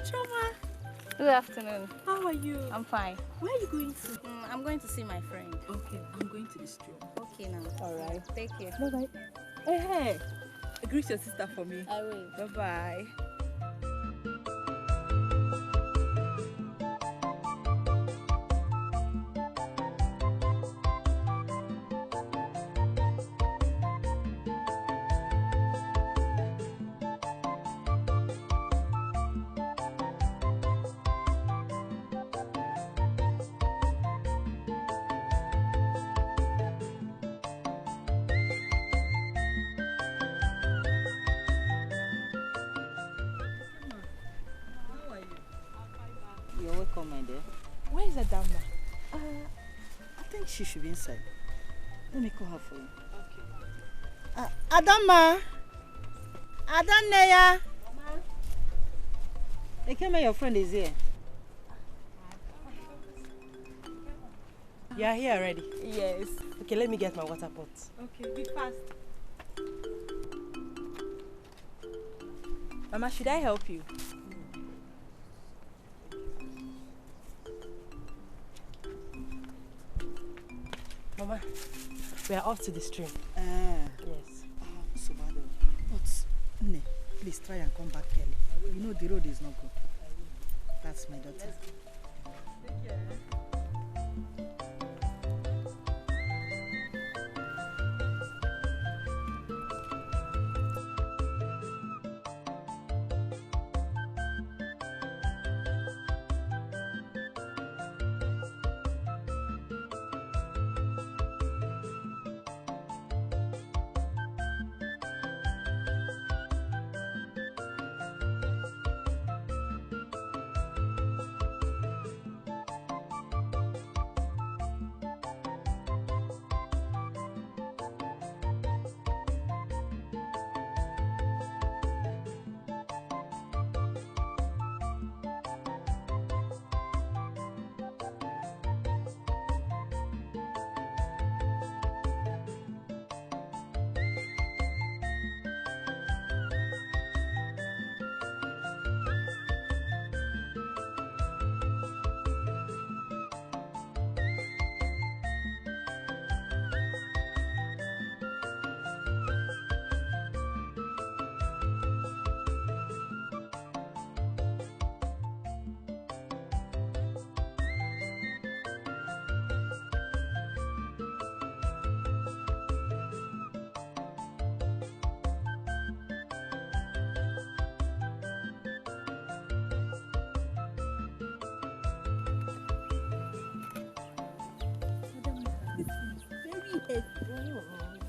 Choma. Good afternoon. How are you? I'm fine. Where are you going to? I'm going to see my friend. Okay, I'm going to the street. Okay now. Alright. Take care. Bye-bye. Hey, greet your sister for me. I will. Bye-bye. You're welcome, my dear. Where is Adama? I think she should be inside. Let me call her for you. Okay. Adama! Adaneya! Ekeme, your friend is here. You are here already? Yes. Okay, let me get my water pot. Okay, be fast. Mama, should I help you? Mama, we are off to the stream. Yes. So bad. But, Nne, please try and come back early. You know the road is not good. That's my daughter. Take care.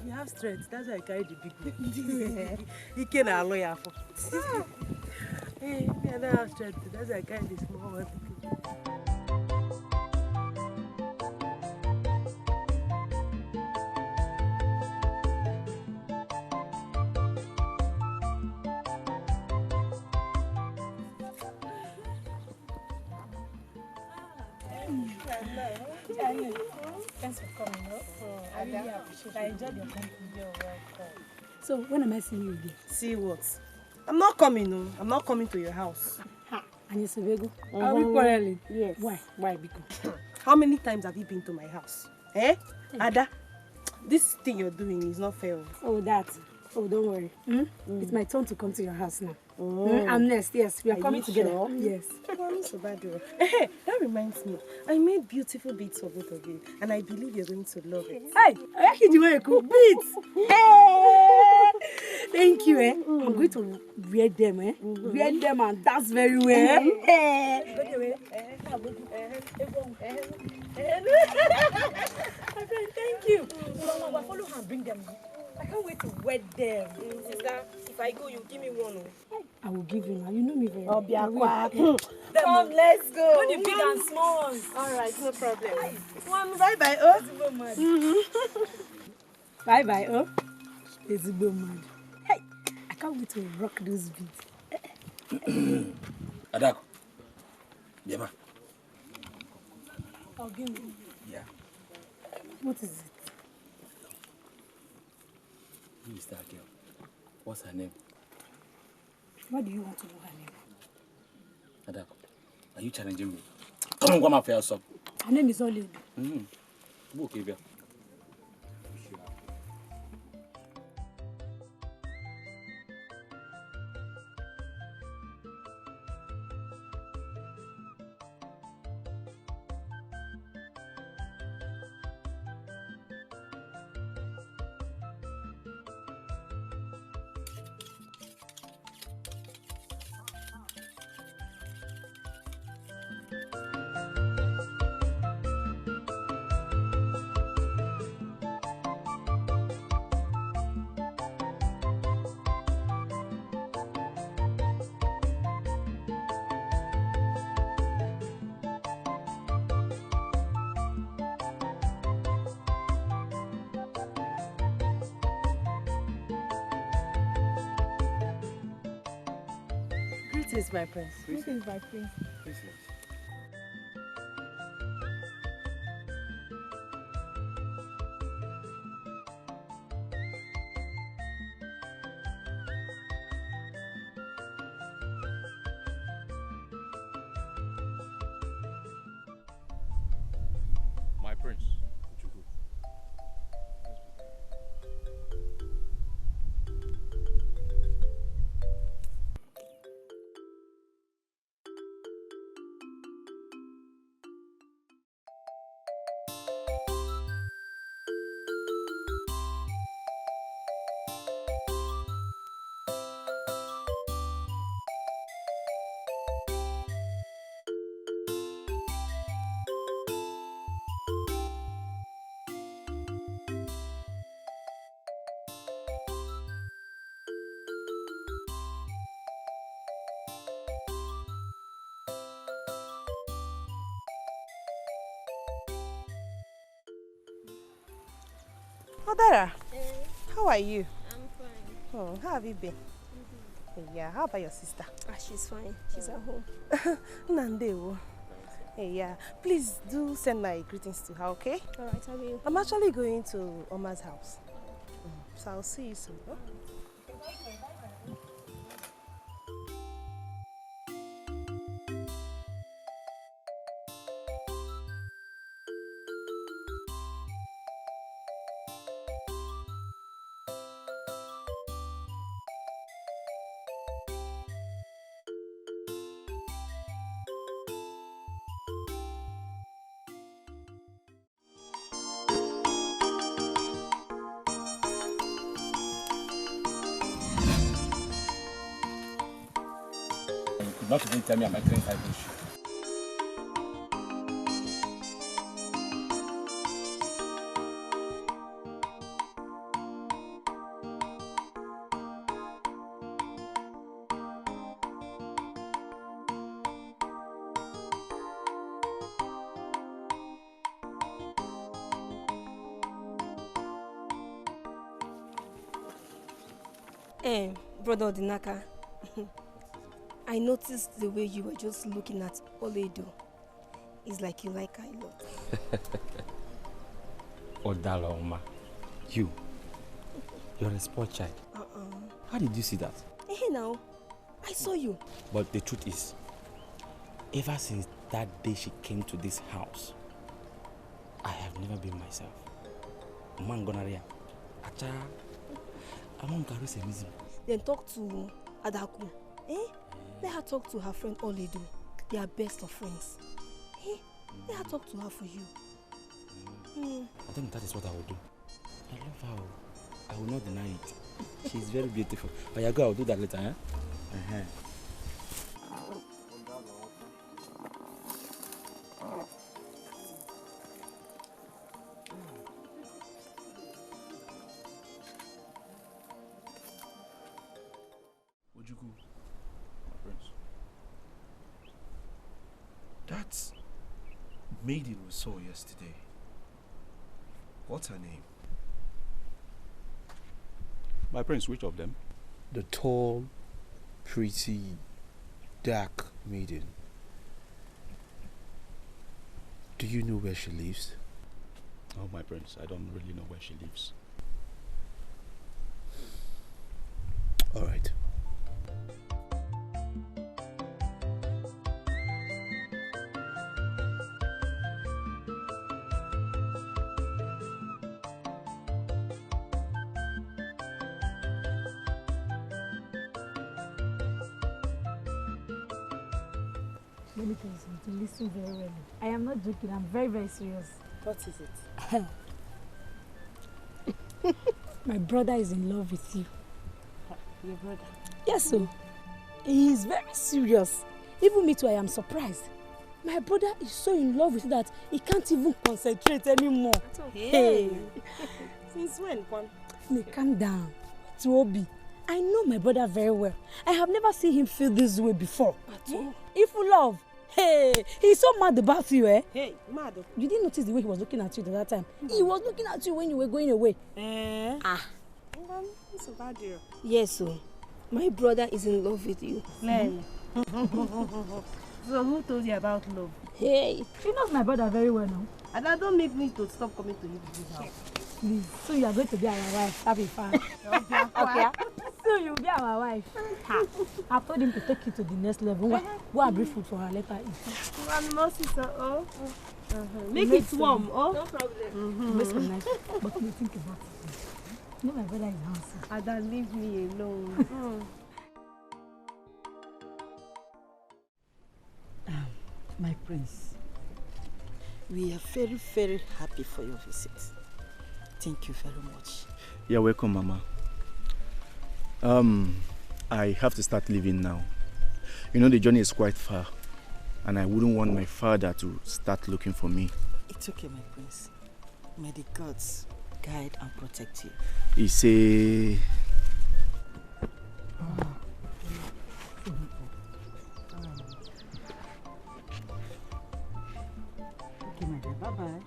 You have strength, that's why I carry the big one. You can allow you for. Hey, I don't have strength, that's why I carry the small one. Thanks for coming. I really appreciate it. I enjoyed your company. You're welcome. So when am I seeing you again? See what? I'm not coming, no. I'm not coming to your house. And it's Bego. Are we quarreling? Yes. Why? Why, Biko? How many times have you been to my house? Eh? Ada, this thing you're doing is not fair. Oh, that. Oh, don't worry. It's my turn to come to your house now. I'm next. Yes, we are coming together. Sure? Yes. Hey, that reminds me. I made beautiful beads for both of you, and I believe you're going to love it. Hey, I actually do a cool beats. Hey, thank you. I'm going to wear them. Wear them and dance very well. Thank you. Mama, follow her and bring them. I can't wait to wed them. Sister, if I go, you give me one. I will give you now. You know me very well. Come, let's go. Only big and small ones. All right, no problem. One. Bye-bye, Bye bye. Oh, it's a good man. Hey, I can't wait to rock those beats. Adako. Yema. I'll give you. Yeah. What is it? Who is that girl? What's her name? Why do you want to know her name? Adako, are you challenging me? Come on, come up for yourself. Her name is Olive. Okay, Bia. Greetings, my prince. Greetings, my prince. My prince. Odara, how are you? I'm fine. Oh, how have you been? Yeah, how about your sister? She's fine. She's at home. Nandewo. Yeah, please do send my greetings to her, okay? Alright, I will. I'm actually going to Oma's house. So I'll see you soon. Huh? Not even tell me I'm entering inside bush. Brother Odinaka, I noticed the way you were just looking at Oledo. It's like you like her a lot. Odala Oma, you're a sport child. How did you see that? Hey now, I saw you. But the truth is, ever since that day she came to this house, I have never been myself. Mangonaria, Acha, Amon Karusemizim. Then talk to Adaku. Let her talk to her friend Oledo. They are best of friends. Let her talk to her for you. I think that is what I will do. I love her. I will not deny it. She's very beautiful. But yeah, go, I'll do that later, eh? Ojuku, my prince. That maiden we saw yesterday, what's her name? My prince, which of them? The tall, pretty, dark maiden. Do you know where she lives? Oh, my prince, I don't really know where she lives. All right. Let me tell you something. Listen very well. I am not joking. I'm very, very serious. What is it? My brother is in love with you. Your brother? Yes, sir. He is very serious. Even me too, I am surprised. My brother is so in love with you that he can't even concentrate anymore. Hey. Since when, Kwan? Hey, calm down. Tuobi, I know my brother very well. I have never seen him feel this way before. If you love, hey, he's so mad about you, eh? Hey, mad. You didn't notice the way he was looking at you the other time? He was looking at you when you were going away. It's a bad deal. Yes, sir. My brother is in love with you. Len. So who told you about love? Hey, she knows my brother very well now. And that don't make me to stop coming to his house. Please, so you are going to be our wife. That be fine. Okay. So you will be our wife. I told him to take you to the next level. Go and bring food for her later. Make it warm, oh? No problem. Make some nice. But you think about it. You know my brother is handsome. Ada, leave me alone. My prince, we are very, very happy for your visit. Thank you very much. You're welcome, Mama. I have to start leaving now. You know, the journey is quite far, and I wouldn't want my father to start looking for me. It's okay, my prince. May the gods guide and protect you. He say... Okay, my dear. Bye-bye.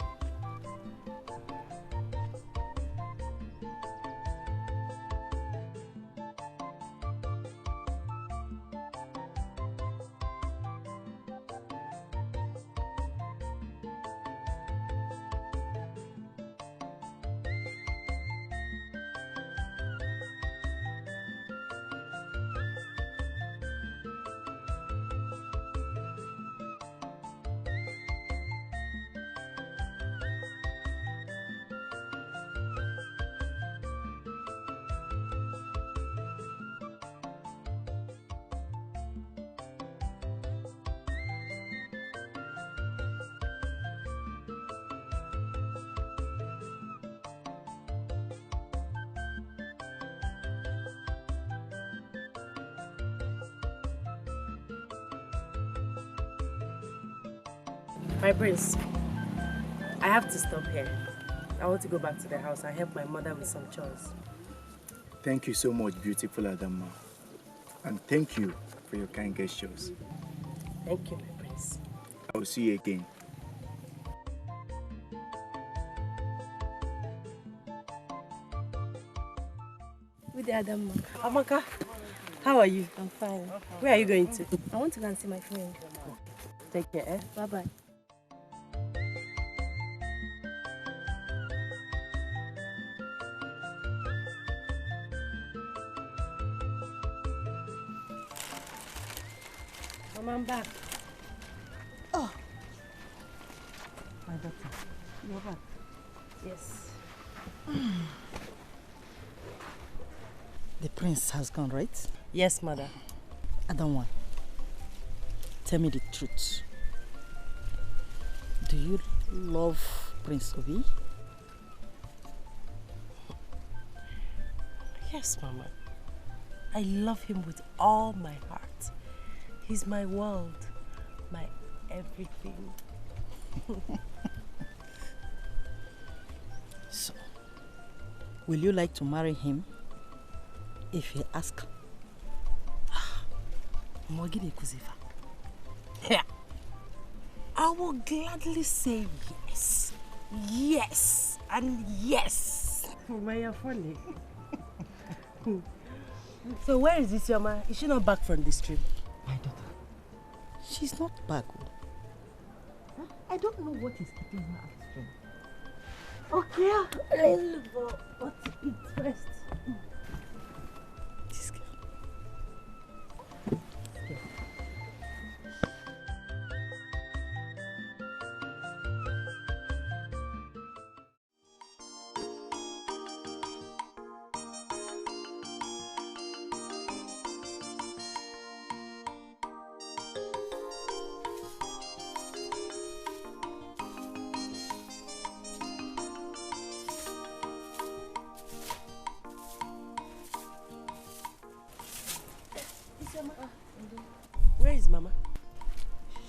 My prince, I have to stop here. I want to go back to the house and help my mother with some chores. Thank you so much, beautiful Adama. And thank you for your kind gestures. Thank you, my prince. I will see you again. With the Adama. Amaka, how are you? I'm fine. Where are you going to? I want to go and see my friend. Take care, eh? Bye-bye. Mama, I'm back. Oh, my daughter, you're back. Yes. The prince has gone, right? Yes, mother. Adamwa, tell me the truth. Do you love Prince Obi? Yes, Mama. I love him with all my heart. He's my world, my everything. So, will you like to marry him if he asks? Yeah. I will gladly say yes. Yes and yes. You're funny. So where is this Yoma? Is she not back from this trip? My daughter, she's not back. Huh? I don't know what is keeping her astray. Okay, let's look for what to eat first. This girl.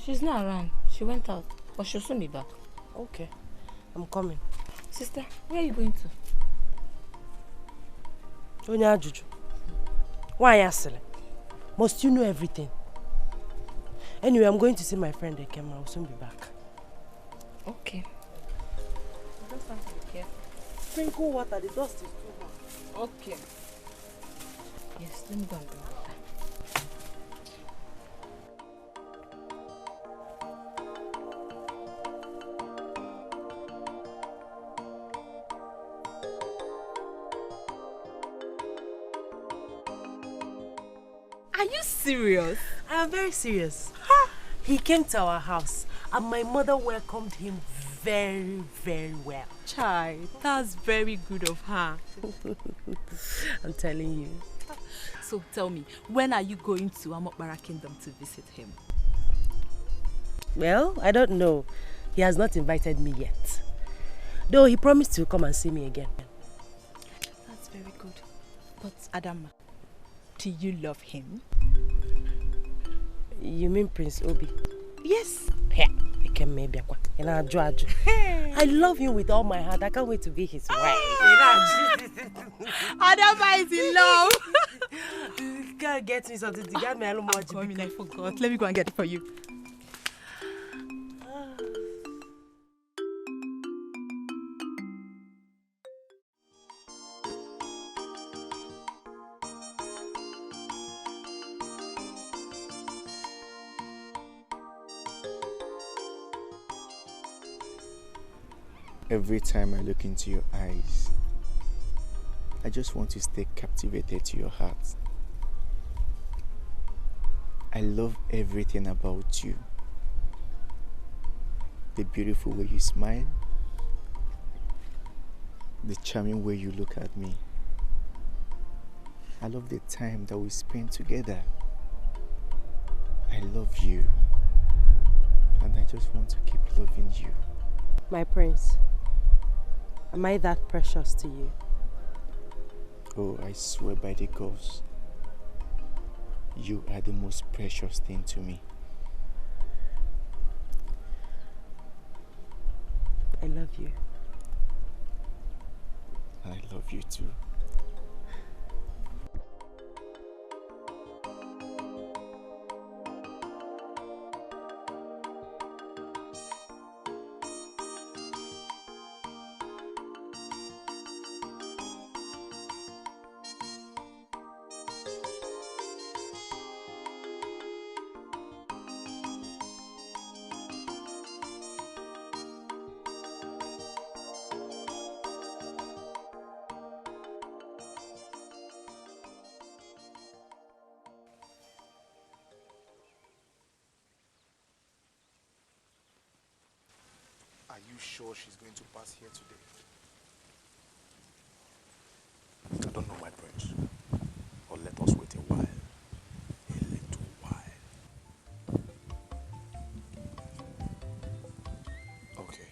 She's not around. She went out, but she'll soon be back. Okay, I'm coming. Sister, where are you going to? Onye ajụjụ. Why asịrị? Must you know everything? Anyway, I'm going to see my friend Ekem. I'll soon be back. Okay. You just have to be careful. Sprinkle water, the dust is too much. Okay. Yes, let me go and bring water. Are you serious? I am very serious. He came to our house and my mother welcomed him very, very well. Chai, that's very good of her. I'm telling you. So tell me, when are you going to Amokbara Kingdom to visit him? Well, I don't know. He has not invited me yet. Though he promised to come and see me again. That's very good. But Adama, do you love him? You mean Prince Obi? Yes. Yeah. I love him with all my heart. I can't wait to be his wife. Adama is in love. You can't get me something to get me a little more. I forgot. Let me go and get it for you. Every time I look into your eyes, I just want to stay captivated to your heart. I love everything about you. The beautiful way you smile, the charming way you look at me. I love the time that we spend together. I love you, and I just want to keep loving you. My prince, am I that precious to you? Oh, I swear by the gods, you are the most precious thing to me. I love you. And I love you too. Are you sure she's going to pass here today? I don't know, my prince. Or let us wait a while. A little while. Okay.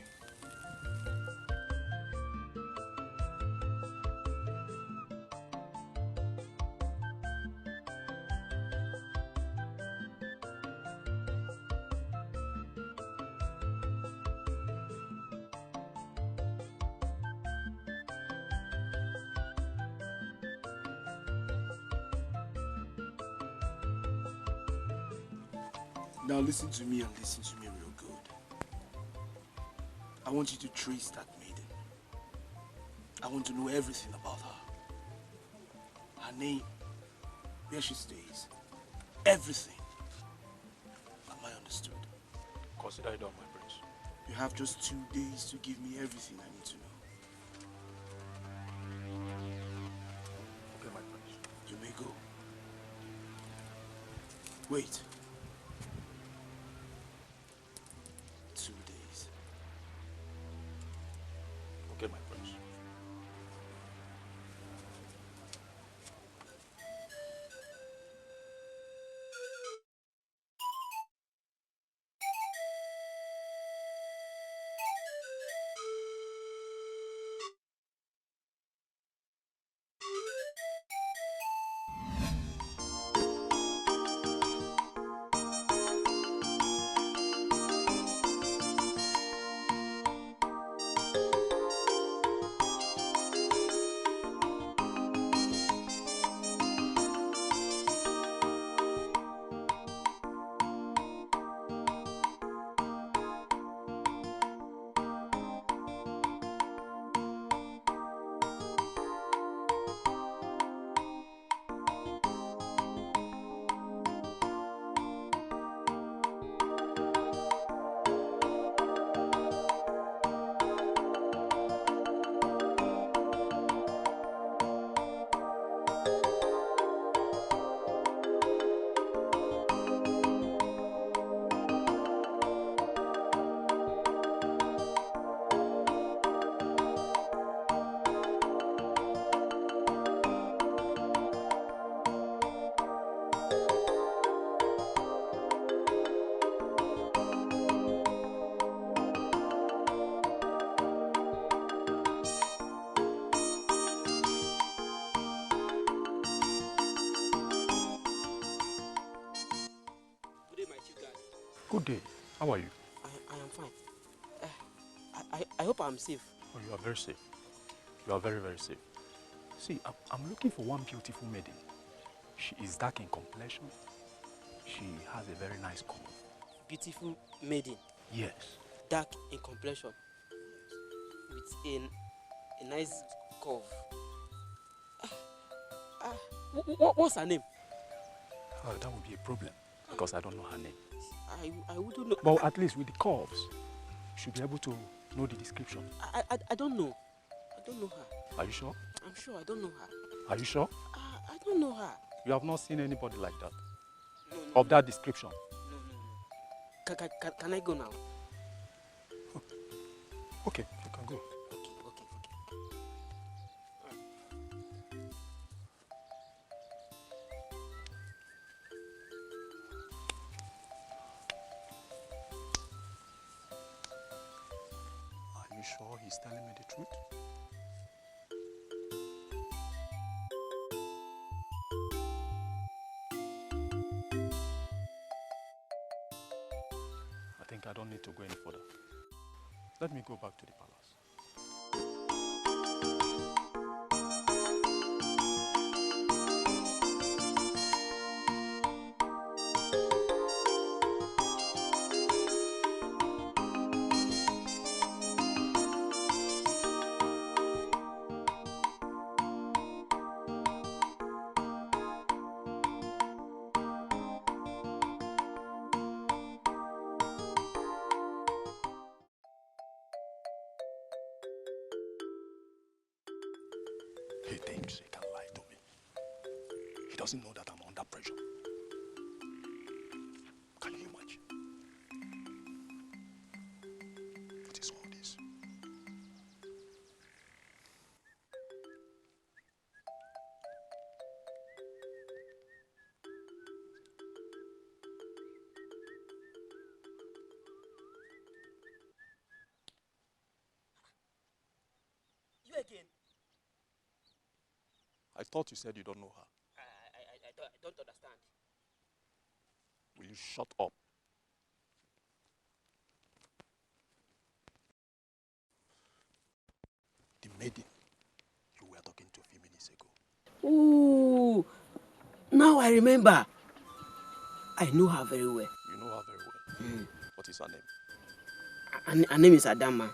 Now listen to me and listen to me real good. I want you to trace that maiden. I want to know everything about her. Her name, where she stays, everything. Am I understood? Consider it done, my prince. You have just 2 days to give me everything I need to know. Okay, my prince. You may go. Wait. 2 days. Okay, my prince. Good day. How are you? I am fine. I hope I'm safe. Oh, you are very safe. You are very, very safe. See, I'm looking for one beautiful maiden. She is dark in complexion. She has a very nice comb. Beautiful maiden. Yes. Dark in complexion. With a nice curve. What's her name? Oh, that would be a problem because I don't know her name. I wouldn't know. But at least with the curves, you should be able to know the description. I don't know. I don't know her. Are you sure? I'm sure I don't know her. Are you sure? I don't know her. You have not seen anybody like that? No. Of that description? No. Can I go now? Okay, you can go. Okay. Are you sure he's telling me the truth? I think I don't need to go any further. Let me go back to the palace. He thinks he can lie to me. He doesn't know that I'm under pressure. Can you imagine? What is all this? You again? I thought you said you don't know her. I don't understand. Will you shut up? The maiden you were talking to a few minutes ago. Ooh, now I remember. I know her very well. You know her very well. What is her name? Her name is Adama.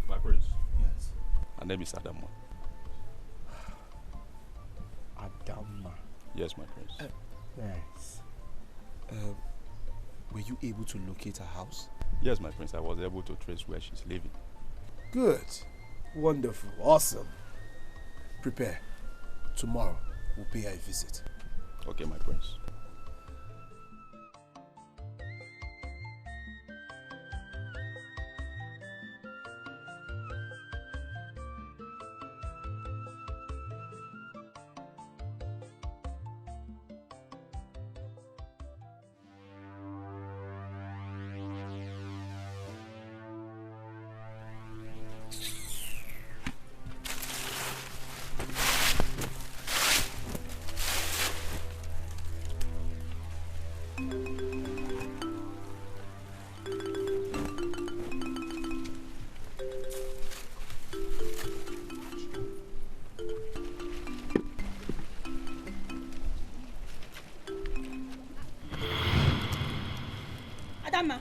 My prince. Yes. Her name is Adama. Adama. Yes, my prince. Yes. Were you able to locate her house? Yes, my prince. I was able to trace where she's living. Good. Wonderful. Awesome. Prepare. Tomorrow, we'll pay her a visit. Okay, my prince. Adama,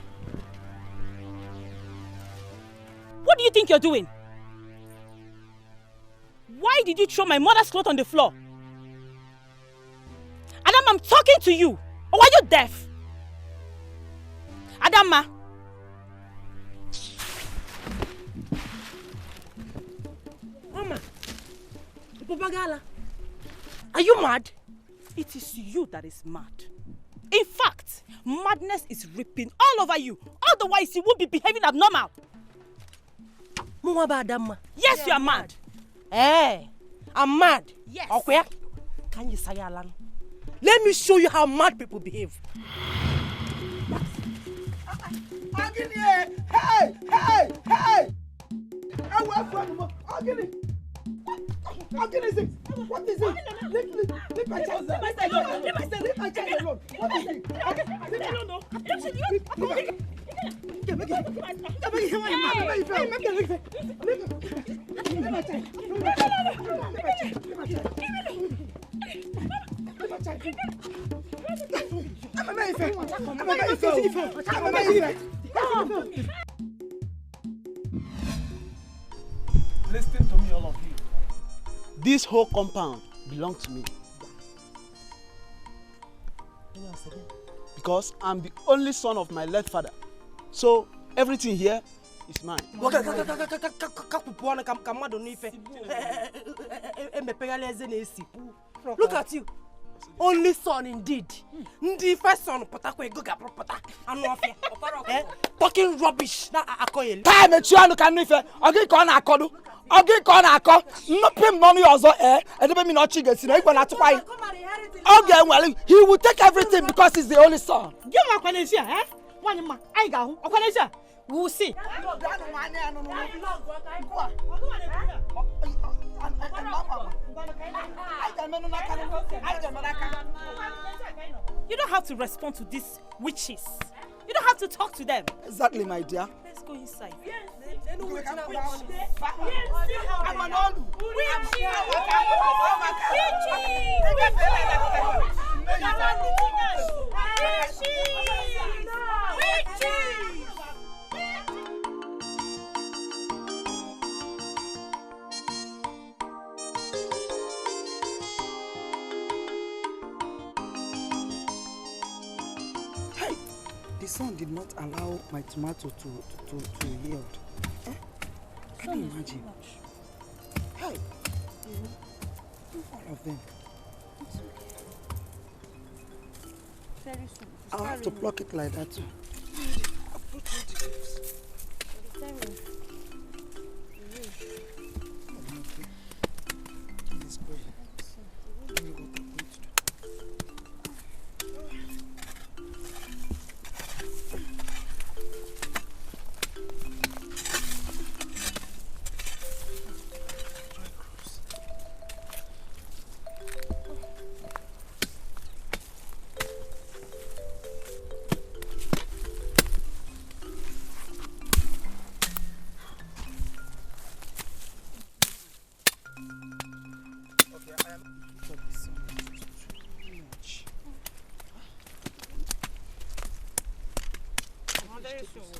what do you think you're doing? Why did you throw my mother's clothes on the floor? Adama, I'm talking to you. Or are you deaf? Adama, Papa Gala, are you mad? It is you that is mad. In fact, madness is ripping all over you. Otherwise, you would be behaving abnormal. Yes, you are mad. Hey, I'm mad. Yes. Okay. Can you say Alan? Let me show you how mad people behave. Hey! What is it? What is it? Leave my child alone. Leave my child alone. What is it? Listen to me, all of you. This whole compound belongs to me. Because I'm the only son of my late father. So everything here is mine. Look at you. Only son indeed. The first son, talking rubbish. Time at you and can if I get corner. I get corner. No pay money also, and then me not chicken. You know, why? Okay, well, he will take everything because he's the only son. Give my Quenesia, eh? One man, I go. Quenesia, we'll see. You don't have to respond to these witches. You don't have to talk to them. Exactly, my dear. Let's go inside. The sun did not allow my tomato to yield. Eh? Can you imagine? Hey, all of them. Very soon. I'll have to pluck it like that too.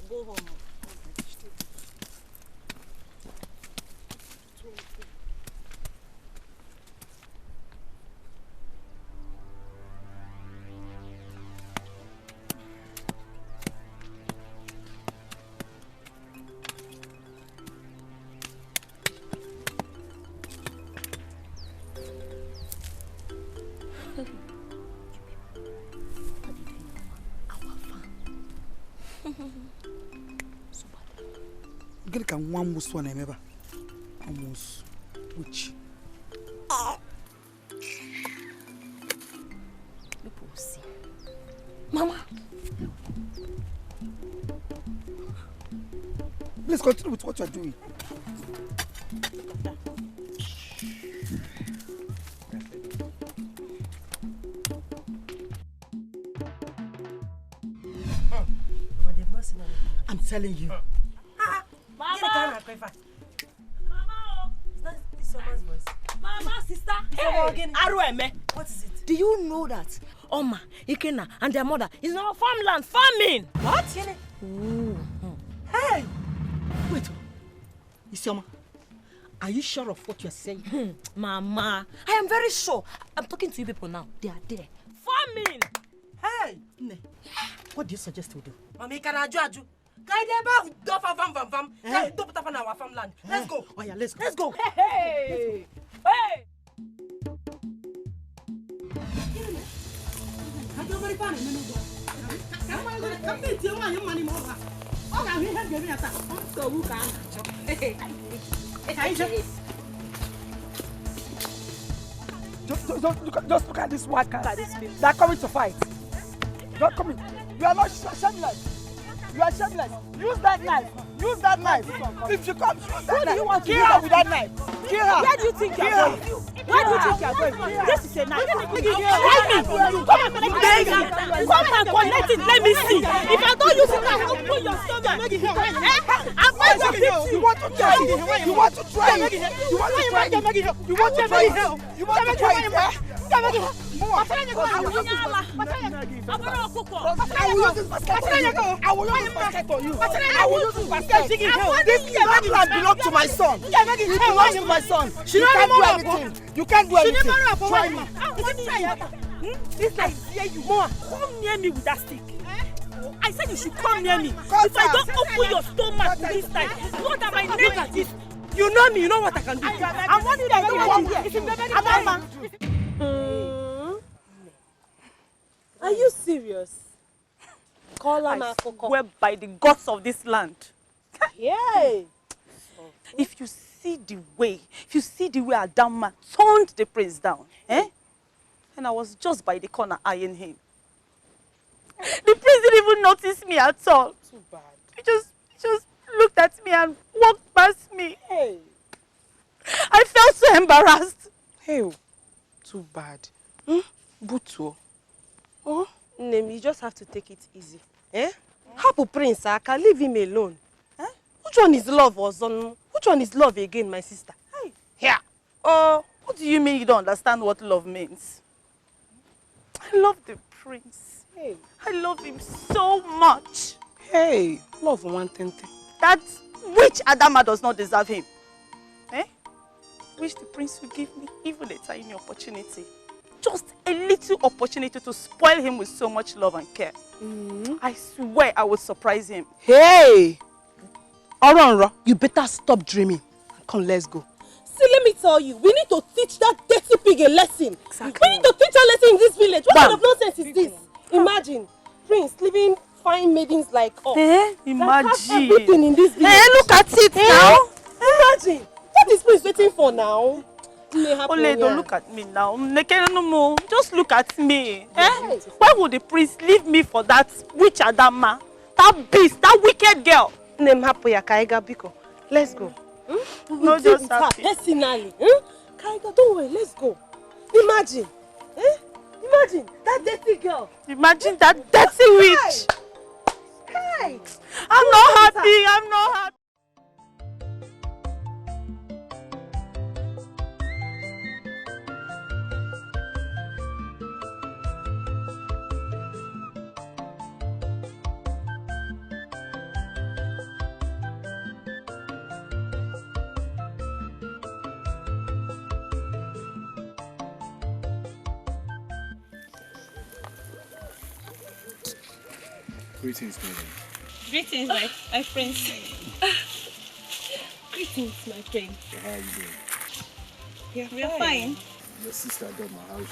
Go home. Get a one most one, remember? Almost which? Mama. Please continue with what you are doing. I'm telling you. Mama. It's someone's voice. Mama, sister. Hey, Arueme. What is it? Do you know that Oma, Ikena, and their mother is in our farmland farming? What? Ooh. Hey! Wait. Isioma, are you sure of what you are saying? Mama, I am very sure. I'm talking to you people now. They are there. Farming! Hey! Ne, what do you suggest we do? Mami, can I do? Let's go. Oh yeah, let's go. Let's go. Hey! Hey! Just look at this white guy. They're coming to fight. Don't come in. You are not shameless. You are shameless. Use that knife. Use that knife. If you come, use that knife. Kill her with that knife. Kill her. Where do you think you're going? Where do you think you're going? This is a knife. Try me. Come and connect it. Let me see. If I don't use it, I will put your stomach and make it hell. I'm going to hit you. You want to try it? You want to try it? You want to try it? You want to try it? You want to try it? I will use this basket on you. I will use this basket on you. I will use this basket. This land belongs to my son. It belongs to my son. You can't do anything. You can't do anything. Try me. It's like you more. Come near me with that stick. I said you should come near me. If I don't open your stomach this time, know that my name is this. You know me. You know what I can do. I want you to come here. Are you serious? Call her swear by the gods of this land. Yay! If you see the way Adama turned the prince down, and I was just by the corner eyeing him. The prince didn't even notice me at all. Too bad. He just looked at me and walked past me. Hey. I felt so embarrassed. Hey, too bad. Buto. Oh, Name, you just have to take it easy. Happy Prince, I can leave him alone. Which one is love, Ozon? Which one is love again, my sister? Hey. Here. Oh, what do you mean you don't understand what love means? I love the prince. Hey. I love him so much. Hey, love one thing. That which Adama does not deserve him. Wish the prince would give me even a tiny opportunity. Just a little opportunity to spoil him with so much love and care. I swear I would surprise him. Hey! Oronra, you better stop dreaming. Come, let's go. See, let me tell you, we need to teach that dirty pig a lesson. Exactly. We need to teach her a lesson in this village. What kind of nonsense is this? Imagine, Prince living fine maidens like us. Imagine. Everything in this village. Look at it now. Imagine. What is Prince waiting for now? Ole, don't look at me now. Just look at me. Why would the prince leave me for that witch Adama? That beast, that wicked girl. Let's go. No, just happy. Personally. Kaiga, don't worry, let's go. Imagine. Imagine that dirty girl. Imagine that dirty witch. Hey. I'm not happy. I'm not happy. Greetings, madam. Greetings, my friends. Greetings, my friend. So how are you doing? We're fine. Your sister Doma, how is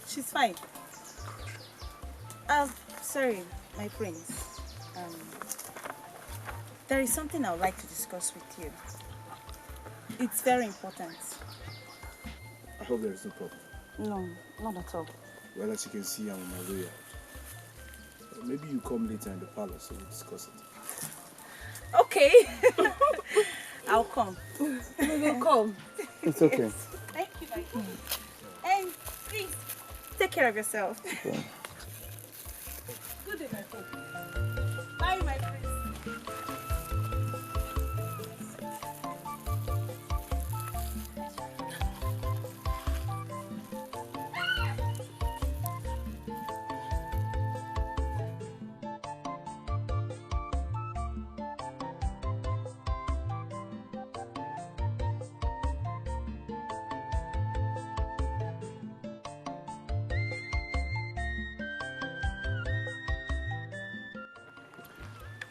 she? She's fine. Sorry, my friends. There is something I would like to discuss with you. It's very important. I hope there is no problem. No, not at all. Well, as you can see, I'm on my way out. Maybe you come later in the palace so we'll discuss it. Okay. I'll come. We will come. It's okay. Thank you, my friend. And please, take care of yourself. Okay. Good day, my friend. Bye, my friend.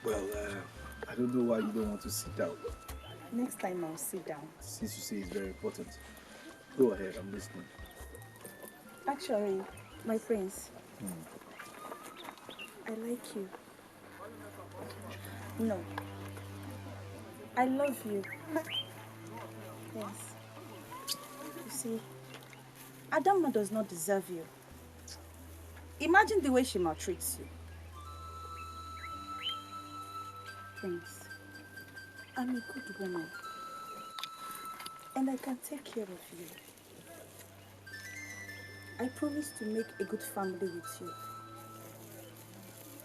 Well, I don't know why you don't want to sit down. Next time I'll sit down. Since you say it's very important. Go ahead, I'm listening. Actually, my prince, I like you. No. I love you. Yes. You see, Adama does not deserve you. Imagine the way she maltreats you. Prince, I'm a good woman. And I can take care of you. I promise to make a good family with you.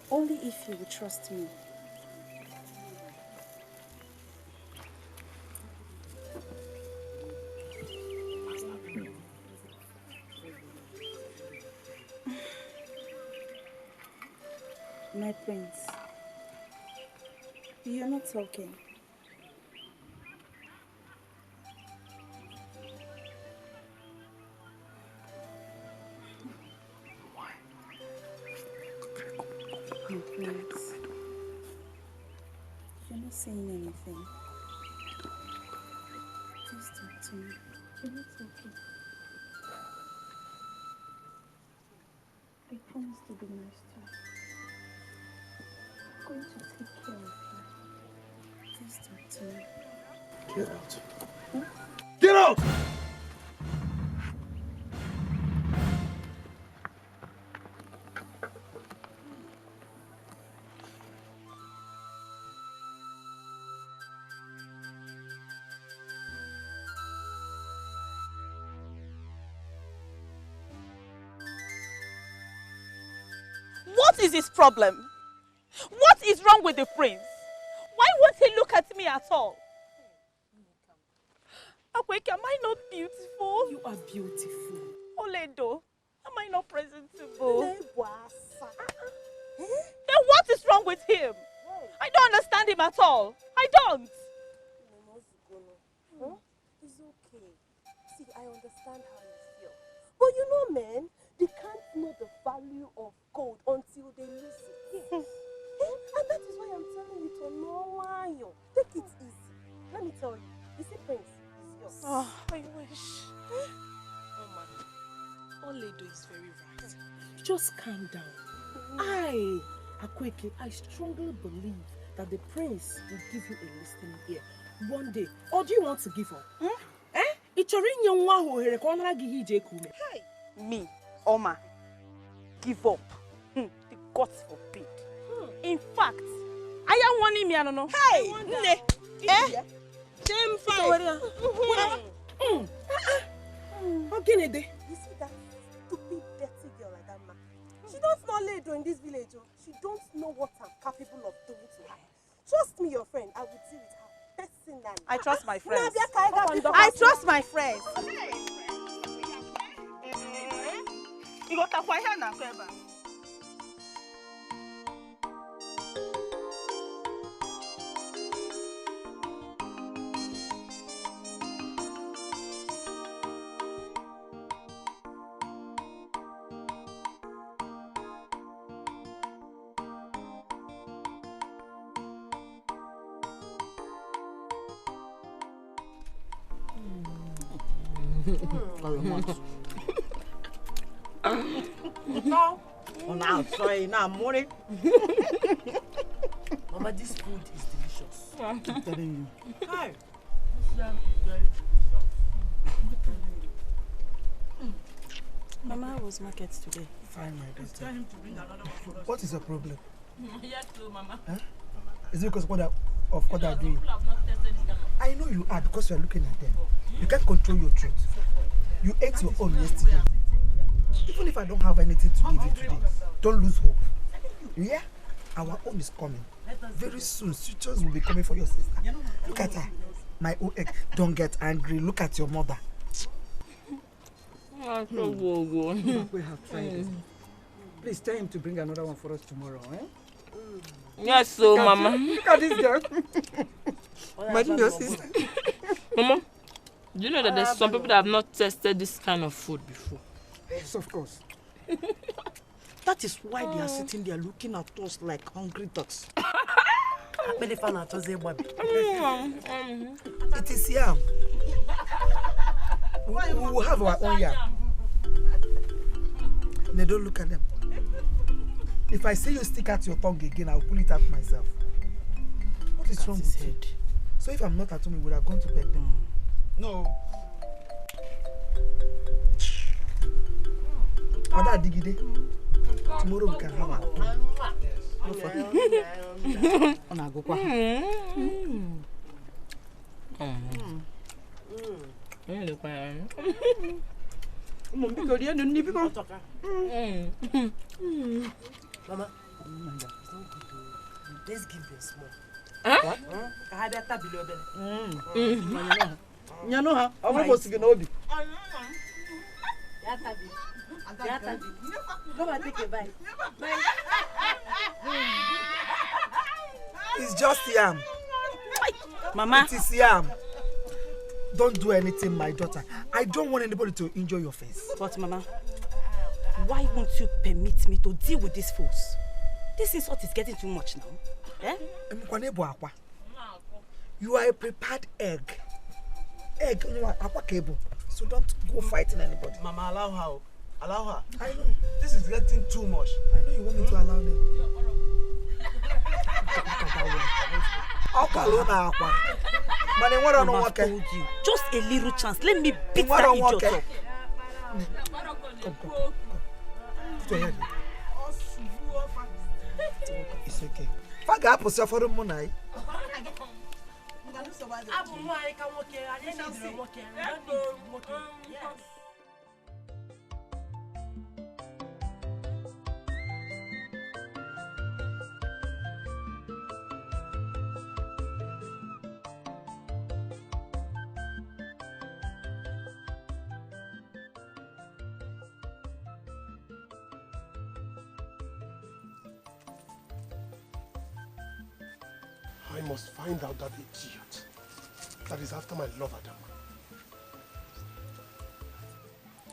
Only if you will trust me. My prince, you're not talking. My prince, you're not saying anything. Please talk to me. You're not talking. I promise to be nice to you. I'm going to take care of you. Please talk to me. Get out. Huh? Get out! What is his problem? What is wrong with the prince? Why won't he look at me at all? Akweke, am I not beautiful? You are beautiful. Oledo, am I not presentable? Then what is wrong with him? I don't understand him at all. I don't. Huh? It's okay. See, I understand how you feel. But you know, men, they can't know the value of gold until they lose it. Yes. And that is why I'm telling you to know why. Take it easy. Let me tell you. You see, Prince is yours. Oh, I wish. Oledo is very right. Just calm down. I strongly believe that the prince will give you a listening ear one day. Or do you want to give up? Me, Oma, give up. The gods forbid. In fact, I am warning me, I don't know. Hey! Shame face. You see that stupid, dirty girl like that man? She don't know Ledo in this village. She don't know what I'm capable of doing to her. Trust me, your friend. I will deal with her personally. I trust my friends. I trust my friends. You got a fire now, Kweba. No. Oh, now, sorry, now I'm worried. Mama, this food is delicious. I'm telling you. Hi. Mama, how was market today? Fine, my daughter. Tell him to bring another one. What is your problem? Yes, Mama. Huh? Is it because of what they're doing? I know you are because you are looking at them. You can't control your truth. You ate your own yesterday. Even if I don't have anything to give you today, don't lose hope. Yeah? Our own is coming. Very soon, suitors will be coming for your sister. Look at her. My own egg. Don't get angry. Look at your mother. We have tried it. Please tell him to bring another one for us tomorrow, eh? Yes, so Mama. Look at this girl. Imagine your sister. Mama, do you know that there's some people that have not tested this kind of food before? Yes, of course. That is why they are sitting there looking at us like hungry ducks. It is yam. We will have our own yam. They don't look at them. If I see you stick out your tongue again, I'll pull it out myself. What is wrong with you? So if I'm not at home, you would have gone to bed then? No. Other digide. Tomorrow we can have our own. Mama, let's give them small. What? You know how? I'm supposed to get Obi. Come and take a bite. It's just yam. Mama. It is yam. Don't do anything, my daughter. I don't want anybody to injure your face. But Mama, why won't you permit me to deal with these fools? This insult is getting too much now. Eh? You are a prepared egg. Egg, you know, aqua cable. So don't go fighting anybody. Mama, allow her. Allow her. I know. This is getting too much. I know you want me to allow them. Mama told you. Just a little chance. Let me beat that idiot up. Come. Put your head. It's okay. Faga hapo si aforo mo nai. I must find out that idiot that is after my love, Adam.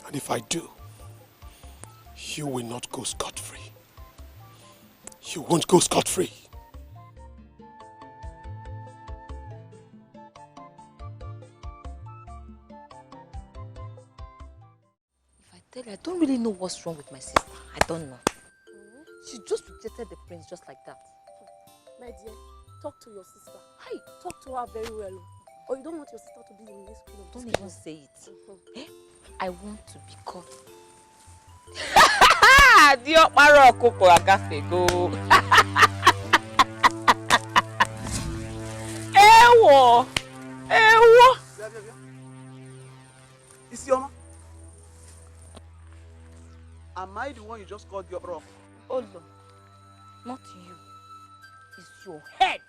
And if I do, you will not go scot-free. You won't go scot-free. If I tell you, I don't really know what's wrong with my sister. I don't know. She just rejected the prince just like that. My dear, talk to your sister. Hi, talk to her very well. Or you don't want your sister to be in this school. Don't even say it. I want to become. Dio paro kupo agafe go. Ewo. Isioma, am I the one you just called your bro? Oh no, not you. It's your head.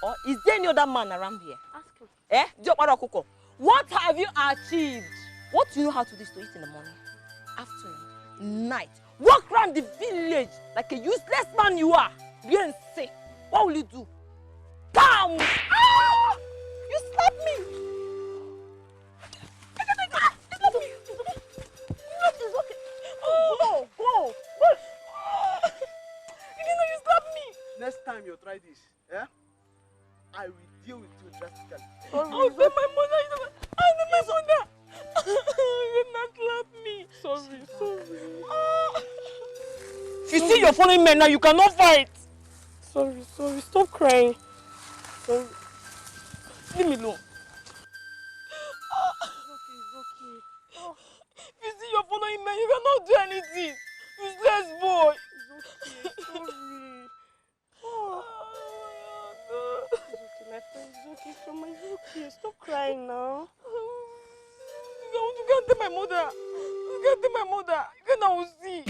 Or is there any other man around here? Ask him. Dio paro kuko. What have you achieved? What do you know how to do is to eat in the morning, afternoon, night. Walk around the village like a useless man you are. Bien say, what will you do? Come! Ah! You slapped me! Go! You didn't know you slapped me! Next time you try this, I will deal with you drastically. I'll say my mother. I know my mother. You did not slap me. Sorry. You see, you're following men now. You cannot fight. Sorry. Stop crying. Sorry. Leave me alone. It's okay. You see, you're following men. You cannot do anything. Useless boy. It's okay. Sorry. My friend, it's okay. Soma, it's okay. Stop crying now. I want to go and tell my mother. Then I will see.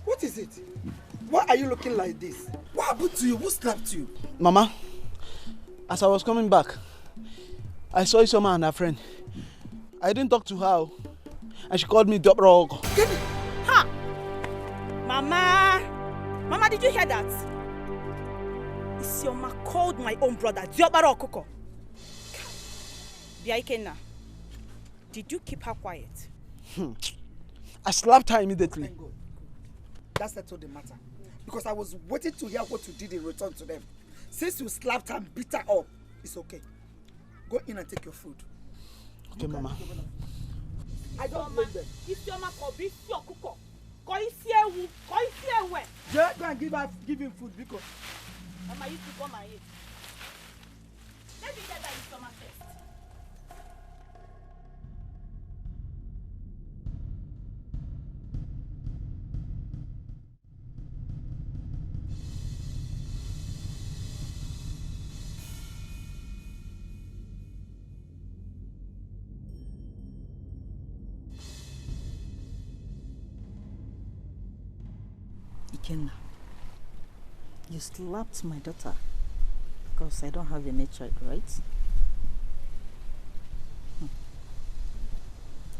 What is it? Why are you looking like this? What happened to you? Who slapped you? Mama, as I was coming back, I saw Isioma and her friend. I didn't talk to her, and she called me Dobrog. Ha! Mama, did you hear that? Isioma called my own brother, Diobaro Okoko. Biaikena. Did you keep her quiet? I slapped her immediately. Thank God. That settled the matter. Because I was waiting to hear what you did in return to them. Since you slapped her and beat her up, it's okay. Go in and take your food. Okay, Mama. I don't blame them. Yeah, go and give him food because Mama used to come and eat. Let me get that in stomach first. Ikenna, you slapped my daughter because I don't have a child, right?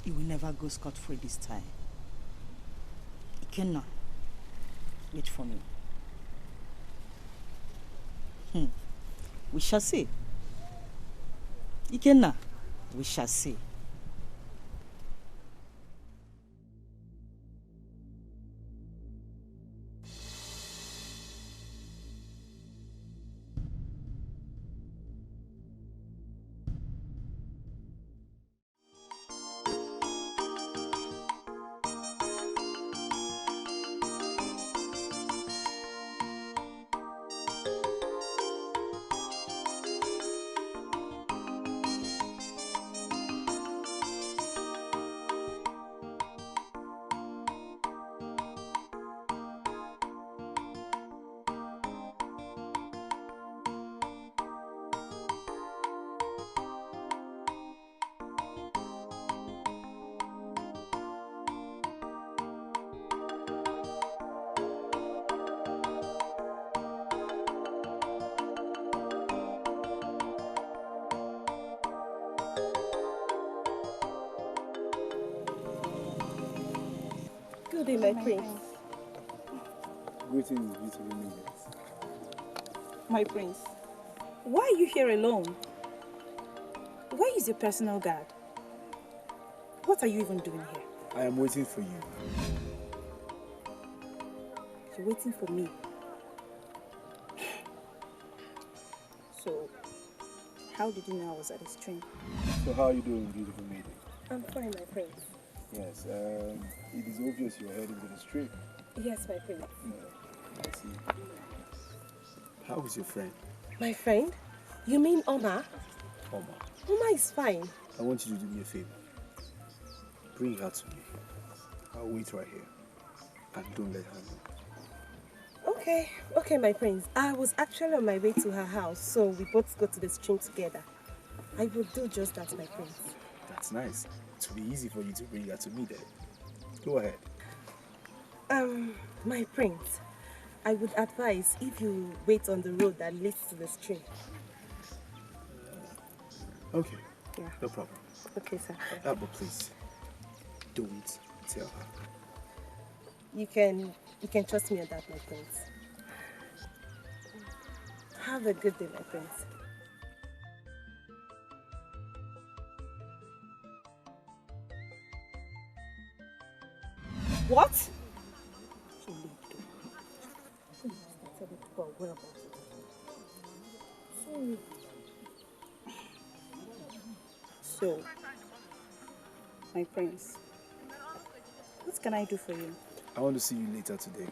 You will never go scot-free this time. Ikenna, wait for me. We shall see. Ikenna, we shall see. Good day, my prince. Greetings, beautiful maidens. My prince, why are you here alone? Where is your personal guard? What are you even doing here? I am waiting for you. You're waiting for me. So, how did you know I was at this train? So how are you doing, beautiful maiden? I'm fine, my prince. Yes, it is obvious you are heading to the street. Yes, my prince. I see. How is your friend? My friend? You mean Oma? Oma. Oma is fine. I want you to do me a favor. Bring her to me. I'll wait right here. And don't let her know. Okay, my prince. I was actually on my way to her house, so we both go to the stream together. I will do just that, my prince. That's nice. It will be easy for you to bring her to me then. Go ahead. My prince, I would advise if you wait on the road that leads to the stream. Okay. Yeah. No problem. Okay, sir. But please, don't tell her. You can trust me on that, my prince. Have a good day, my prince. What? So, my prince, what can I do for you? I want to see you later today.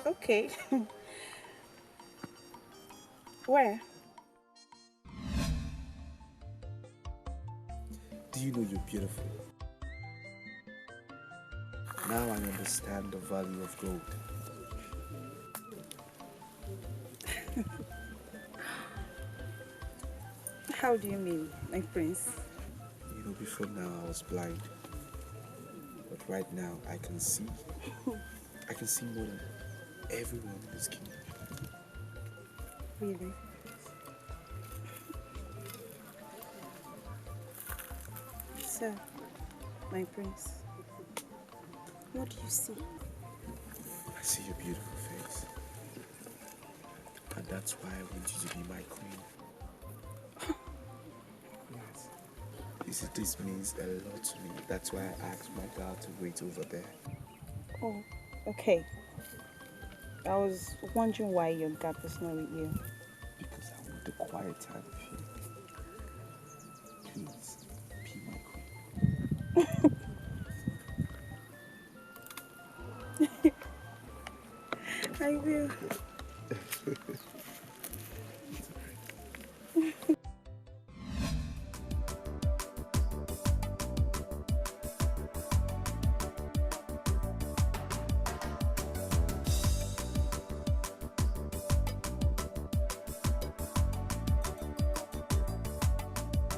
Okay. Where? Do you know you're beautiful? Now I understand the value of gold. How do you mean, my prince? You know, before now I was blind. But right now I can see. I can see more than everyone in this kingdom. Really? Sir, my prince, what do you see? I see your beautiful face. And that's why I want you to be my queen. You see, this means a lot to me. That's why I asked my dad to wait over there. Oh, okay. I was wondering why your dad was not with you. Because I want a quiet time with you. Please, be my queen. I will.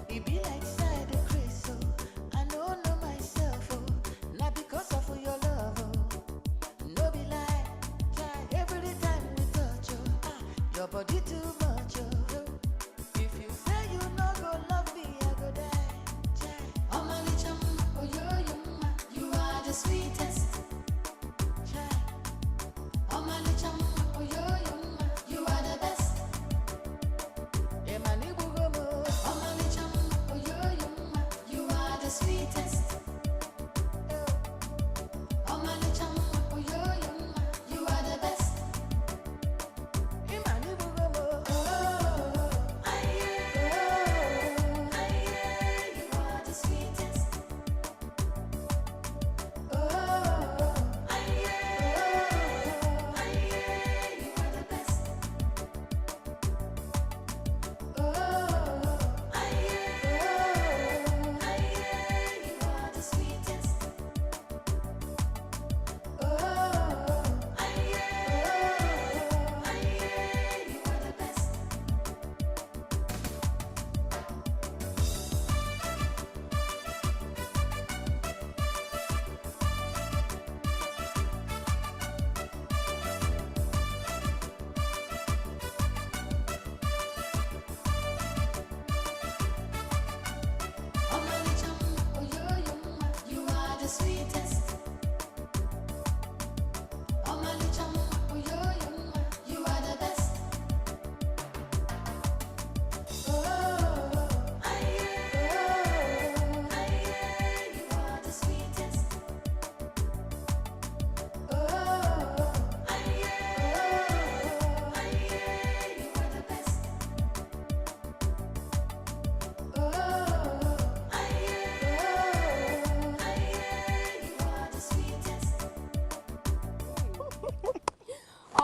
It be like side the Chris, oh. I know myself, oh. Not because of your love, oh. No be lie, try every time we touch, oh. Your body too much, oh. If you say you no go love me, I go die. Oh my little, oh you are the sweetest. Oh my little, oh you are the best. You are the sweetest. Oh my little, you are the best.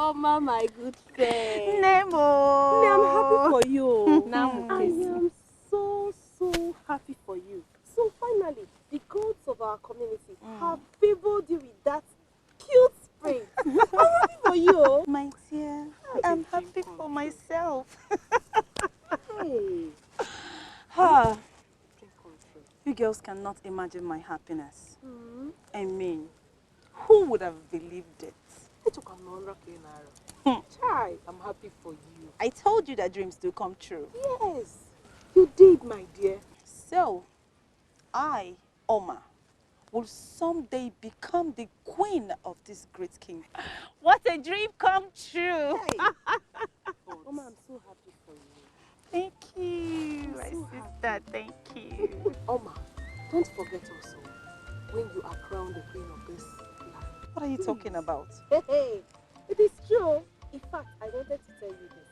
Oma, my good friend. Nemo. I'm happy for you. Now, I am so happy for you. So finally, the gods of our community have favored you with that cute spring. I'm happy for you. My dear, I'm happy for myself. Hey. You girls cannot imagine my happiness. I mean, who would have believed it? Chai, I'm happy for you. I told you that dreams do come true. Yes, you did, my dear. So, I, Oma, will someday become the queen of this great king. What a dream come true! Oma, I'm so happy for you. Thank you, my sister. Thank you. Oma, don't forget also, when you are crowned the queen of this land. What are you talking about? Hey, it is true. In fact, I wanted to tell you this.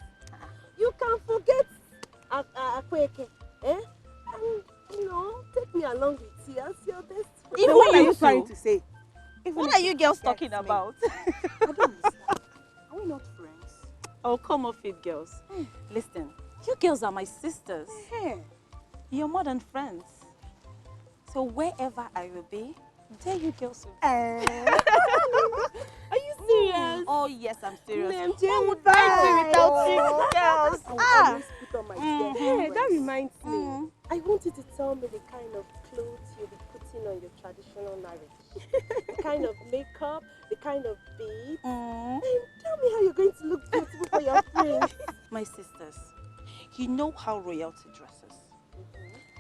You can forget Akweke, eh? And, you know, take me along with you as your best friend. Even what are you trying to say? What are you girls talking about? I don't understand. Are we not friends? Oh, come off it, girls. Listen, you girls are my sisters. You're more than friends. So wherever I will be, there you girls will be. Are you serious? Oh, yes, I'm serious. What would I do without you girls? I will always put on my best Hey, dress. That reminds me. I want you to tell me the kind of clothes you'll be putting on your traditional marriage. The kind of makeup, the kind of beads. And tell me how you're going to look beautiful for your prince. My sisters, you know how royalty dresses.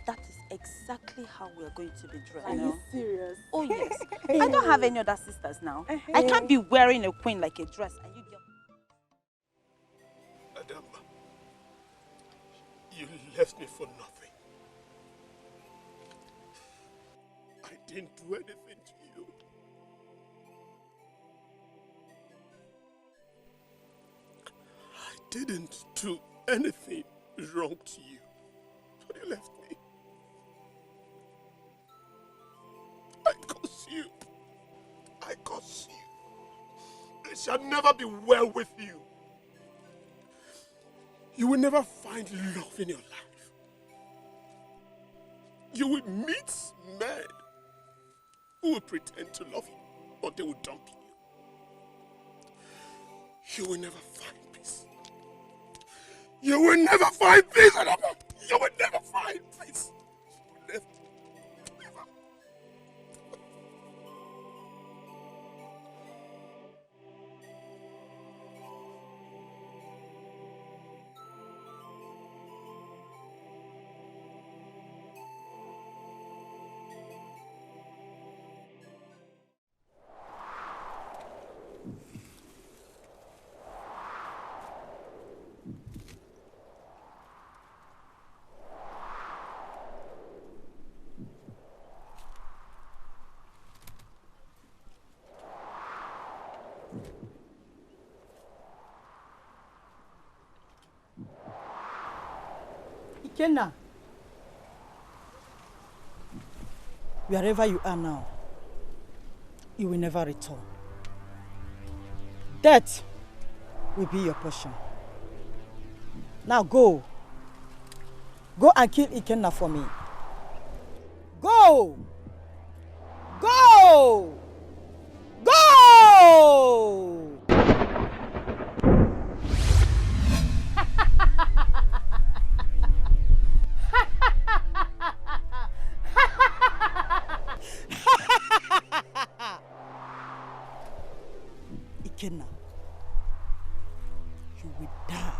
That is exactly how we're going to be dressed. Are you serious? Oh, yes. I don't have any other sisters now. I can't be wearing a queen like a dress. And you girls... Adam, you left me for nothing. didn't do anything to you. I didn't do anything wrong to you. But you left me. I curse you. I curse you. It shall never be well with you. You will never find love in your life. You will meet men who will pretend to love you, but they will dump you. You will never find peace. You will never find peace. You will never find peace. Never. Never. Ikenna, wherever you are now, you will never return. Death will be your portion. Now go. Go and kill Ikenna for me. Go! Go! Go! Ikenna, you will die.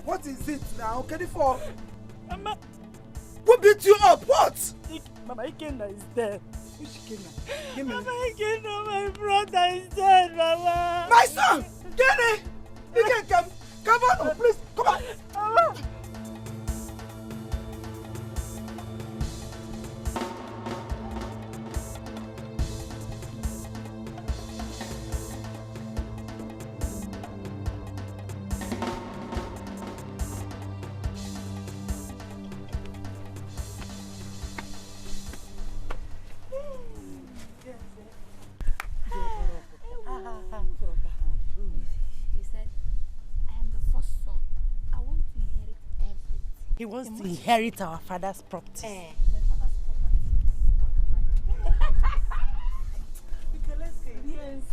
What is it now? Can you fall? Mama. Who beat you up? What? Mama, Ikenna is dead. Which Ikenna? Give me. Mama, Ikenna, my brother is dead, Mama. My son! Kenny! You can come. Come on, please. Come on. Mama. He wants to inherit our father's property. Okay, let's go. Yes.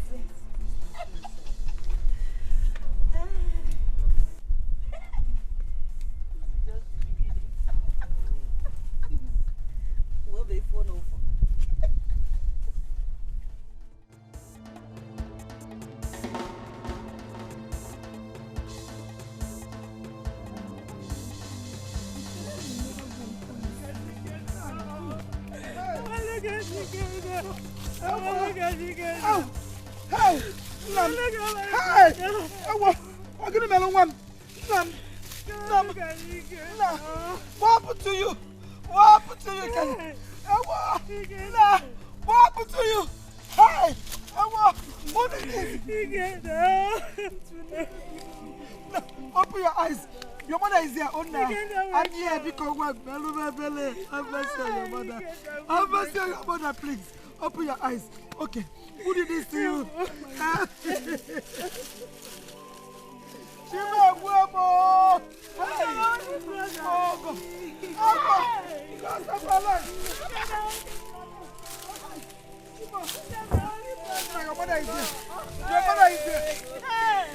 What happened to you? What happened to you? What happened to you? Hey! What is this? Open your eyes. Your mother is here. I'm here because work. Have mercy on your mother. Have mercy on your mother, please. Open your eyes. Okay. Who did this to you? Chima Guamo! Hey! Oh, God. Your mother is here. Your mother is here. Hey!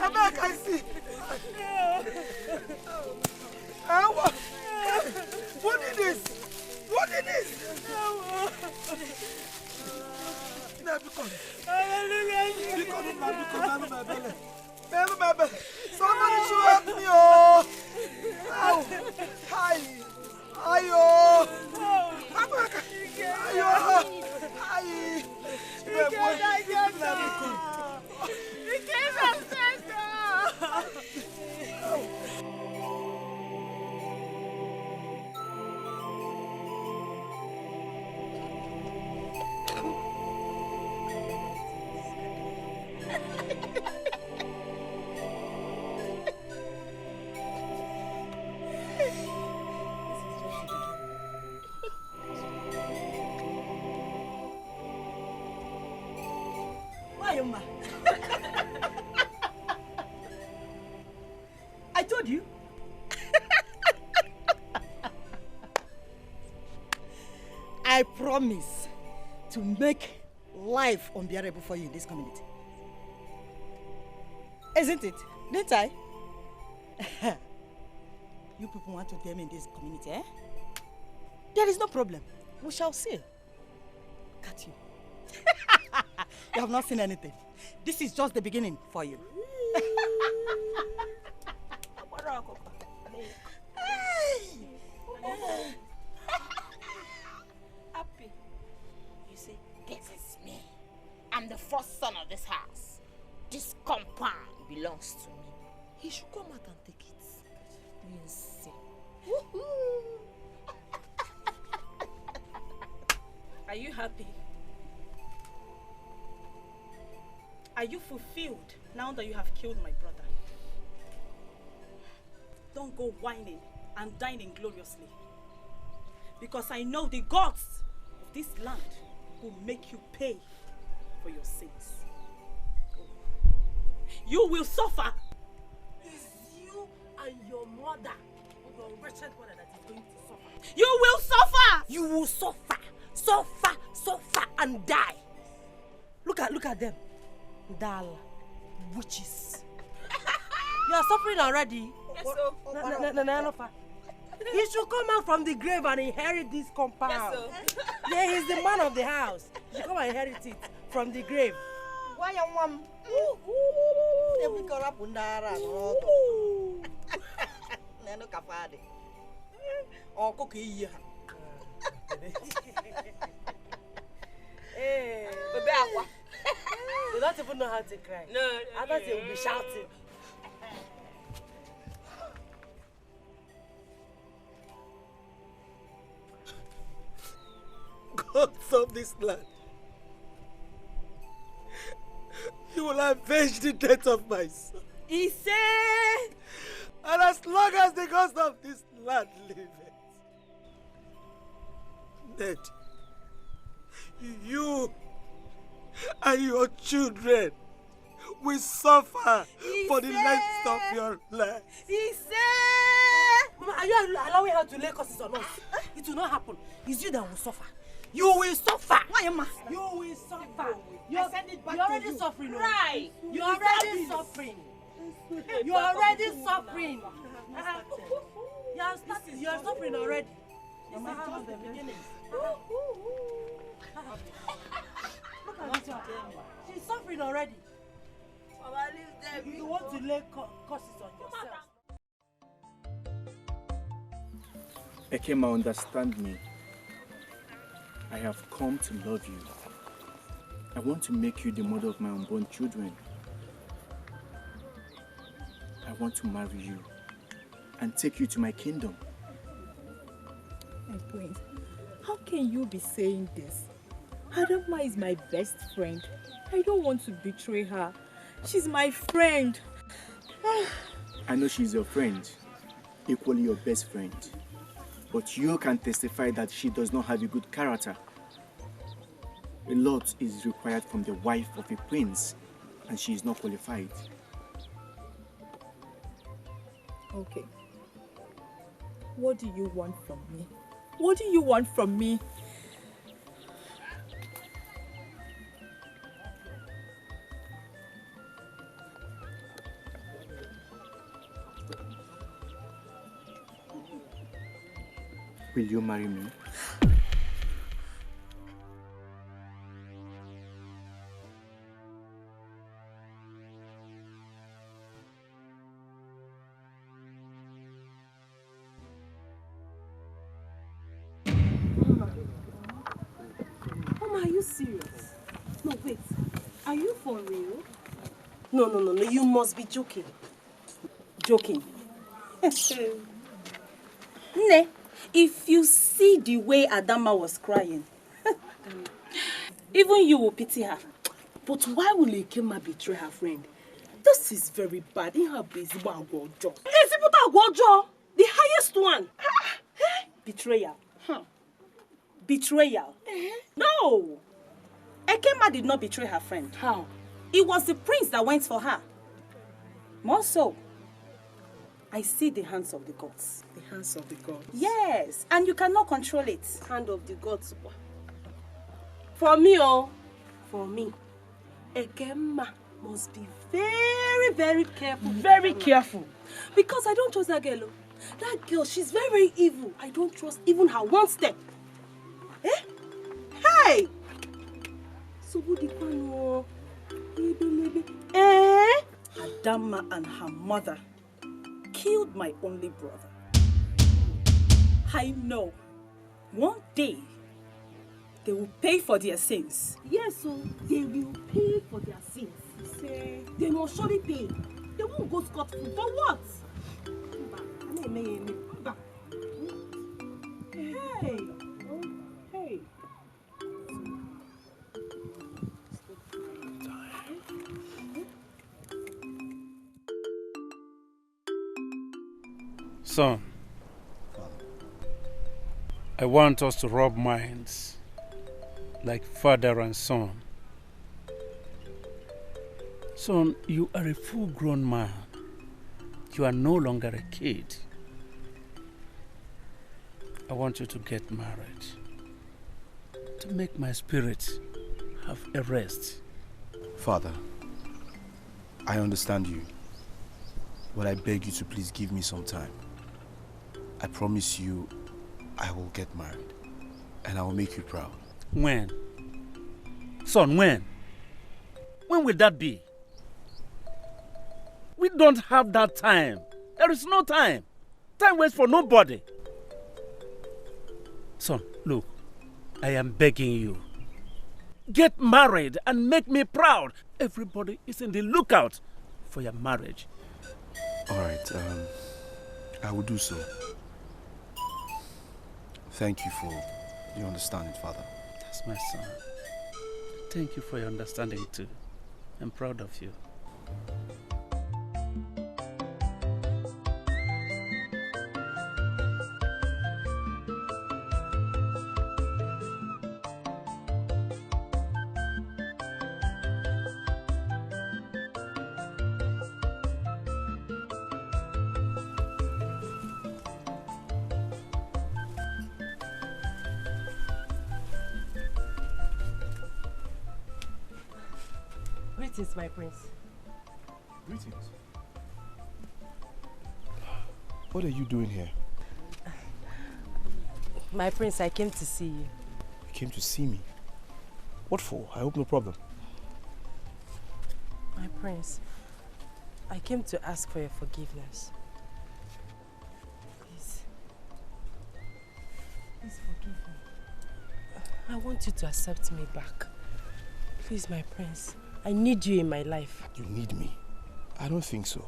I'm not going to see. What is this? What is this? Somebody should help me. Hi. Ayo. I told you. I promise to make life unbearable for you in this community. Isn't it? Didn't I? You people want to dare me in this community, eh? There is no problem. We shall see. Cut you. You have not seen anything. This is just the beginning for you. Happy. You see, this is me. I'm the first son of this house. This compound belongs to me. He should come out and take it. You see. Are you happy? Are you fulfilled now that you have killed my brother? Don't go whining and dining gloriously. Because I know the gods of this land will make you pay for your sins. You will suffer. It's you and your mother, your wretched mother, that is going to suffer. You will suffer! You will suffer, suffer, suffer and die. Look at them. Dal, witches. You are suffering already. Yes, sir. He should come out from the grave and inherit this compound. Yes, sir. Yeah, he's the man of the house. He should come and inherit it from the grave. Why your mom? Hey, you don't even know how to cry. No, I thought you would be shouting. Gods of this land, you will avenge the death of my son. He said, and as long as the gods of this land live, Ned, You and your children will suffer for the rest of your life. He said, Mama, are you allowing her to lay curses on us? It will not happen. It's you that will suffer. You will suffer. Why am I? You will suffer. You're already suffering. Right. You're already suffering. You're already suffering. You're suffering already. This is just the beginning. Look at her. She's suffering already. You want to lay curses on yourself. Ekema, understand me. I have come to love you. I want to make you the mother of my unborn children. I want to marry you and take you to my kingdom. My prince, how can you be saying this? Adama is my best friend. I don't want to betray her. She's my friend. I know she's your friend, equally your best friend. But you can testify that she does not have a good character. A lot is required from the wife of a prince, and she is not qualified. Okay. What do you want from me? What do you want from me? Will you marry me? Mama, are you serious? No, wait. Are you for real? No. You must be joking. Joking. Ne, if you see the way Adama was crying, even you will pity her. But why will Ekema betray her friend? This is very bad. In her busy Agwojo. Agwojo, the highest one. Betrayal. Betrayal. No! Ekema did not betray her friend. How? It was the prince that went for her. More so, I see the hands of the gods. The hands of the gods? Yes, and you cannot control it. Hand of the gods. For me, Ekema must be very, very careful. Very careful. Because I don't trust that girl. That girl, she's very, very evil. I don't trust even her one step. Eh? Hey! Adama and her mother killed my only brother. I know one day they will pay for their sins. Yes, so they will pay for their sins. They must surely pay. They won't go scot-free. For what? Hey! Hey! Son, I want us to rub minds like father and son. Son, you are a full-grown man. You are no longer a kid. I want you to get married to make my spirit have a rest. Father, I understand you, but I beg you to please give me some time. I promise you I will get married and I will make you proud. When? Son, when? When will that be? We don't have that time. There is no time. Time waits for nobody. Son, look, I am begging you. Get married and make me proud. Everybody is in the lookout for your marriage. All right, I will do so. Thank you for your understanding, Father. That's my son. Thank you for your understanding too. I'm proud of you. Greetings, my prince. Greetings. What are you doing here? My prince, I came to see you. You came to see me? What for? I hope no problem. My prince, I came to ask for your forgiveness. Please forgive me. I want you to accept me back. Please, my prince, I need you in my life. You need me? I don't think so.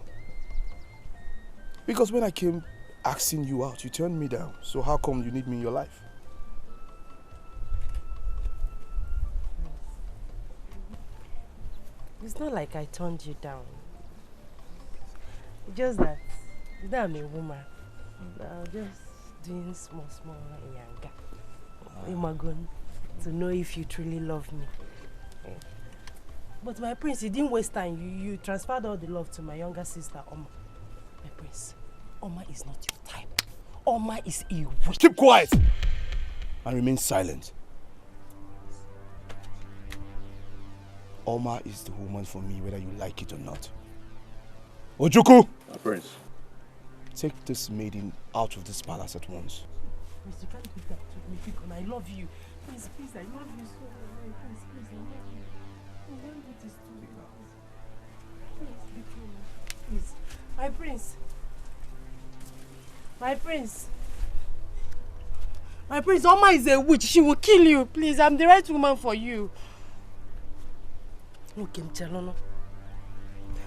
Because when I came asking you out, you turned me down. So how come you need me in your life? It's not like I turned you down. Just that I'm a woman. I'm just doing small yanga. I'm going to know if you truly love me. But my prince, you didn't waste time. You transferred all the love to my younger sister, Oma. My prince, Oma is not your type. Oma is a witch. Keep quiet and remain silent. Oma is the woman for me, whether you like it or not. Ojuku! Prince. Take this maiden out of this palace at once. Prince, you can't do that to me, because I love you. Please, I love you so much. Please, I love you. I love you this too. Please, my prince. My prince. My prince, Oma is a witch. She will kill you. Please, I'm the right woman for you. Okay, Mchalono.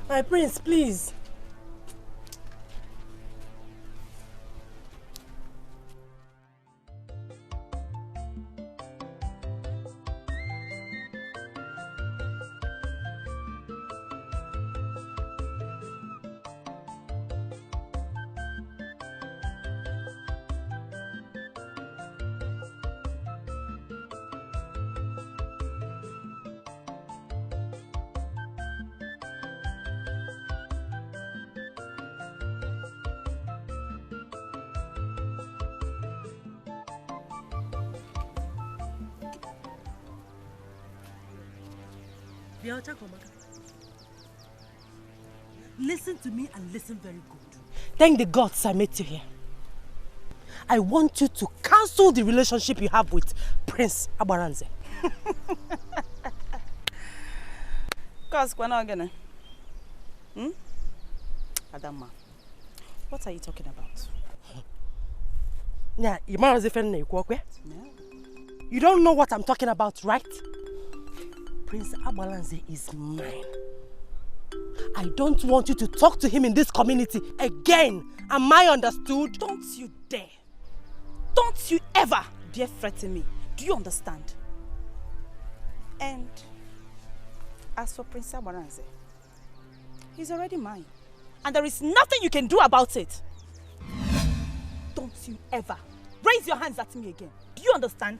My prince, please. Listen to me and listen very good. Thank the gods I met you here. I want you to cancel the relationship you have with Prince Abaranze. Cause we're not gonna. Adama, what are you talking about? Yeah, you don't know what I'm talking about, right? Prince Abalanze is mine. I don't want you to talk to him in this community again. Am I understood? Don't you dare. Don't you ever dare threaten me. Do you understand? And as for Prince Abalanze, he's already mine. And there is nothing you can do about it. Don't you ever raise your hands at me again. Do you understand?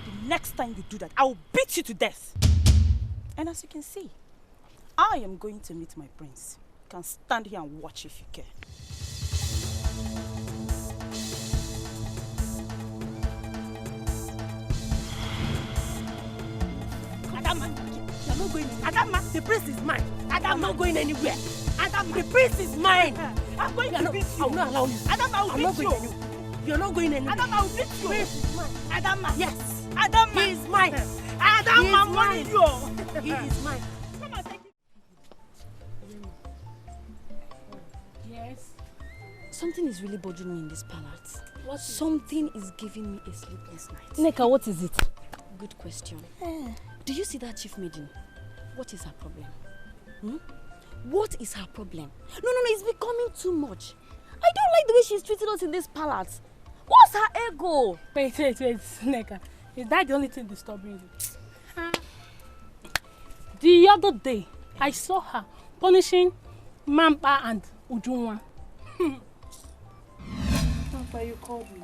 The next time you do that, I will beat you to death. And as you can see, I am going to meet my prince. You can stand here and watch if you care. Adama, you're not going anywhere. Adama, the prince is mine. Adama, I'm not going anywhere. Adama, the prince is mine. I'm going to beat you. I will not allow you. Adama, I will beat you. You're not going anywhere. Adama, I will beat you. Prince is mine. Adama. Yes. Adama. He is mine. Adama, I'm warning you. He is mine. Come on, take it. Yes? Something is really bothering me in this palace. What? Something is giving me a sleepless night. Neka, what is it? Good question. Do you see that chief maiden? What is her problem? What is her problem? No, it's becoming too much. I don't like the way she's treating us in this palace. What's her ego? Wait, Neka. Is that the only thing disturbing you? The other day, I saw her punishing Mamba and Ujunwa. Mamba, you called me.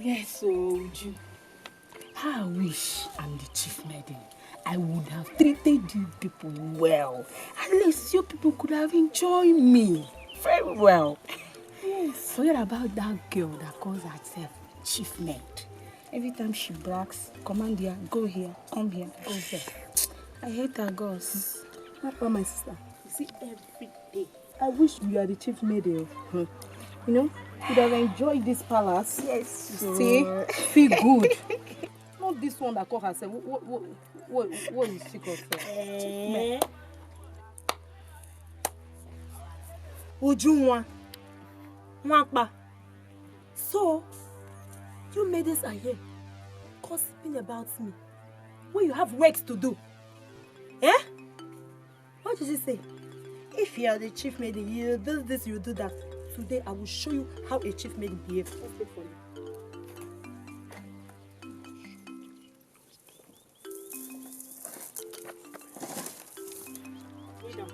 Yes, Uju. I wish I'm the chief maiden. I would have treated you people well. At least you people could have enjoyed me very well. Yes. Forget about that girl that calls herself chief maid. Every time she brags, command here, go here, come here, go there. I hate her girls. How about my sister? You see, every day, I wish you are the chief maiden. You know, you'd have enjoyed this palace. Yes. See, feel good. Not this one that called herself. What is she called? Ujunwa. Mwakpa. So, you maidens are here, gossiping about me, when you have work to do. Eh? What did you say? If you are the chief maiden, you do this, you do that. Today, I will show you how a chief maiden behaves. Let's wait for you. Kneel down.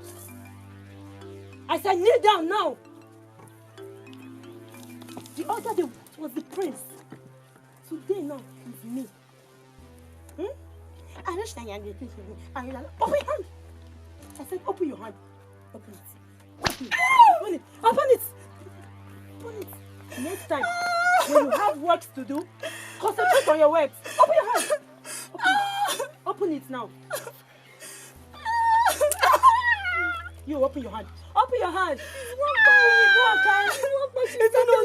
I said kneel down now. The other day was the prince. Today now is me. I understand you're getting to me. Open your hand. I said open your hand. Open it. Open it. Open it. Open it. Next time, when you have work to do, concentrate on your works. Open your hand. Open it. Open it now. You open your hand. Open your hand.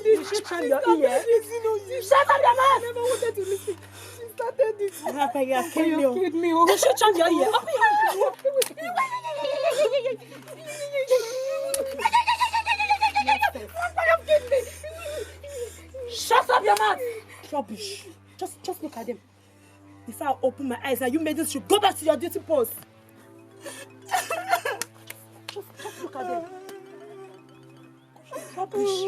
You should turn your ear. Shut up your mouth. I never wanted to listen. She started this. You have killed me. You should turn your ear. Open your hand. Shut up your mouth. Rubbish. Just look at them. Before I open my eyes, and you maidens should go back to your duty post. Just look at them. Rubbish.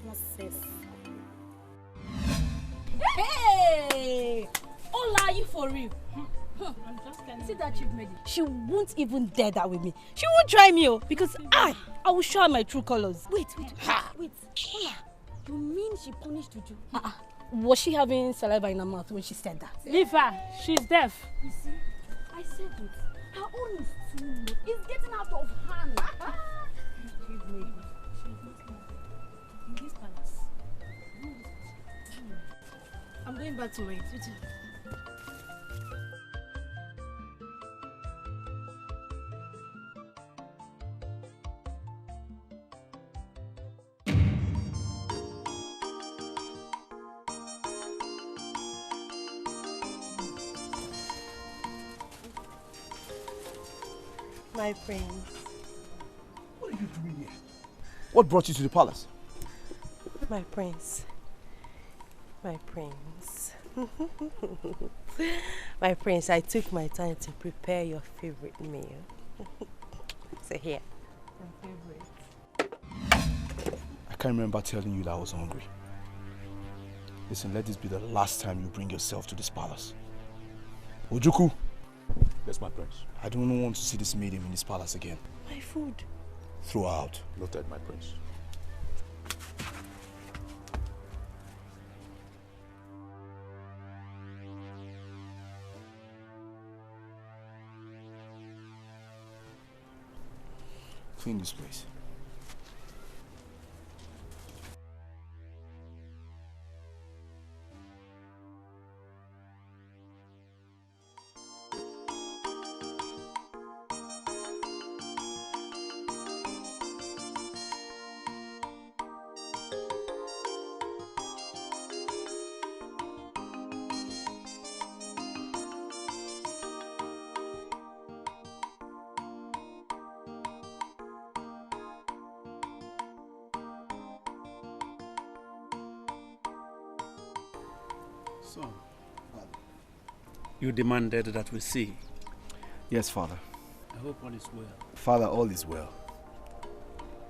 Nonsense. Hey! Ola, you for real? I'm just kidding. See that chief maiden? She won't even dare that with me. She won't try me, because I will show her my true colors. Wait. Ola, you mean she punished Uju? Was she having saliva in her mouth when she said that? Leave her. She's deaf. You see, I said it. Her own is too much. It's getting out of hand. Chief maiden. She's not in this palace. I'm going back to my duty. My prince. What are you doing here? What brought you to the palace? My prince. My prince. My prince, I took my time to prepare your favorite meal. So here. Your favorite. I can't remember telling you that I was hungry. Listen, let this be the last time you bring yourself to this palace. Ojuku. Yes, my prince. I don't want to see this maiden in this palace again. My food. Throw her out. Noted, my prince. Clean this place. So, you demanded that we see. Yes, Father. I hope all is well. Father, all is well.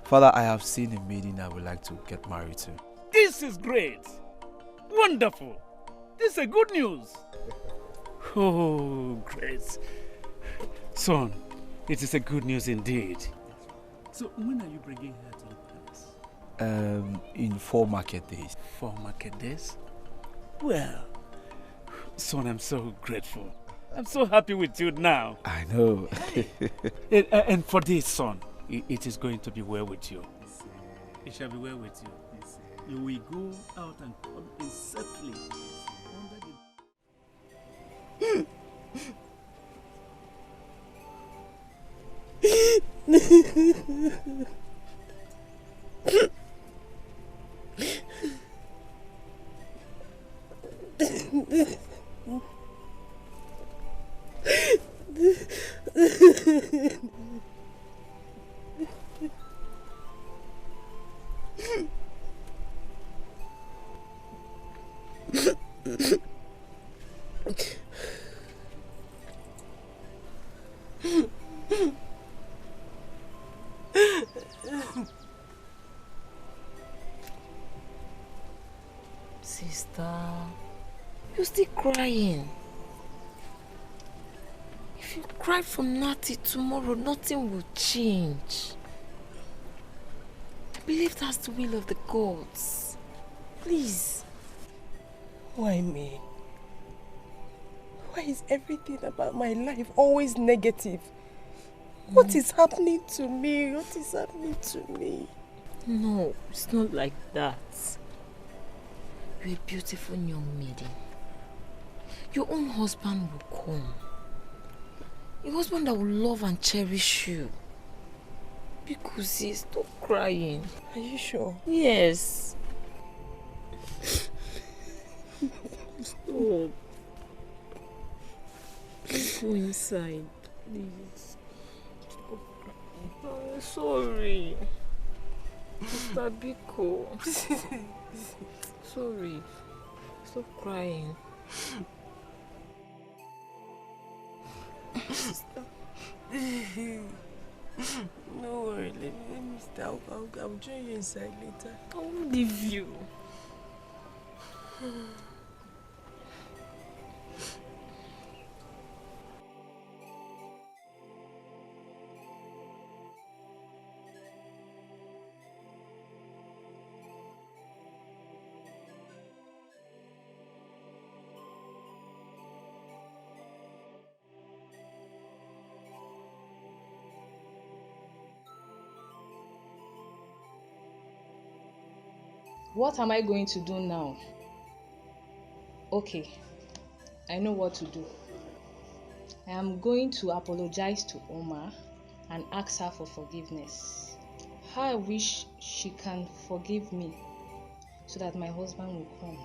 Father, I have seen a maiden I would like to get married to. This is great. Wonderful. This is good news. Oh, great. Son, it is a good news indeed. So, when are you bringing her to the palace? In 4 market days. 4 market days? Well, son, I'm so grateful. I'm so happy with you now. I know. And for this, son, it is going to be well with you. It shall be well with you. You will go out and come in safely under the Sister, you're still crying. If you cry from now till tomorrow, nothing will change. I believe that's the will of the gods. Please. Why me? Why is everything about my life always negative? What is happening to me? What is happening to me? No, it's not like that. You're a beautiful young maiden. Your own husband will come. A husband that will love and cherish you. Because stop crying. Are you sure? Yes. Stop. Please go inside. Please. Stop crying. Oh, sorry. Mr. Biko. Sorry. Stop crying. No worry, let me stay. I'll join you inside later. I won't leave you. What am I going to do now? Okay, I know what to do. I am going to apologize to Oma and ask her for forgiveness. How I wish she can forgive me so that my husband will come.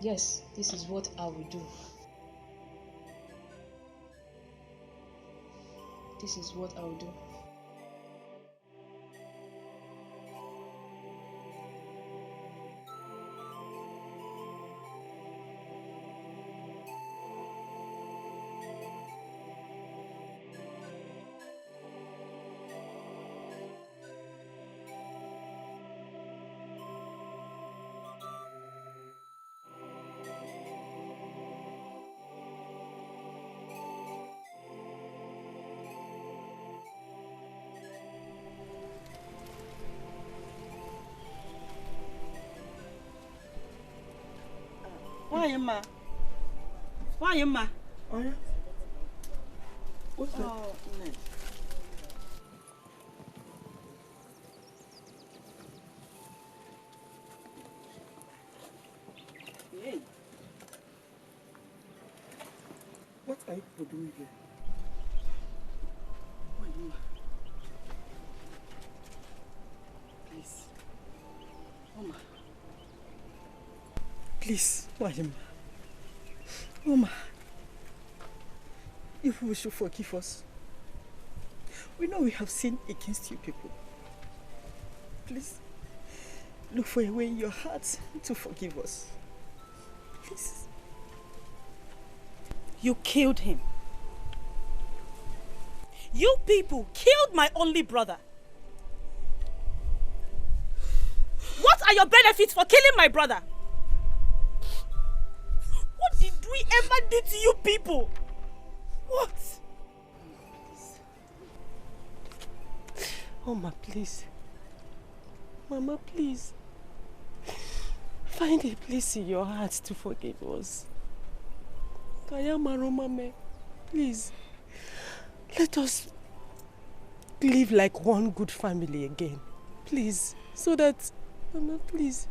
Yes, this is what I will do. This is what I will do. Why am I? Oh, yeah. What's that? Oh, no. Hey. What are you doing here? Why am I? Please. Oma. Please, why am I? Mama, if we should forgive us. We know we have sinned against you people. Please, look for a way in your heart to forgive us. Please. You killed him. You people killed my only brother. What are your benefits for killing my brother? What did we ever do to you people? What? Oma, please. Mama, please. Find a place in your heart to forgive us. Kayama, please. Let us live like one good family again. Please. So that Mama, please.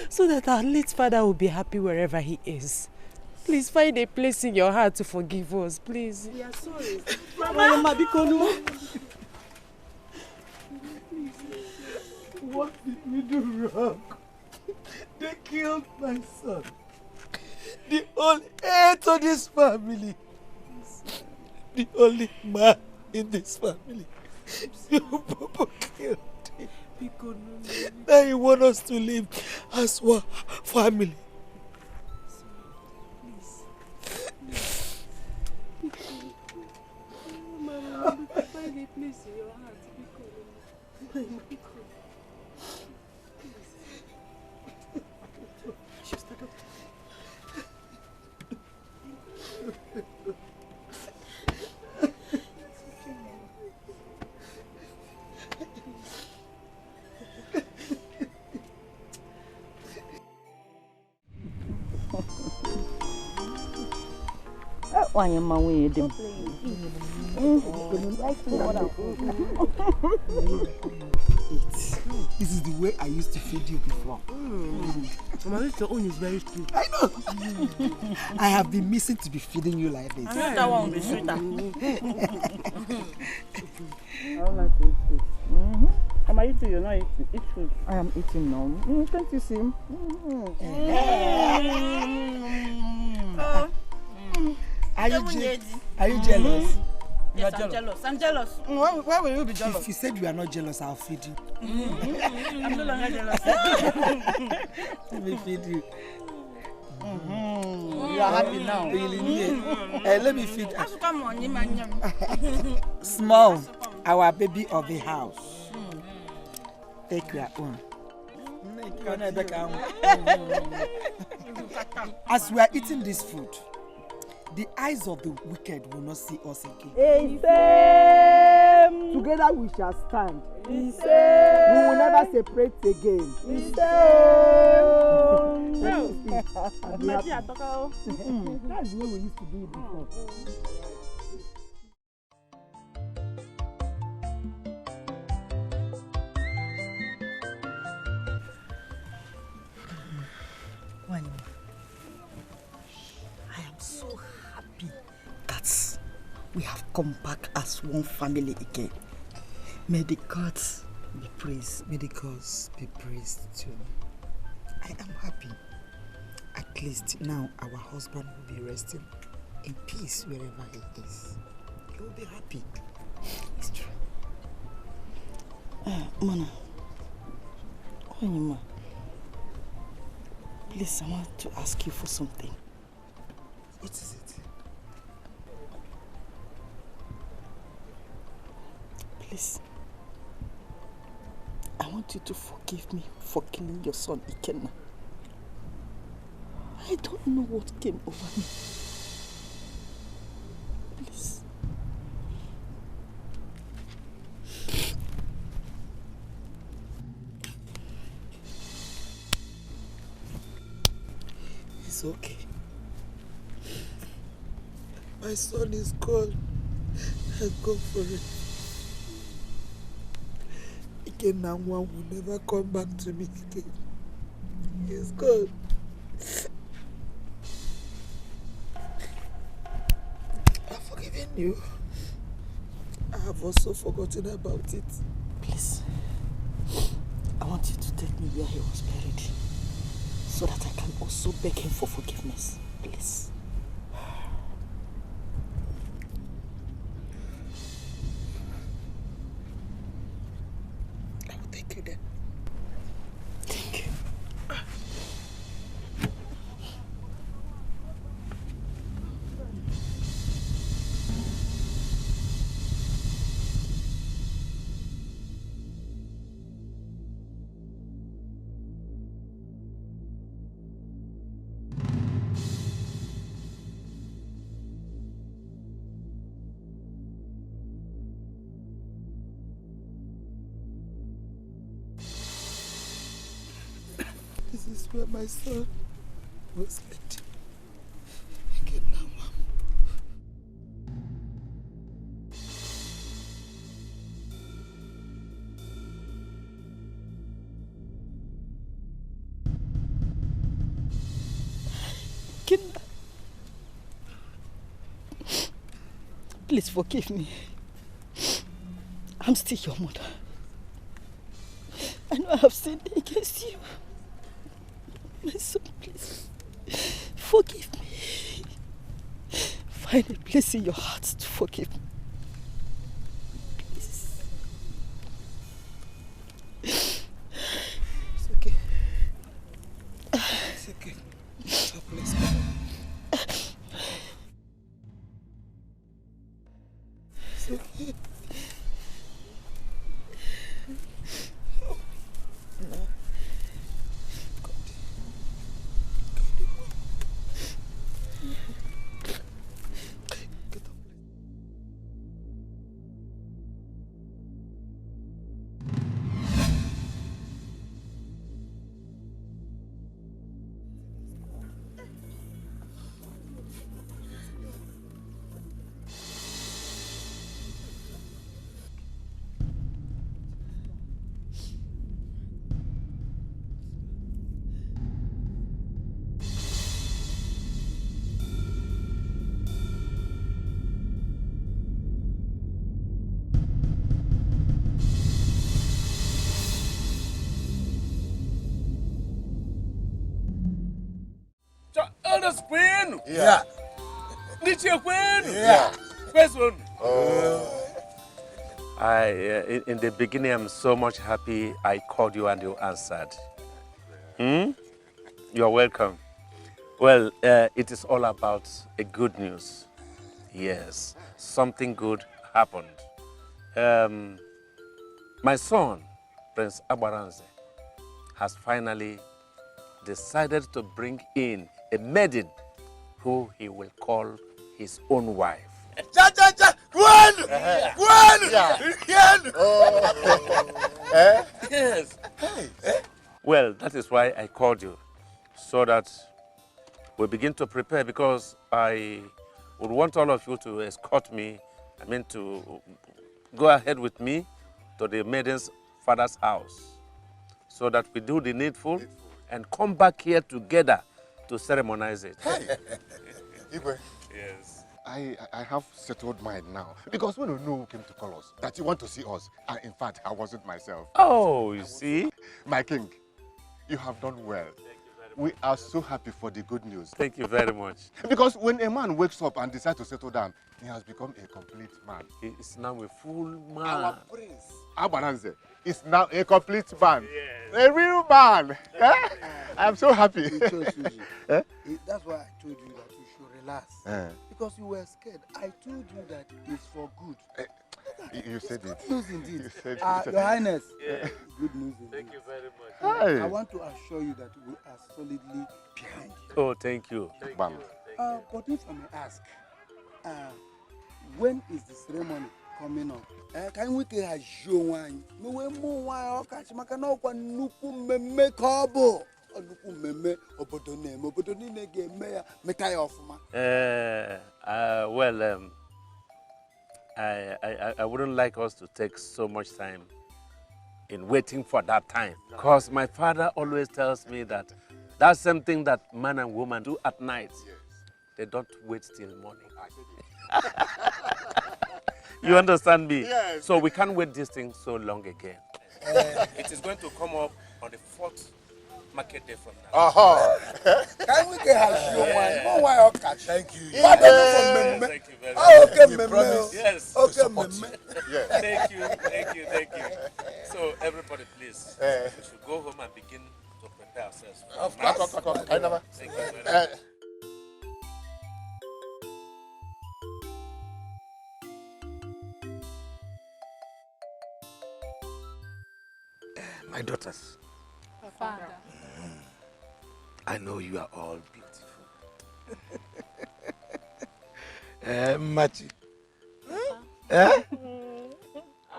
So that our late father will be happy wherever he is. Please find a place in your heart to forgive us, please. We are sorry. Mama, Bikonu. What did we do wrong? They killed my son. The only heir to this family. The only man in this family. You people killed him. Now you want us to live as one family. Mama, find a place in your heart. This is the way I used to feed you before. Mama, your own is very sweet. I know. I have been missing to be feeding you like this. That one will be sweeter. I don't like to eat food. Am I eating? You're not eating. Eat food. I am eating now. Can't you see? Are you jealous? Yes, I'm jealous. I'm jealous. Why will you be jealous? If you said you are not jealous, I'll feed you. I'm no longer jealous. Let me feed you. You are happy now. Let me feed you. Small, our baby of the house. Take your own. As we are eating this food, the eyes of the wicked will not see us again. Together we shall stand. We will never separate again. That's the way we used to do it before. I am so happy that we have come back as one family again. May the gods be praised. May the gods be praised too. I am happy. At least now our husband will be resting in peace wherever he is. He will be happy. It's true. Mana, Onyema, please, I want to ask you for something. What is it? Please, I want you to forgive me for killing your son, Ikenna. I don't know what came over me. Please. It's okay. My son is gone. I'll go for it. Again, now one will never come back to me again. He's gone. I've forgiven you. I have also forgotten about it. Please, I want you to take me where he was buried, so that I can also beg him for forgiveness. Please. I will take you there. Thank you. This is where my son was laid. Again now, Mom. Please forgive me. I'm still your mother. I know I have sinned against you. My son, please, forgive me. Find a place in your heart to forgive me. Please. It's okay. It's okay. So please come on. It's okay. Eldest Queen! Yeah. Niche Queen! Yeah. Person! In the beginning, I'm so much happy I called you and you answered. You're welcome. Well, it is all about a good news. Yes, something good happened. My son, Prince Abaranze, has finally decided to bring in a maiden who he will call his own wife. Yes. Well, that is why I called you, so that we begin to prepare, because I would want all of you to escort me, to go ahead with me to the maiden's father's house, so that we do the needful and come back here together to ceremonize it. Igwe. Yes. I have settled mine now. Because when Onu came to call us, that you want to see us, and in fact, I wasn't myself. Oh, you see? My king, you have done well. We are so happy for the good news. Thank you very much. Because when a man wakes up and decides to settle down, he has become a complete man. He is now a full man. Our prince, Abananze, is now a complete man. Yes. A real man. I'm so happy. That's why I told you that you should relax. Because you were scared. I told you that it's for good. You said it. Good news indeed. You said it. Your Highness, Yeah. good news indeed. Thank you very much. Hey. I want to assure you that we are solidly behind you. Oh, thank you. Bam. But if I may ask, when is the ceremony coming up? Can we get a show wine? No way more wine or catch Makanoka Nuku Meme Kobo. Nuku Meme or Bodone, Bodonine game mayor, Metai of ma. Well, I wouldn't like us to take so much time in waiting for that time. Because my father always tells me that that's something that man and woman do at night. Yes. They don't wait till morning. You understand me? Yes. So we can't wait this thing so long again. It is going to come up on the 4th market day from now. Can we get a show wine? No wine or catch. Thank you. Thank you very much. Okay, Meme. Yes. Okay, Meme. Thank you. So everybody, please, we should go home and begin to prepare ourselves. Of course. I never. Thank you very much. My daughters, Father. I know you are all beautiful. Machi.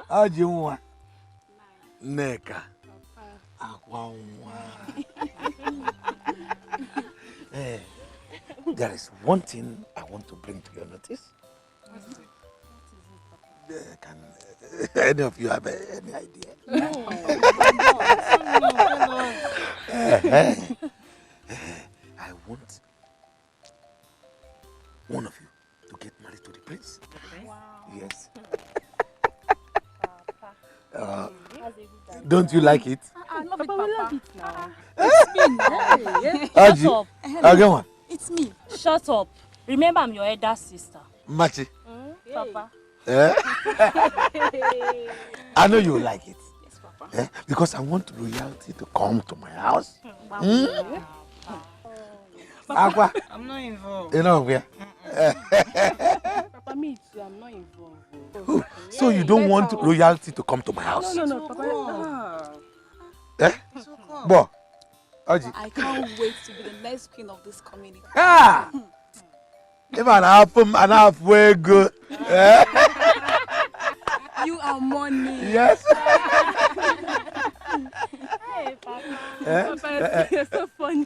How do you want? Neka. There is one thing I want to bring to your notice. Can any of you have any idea? No. I want one of you to get married to to the prince. Wow. Yes. Don't you like it? I love it, Papa. We love it now. It's me now. Aji, Shut up. again one. It's me. Shut up. Remember, I'm your elder sister. Machi. Papa. Eh? I know you like it. Yes, Papa. Eh? Because I want royalty to come to my house. Papa, I'm not involved. You know where? Papa, me too, I'm not involved. So you don't want royalty to come to my house? No, Papa. Eh? Bo, Aji. I can't wait to be the next queen of this community. Ah! If I have them, I have way good. Eh? You are money. Yes. Hey, Papa. Eh? Papa, you're so funny.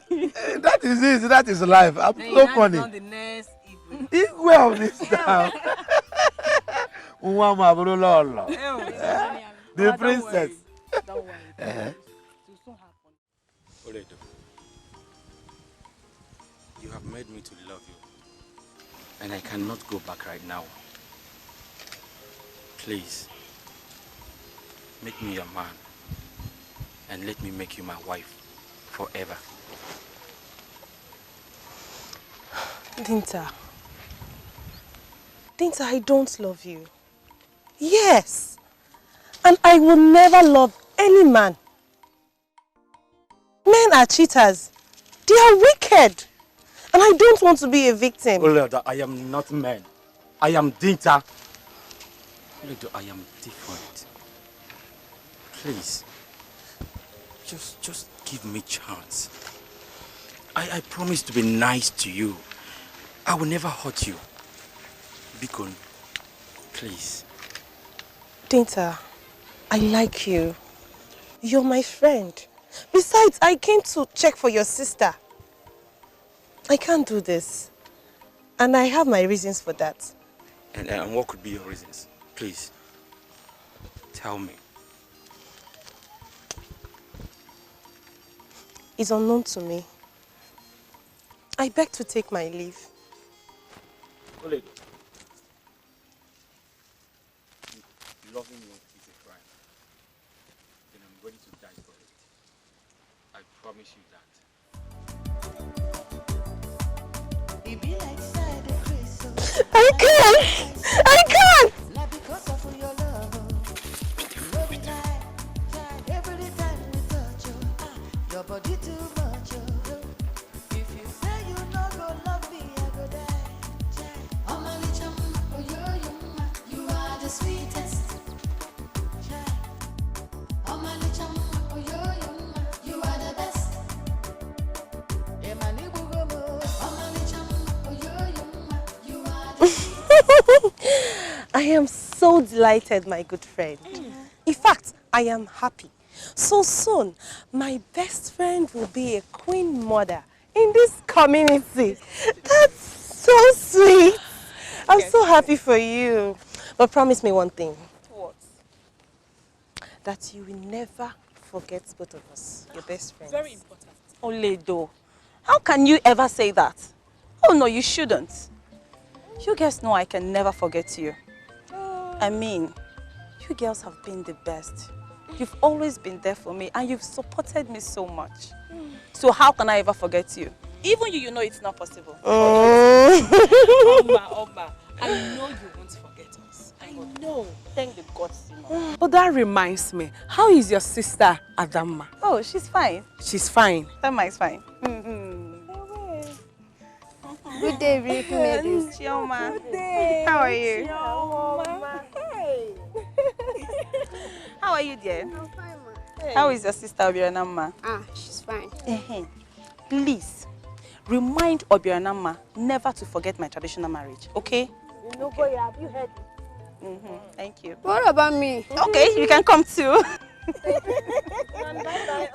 That is it. That is life. I'm so funny. On the next Igwe of this town. The princess. Don't worry. It will soon happen. Oledo, you have made me to love you, and I cannot go back right now. Please, make me your man, and let me make you my wife forever. Dinta, I don't love you. Yes, and I will never love any man. Men are cheaters. They are wicked. And I don't want to be a victim. Oledo, I am not man. I am Dinta. Oledo, I am different. Please, just give me chance. I promise to be nice to you. I will never hurt you. Bikon, please. Dinta, I like you. You're my friend. Besides, I came to check for your sister. I can't do this. And I have my reasons for that. And what could be your reasons? Please, tell me. It's unknown to me. I beg to take my leave. Oledo, loving you is a crime. And I'm ready to die for it. I promise you that. I can't! I can't! Your body too much, if you say you no go love me, I go die. Oh my little, oh you are the sweetest. Oh my little, oh you are the best. I am so delighted, my good friend. In fact, I am happy. So soon, my best friend will be a queen mother in this community. That's so sweet. I'm so happy for you. But promise me one thing. What? That you will never forget both of us, your best friends. Very important. Oledo, how can you ever say that? Oh no, you shouldn't. You girls know I can never forget you. I mean, you girls have been the best. You've always been there for me and you've supported me so much. So how can I ever forget you? Even you know it's not possible. Oma, I know you won't forget us. I know. Thank the gods, you know. But that reminds me, how is your sister Adamma? Oh, she's fine. She's fine. Adamma is fine. Good day, beautiful ladies. Chioma. Good day. How are you? Chioma. Hey. How are you, dear? I'm fine, ma. How is your sister Obianama? She's fine. Please, remind Obianama never to forget my traditional marriage, okay? You know, boy, have you heard? Thank you. What about me? Okay, you can come too.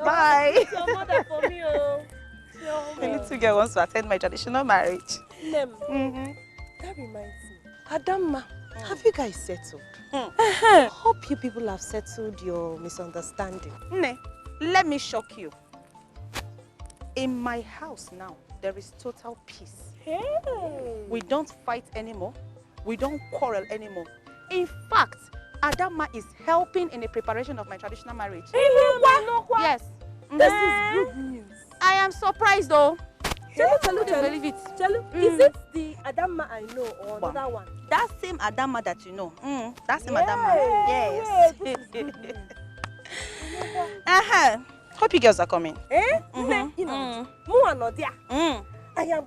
Bye. It's your mother for me, oh. The little girl wants to attend my traditional marriage. That reminds me. Adamma, have you guys settled? Hope you people have settled your misunderstanding. Ne, let me shock you. In my house now, there is total peace. Hey. We don't fight anymore. we don't quarrel anymore. In fact, Adama is helping in the preparation of my traditional marriage. Yes. This is good news. I am surprised though. Chelu, Believe it. Chelu, is it the Adama I know or another one? That same Adama that you know. That same Adama. Yes. Hope you girls are coming. I am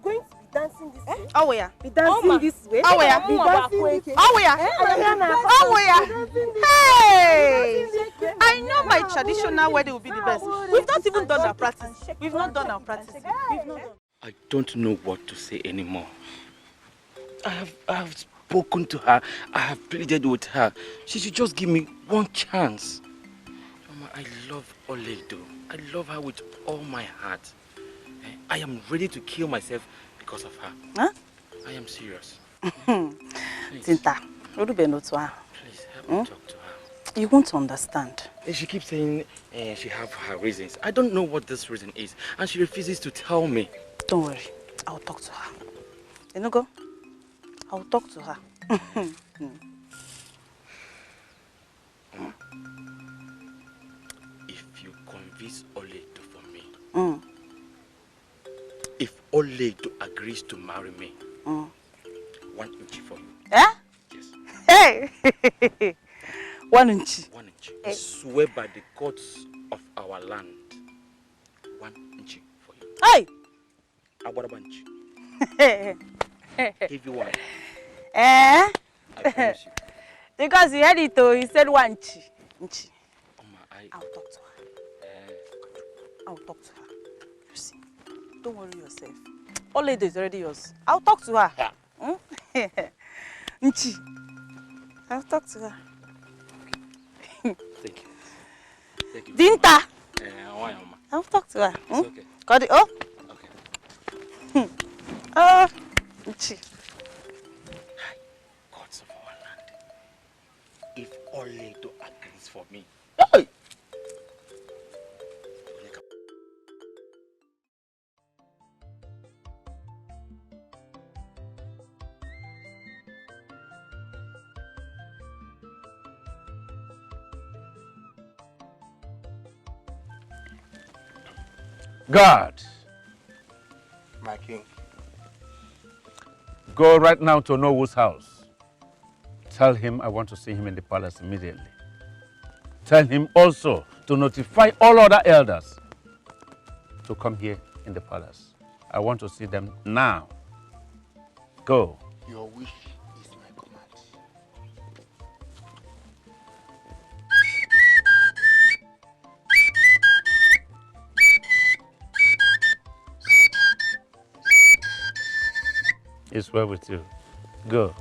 going to be dancing this way. Oh yeah. Be dancing this way. Oh yeah. Be dancing this way. Oh yeah. Oh yeah. Hey! I know my traditional wedding will be the best. We've not even done our practice. We've not done our practice. We've not done. I don't know what to say anymore. I have spoken to her. I have pleaded with her. She should just give me one chance. Mama, I love Oledo. I love her with all my heart. I am ready to kill myself because of her. Huh? I am serious. Tinta, what do you know to her? Please help me talk to her. You won't understand. She keeps saying she have her reasons. I don't know what this reason is, and she refuses to tell me. Don't worry, I'll talk to her. You know, go. I'll talk to her. If you convince Oledo for me, if Oledo agrees to marry me, 1 inch for you. Eh? Yes. Hey! 1 inch. 1 inch. I swear by the gods of our land, 1 inch for you. Hey! I want a bunch. Give you one. Eh? I promise you. Because you heard it though, he said 1 inch. I'll talk to her. I'll talk to her. You see, don't worry yourself. Oledo is already yours. I'll talk to her. Nchi. I'll talk to her. Thank you. Thank you. Dinta. Why, Mama? I'll talk to her. It's okay. Got it? Oh. Nchi. Gods of our land. If Oledo agrees for me. Hey! God, My king. go right now to Nowood's house. Tell him I want to see him in the palace immediately. Tell him also to notify all other elders to come here in the palace. I want to see them now. Go. Your wish is my command. It's well with you. Go.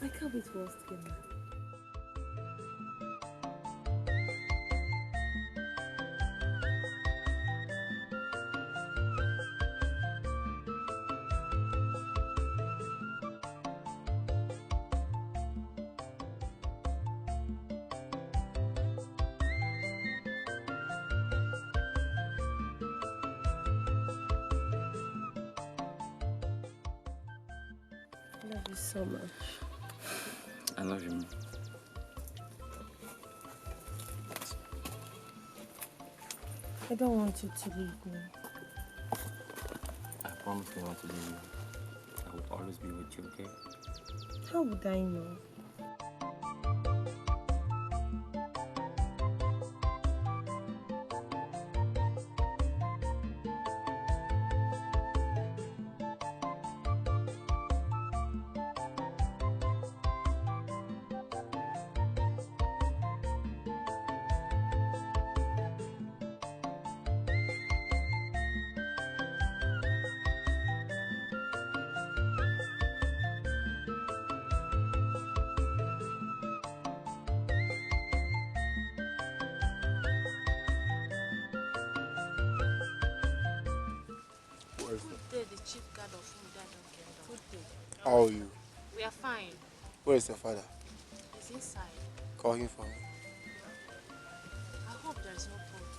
I can't wait for us to get married. you so much. I love you, Mom. I don't want you to leave me. I promise never to leave you. I will always be with you, okay? How would I know? The chief guard of Umuda don't get down. Good day. How are you? We are fine. Where is your father? He's inside. Call him for me. I hope there is no problem.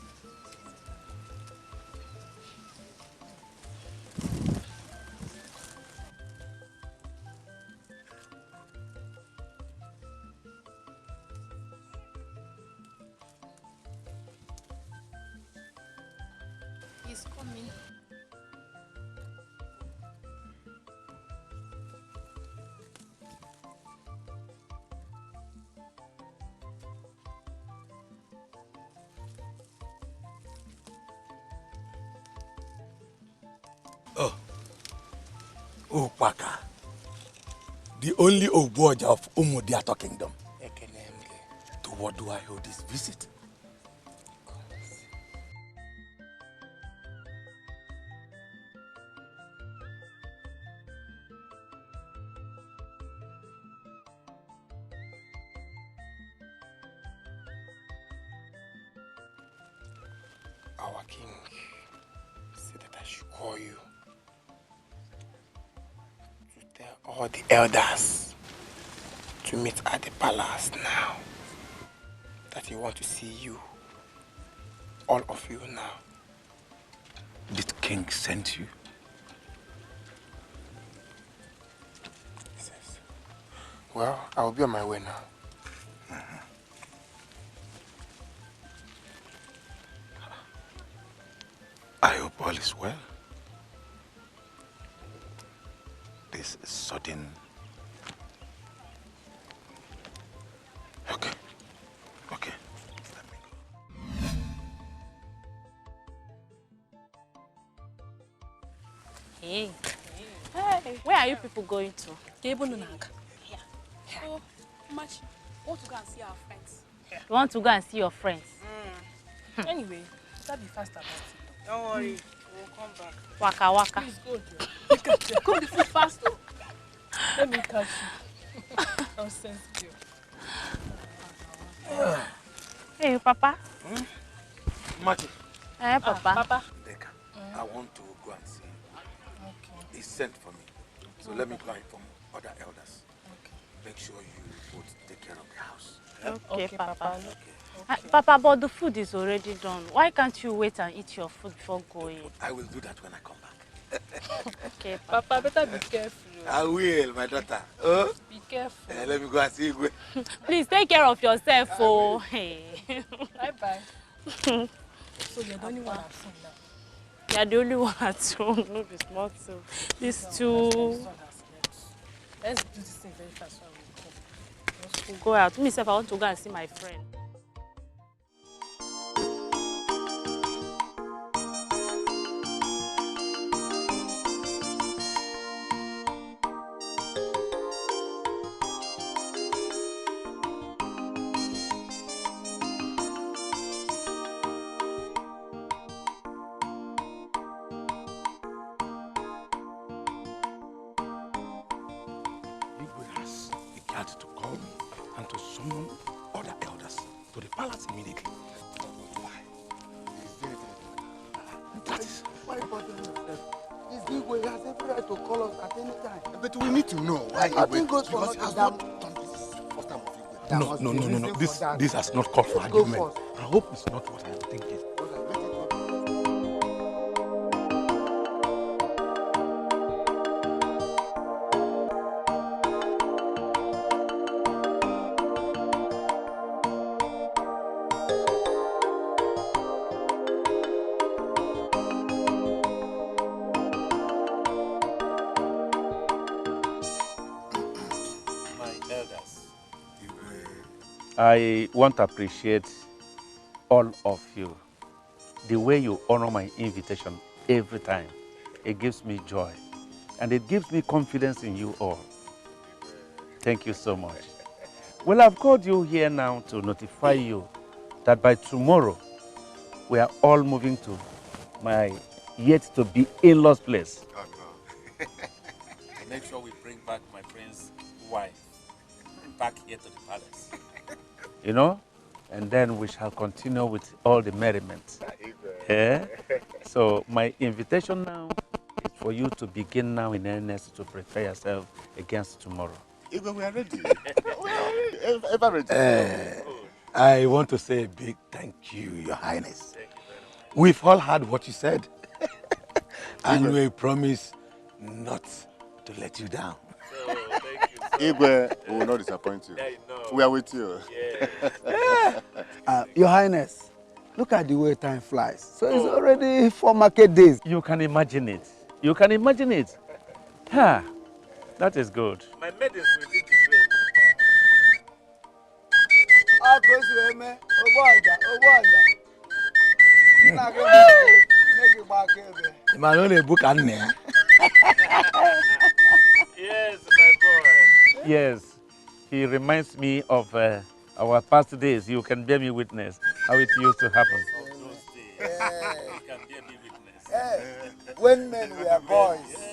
He's coming. Upaka, the only Ogboja of Umudiato Kingdom. To what do I owe this visit? Our king said that I should call you to tell all the elders to meet at the palace now. That he want to see you, all of you now. Did king send you? He says, well, I will be on my way now. I hope all is well. This sudden... Okay. Okay. Let me go. Hey. Hey. Where are you people going to? Oh, Machi, want to go and see our friends. You want to go and see your friends? Anyway, that'll be fast about it. Don't worry, we'll come back. Waka waka. Please go, Joe. Cook the food fast, though. Let me catch you. Nonsense, Joe. Hey, Papa. Marty. Hey, Papa. Papa. Deka, I want to go and see you. Okay. He sent for me. So let me go and inform other elders. Okay. Make sure you both take care of the house. Okay, Papa. Okay. Papa, but the food is already done. Why can't you wait and eat your food before going? I will do that when I come back. Okay, Papa, better be careful. I will, my daughter. Oh? Be careful. Let me go and see you. Please take care of yourself, oh. Hey. Bye-bye. So you're the only one at home now? You're the only one at home. No, be smart too. These two. Let's do this thing very fast while we We'll go out. Myself, I want to go and see my friend. To call me and to summon other elders to the palace immediately. Why? It's very, very important. That is why important yourself. This Igwe has every right to call us at any time. But we need to know why Nothing goes for because he has nothing. not done this first time of Igwe. No. This has not called for argument. I hope it's not what I am thinking. I want to appreciate all of you. The way you honor my invitation every time, it gives me joy. And it gives me confidence in you all. Thank you so much. Well, I've called you here now to notify you that by tomorrow, we are all moving to my yet-to-be in-laws place. Oh, no. Make sure we bring back my friend's wife back here to the palace. You know? And then we shall continue with all the merriment. Yeah? So my invitation now is for you to begin now in earnest to prepare yourself against tomorrow. Igwe, we are ready. We are ready. I want to say a big thank you, Your Highness. We've all heard what you said. And we promise not to let you down. Igwe, we will not disappoint you. We are with you. Your Highness, look at the way time flies. So it's already 4 market days. You can imagine it. You can imagine it. Ha! That is good. My maidens will lead the way. Yes, my boy. Yes, he reminds me of our past days. You can bear me witness how it used to happen. You can bear me witness. When men were boys.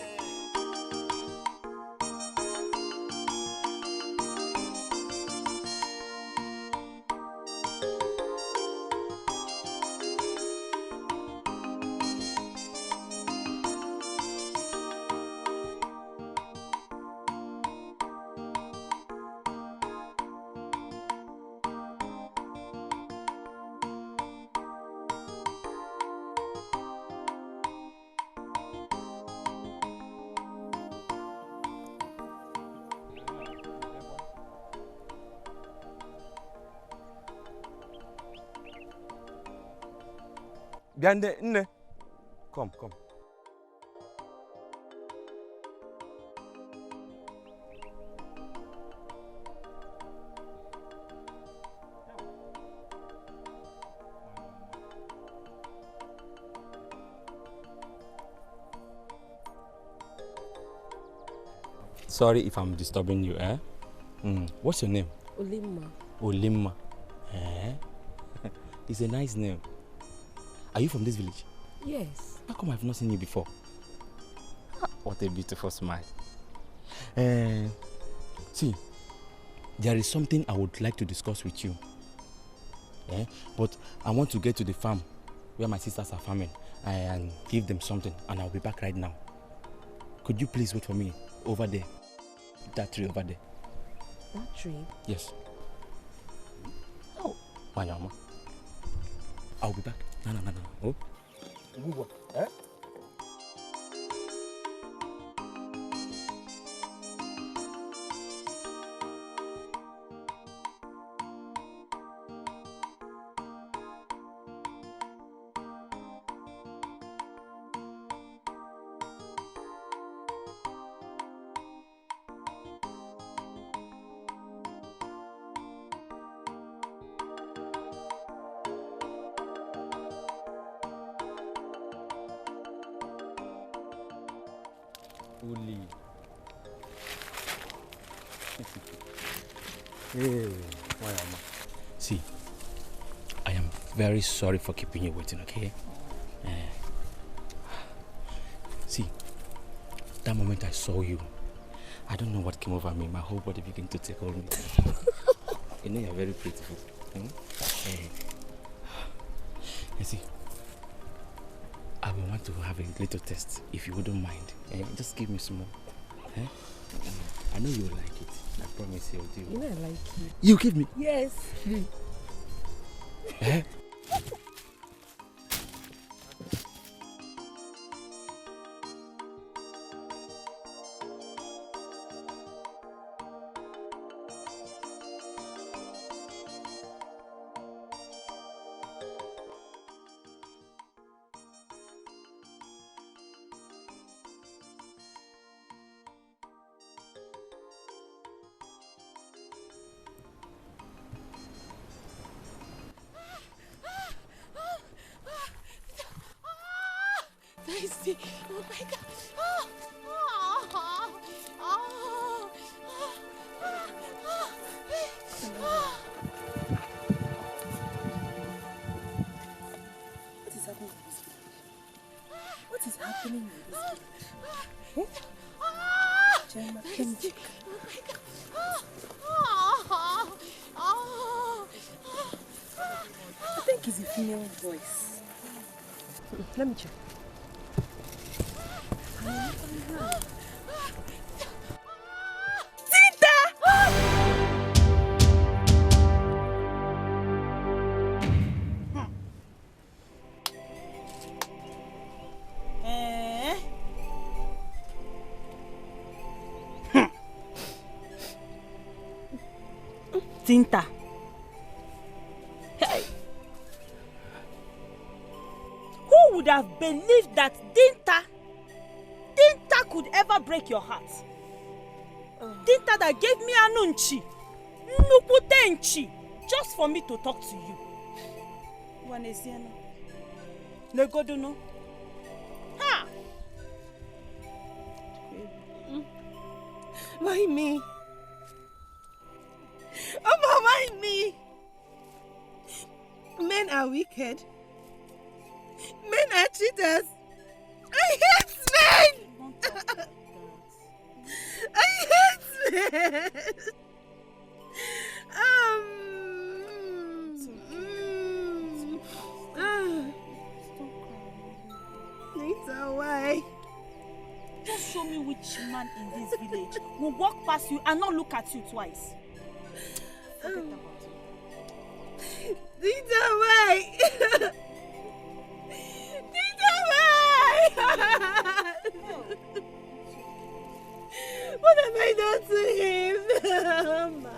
Biande, nne. Come. Sorry if I'm disturbing you, eh? What's your name? Olimma. Olimma. Eh? It's a nice name. Are you from this village? Yes. How come I've not seen you before? What a beautiful smile. See, there is something I would like to discuss with you. But I want to get to the farm where my sisters are farming and give them something, and I'll be back right now. Could you please wait for me over there? That tree over there. That tree? Yes. Oh, my mama. I'll be back. No. Oh. Eh? Uli. Hey, why am I? See, I am very sorry for keeping you waiting, okay? See, that moment I saw you, I don't know what came over me. My whole body began to take hold of me. You know you're very beautiful. You see, I will want to have a little test, if you wouldn't mind. Just give me some more. I know you'll like it. I promise you'll do. You know I like it. You give me? Yes. I see. Oh my God. What is happening in this village? Gemma, I think it's a female voice. Let me check. Tinta. Hey. Who would have believed that Dinta could ever break your heart? Dinta that gave me anunchi, nukutenchi, just for me to talk to you. Wanesiano. Negoduno. Ha! Why me? Oh, why me? Men are wicked. Men are cheaters. I hate men! I hate men! Nita, why? Just show me which man in this village will walk past you and not look at you twice. Forget about it. Nita, why? Nita, why? What have I done to him? Mama?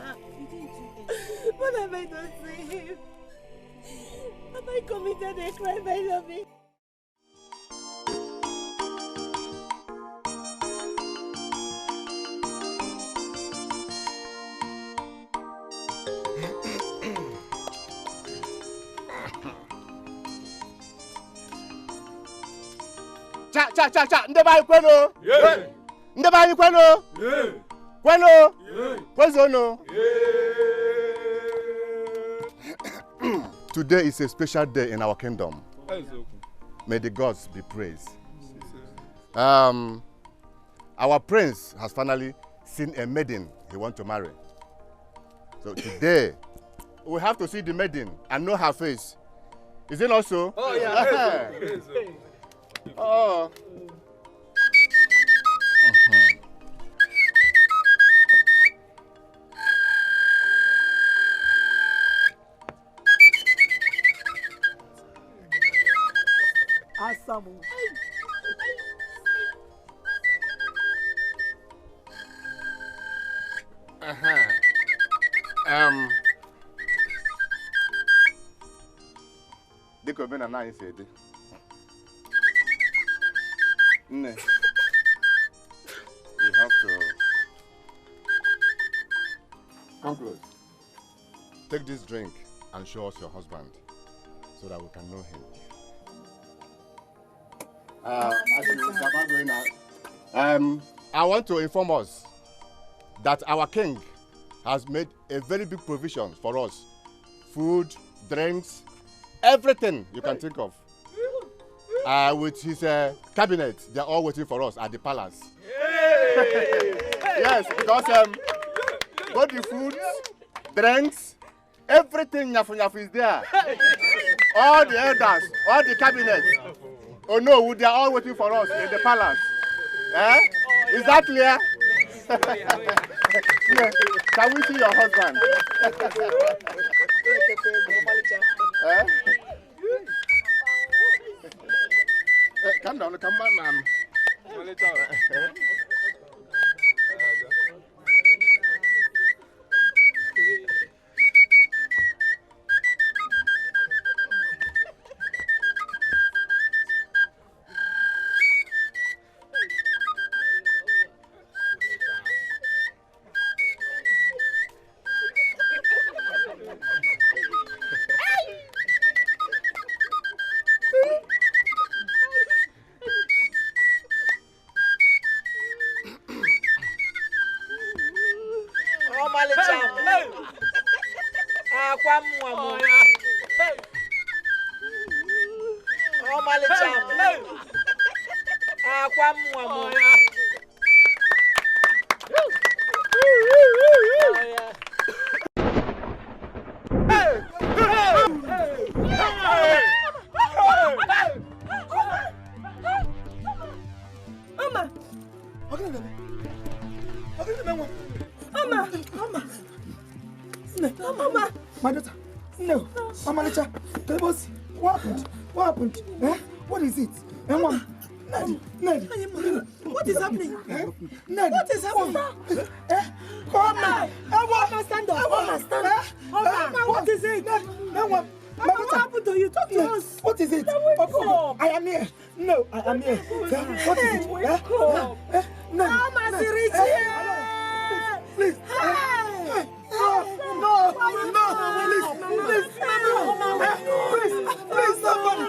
What have I done to him? Have I committed a crime by loving? Cha, ndeba kweno. Ndeba kweno. Kweno. Kwezono. Today is a special day in our kingdom. May the gods be praised. Our prince has finally seen a maiden he wants to marry. So today, we have to see the maiden and know her face. Is it not so? Oh, yeah. Oh. Asamu. Diko bena na ise de. Nne. You have to come close. Take this drink and show us your husband so that we can know him. I want to inform us that our king has made a very big provision for us. Food, drinks, everything you can think of. With his cabinet, they're all waiting for us at the palace. Yes, because both the food, drinks, everything Nyafu is there. All the elders, all the cabinet. Oh no, they are all waiting for us in the palace. Eh? Is that clear? Can we see your husband? Eh? Calm down, come on, ma'am. Mama! My daughter! No! Mama Licha! Boss! What happened? What happened? Eh? What is it? Mama! Ned! What is happening? Ned! What is happening? Come on! Mama, stand up! Mama, stand up! Mama, what is it? Mama, what happened to you? Talk to us! What is it? I am here! No, I am here! What is it? Mama, Sirichi! Please! No, please, somebody!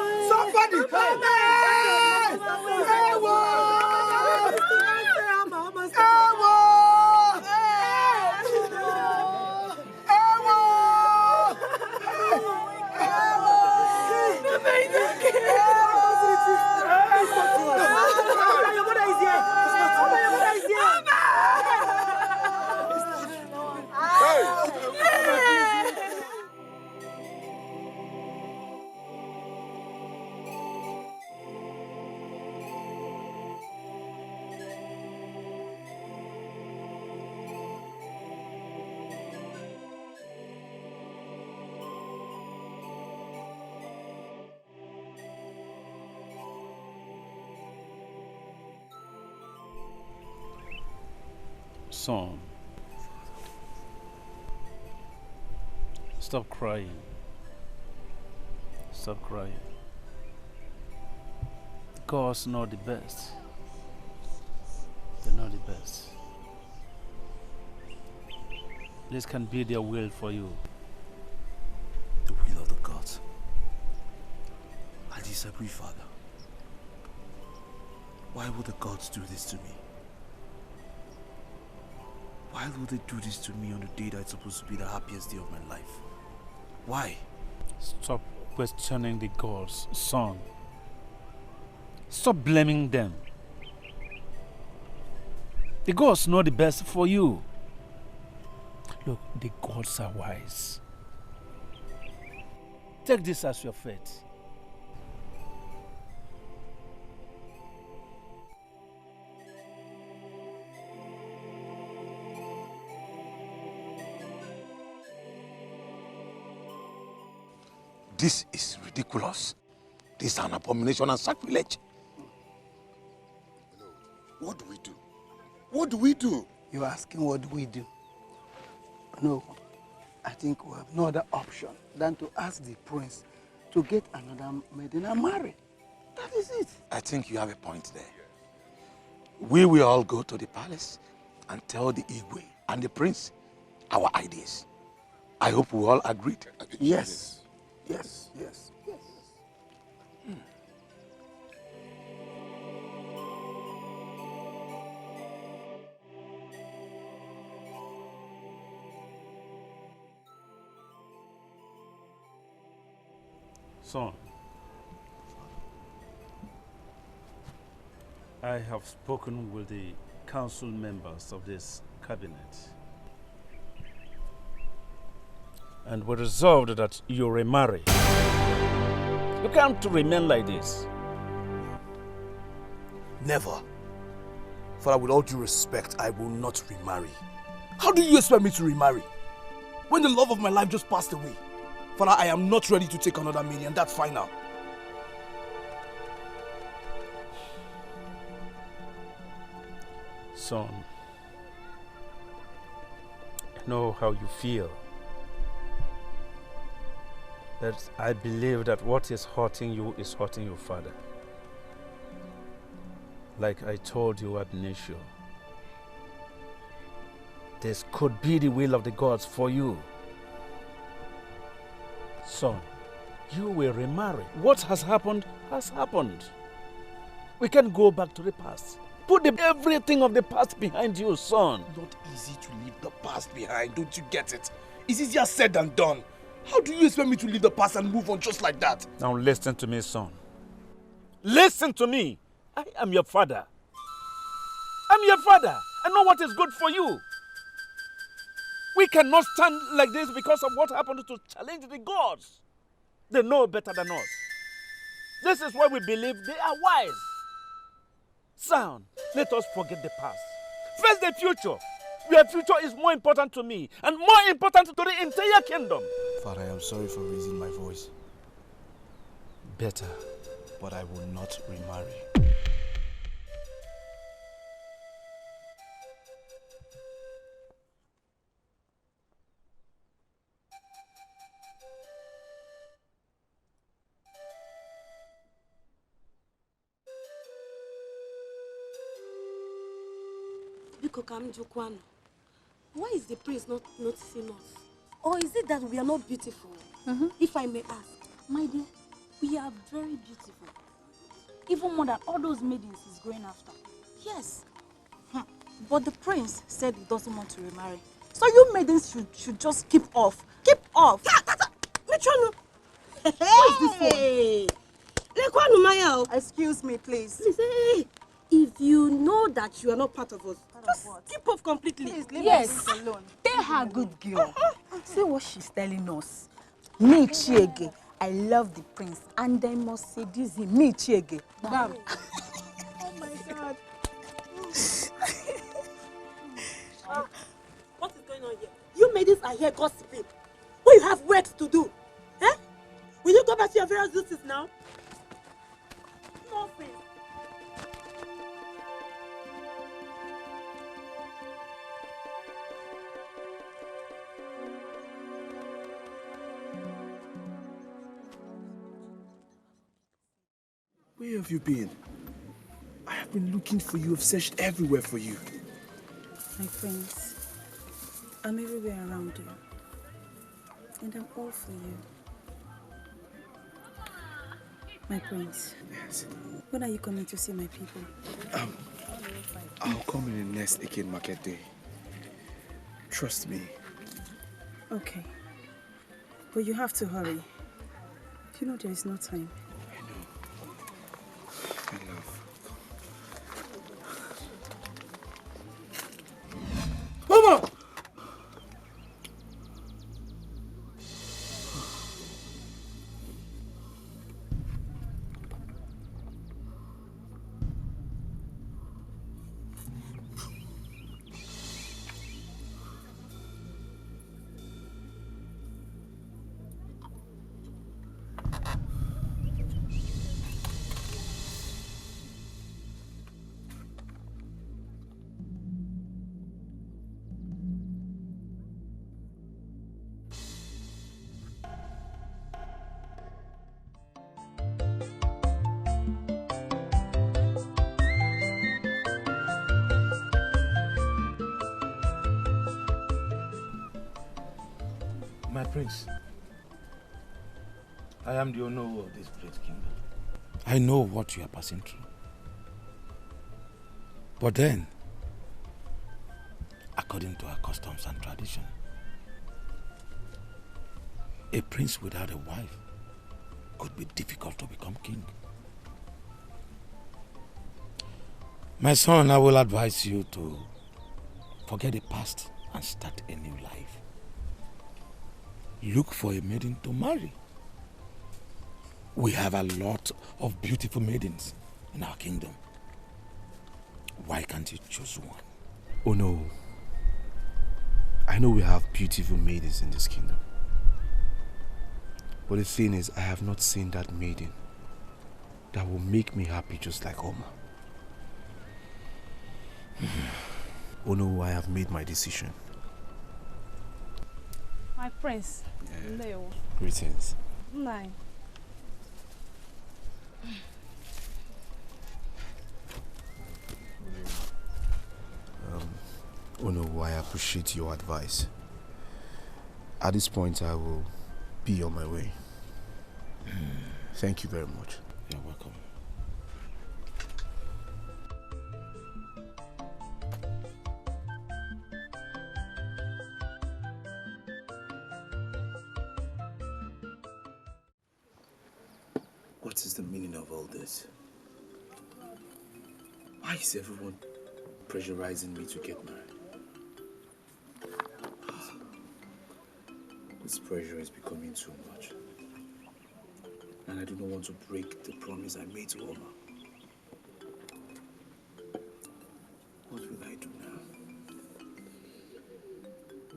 Son, stop crying. Stop crying. God's not the best. They're not the best. This can be their will for you. The will of the gods. I disagree, Father. Why would the gods do this to me? Why would they do this to me on the day that's supposed to be the happiest day of my life? Why? Stop questioning the gods, son. Stop blaming them. The gods know the best for you. Look, the gods are wise. Take this as your fate. This is ridiculous. This is an abomination and sacrilege. What do we do? What do we do? You're asking what do we do? No, I think we have no other option than to ask the prince to get another maiden and marry. That is it. I think you have a point there. We will all go to the palace and tell the Igwe and the prince our ideas. I hope we all agreed. Yes. Yes. Son, I have spoken with the council members of this cabinet, and we resolved that you remarry. You can't remain like this. Never. Father, with all due respect, I will not remarry. How do you expect me to remarry? When the love of my life just passed away. Father, I am not ready to take another million. That's final. Son, I know how you feel. But I believe that what is hurting you is hurting your father. Like I told you ab initio, this could be the will of the gods for you. Son, you will remarry. What has happened has happened. We can go back to the past. Put everything of the past behind you, son. Not easy to leave the past behind, don't you get it? It's easier said than done. How do you expect me to leave the past and move on just like that? Now listen to me, son. Listen to me. I am your father. I'm your father. I know what is good for you. We cannot stand like this because of what happened to challenge the gods. They know better than us. This is why we believe they are wise. Son, let us forget the past. Face the future. Your future is more important to me and more important to the entire kingdom. Father, I am sorry for raising my voice. Better. But I will not remarry. Why is the prince not noticing us? Or is it that we are not beautiful? If I may ask. My dear, we are very beautiful. Even more than all those maidens he's going after. Yes. But the prince said he doesn't want to remarry. So you maidens should just keep off. Keep off. Which one? Who is this one? Excuse me, please. Please, hey. If you know that you are not part of us, just keep off completely. Please leave yes. us alone. Tell her, good girl. See what she's telling us. Me, Chiege, I love the prince, and I must seduce him. Me, Chiege. Bam. Oh my God. What is going on here? You maidens are here gossiping. When you have work to do. Eh? Will you go back to your various duties now? No, please. Where have you been? I have been looking for you. I've searched everywhere for you. My friends, I'm everywhere around you. And I'm all for you. My prince. Yes. When are you coming to see my people? I'll come in the next Eke market day. Trust me. Okay. But you have to hurry. You know there is no time. I love. Mama! My prince, I am the owner of this great kingdom. I know what you are passing through. But then, according to our customs and tradition, a prince without a wife could be difficult to become king. My son, I will advise you to forget the past and start a new life. Look for a maiden to marry. We have a lot of beautiful maidens in our kingdom. Why can't you choose one? Oh no. I know we have beautiful maidens in this kingdom. But the thing is, I have not seen that maiden that will make me happy just like Oma. Oh no, I have made my decision. My prince, Leo. Greetings. Nine. Oh no, I appreciate your advice. At this point, I will be on my way. Thank you very much. You're welcome. What is the meaning of all this? Why is everyone pressurizing me to get married? This pressure is becoming too much. And I do not want to break the promise I made to Oma. What will I do now?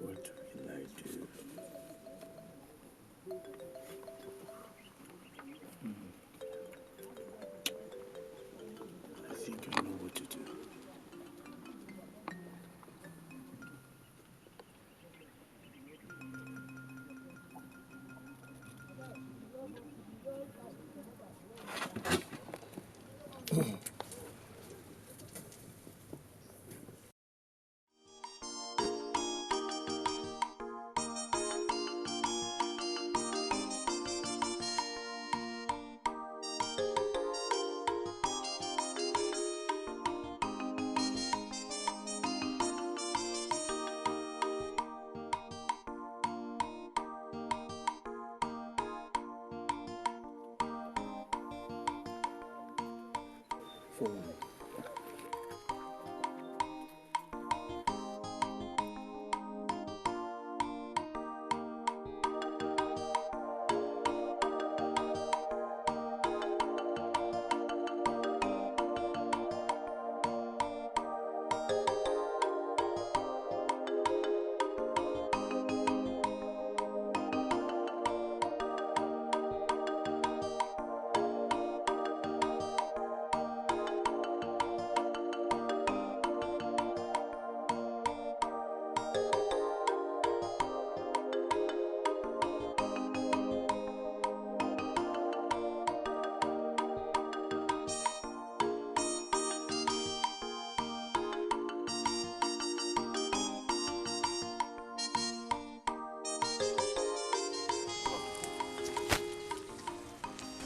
What will I do? I think I know what to do.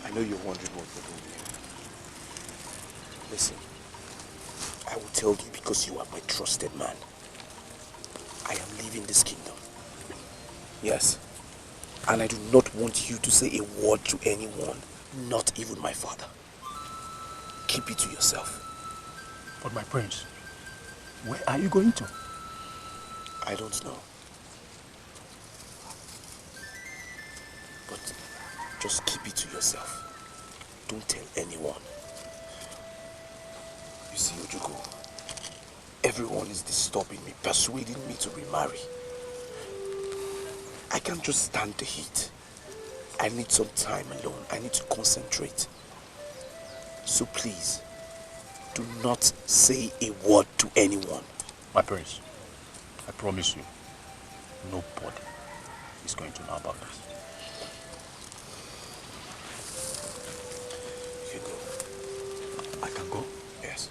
I know you're wondering what we're doing here. Listen, I will tell you because you are my trusted man. I am leaving this kingdom. Yes. And I do not want you to say a word to anyone, not even my father. Keep it to yourself. But my prince, where are you going to? I don't know. But just keep it to yourself. Don't tell anyone. You see, Ojuko, everyone is disturbing me, persuading me to remarry. I can't just stand the heat. I need some time alone. I need to concentrate. So please, do not say a word to anyone. My prince, I promise you, nobody is going to know about this. You can go. I can go? Yes.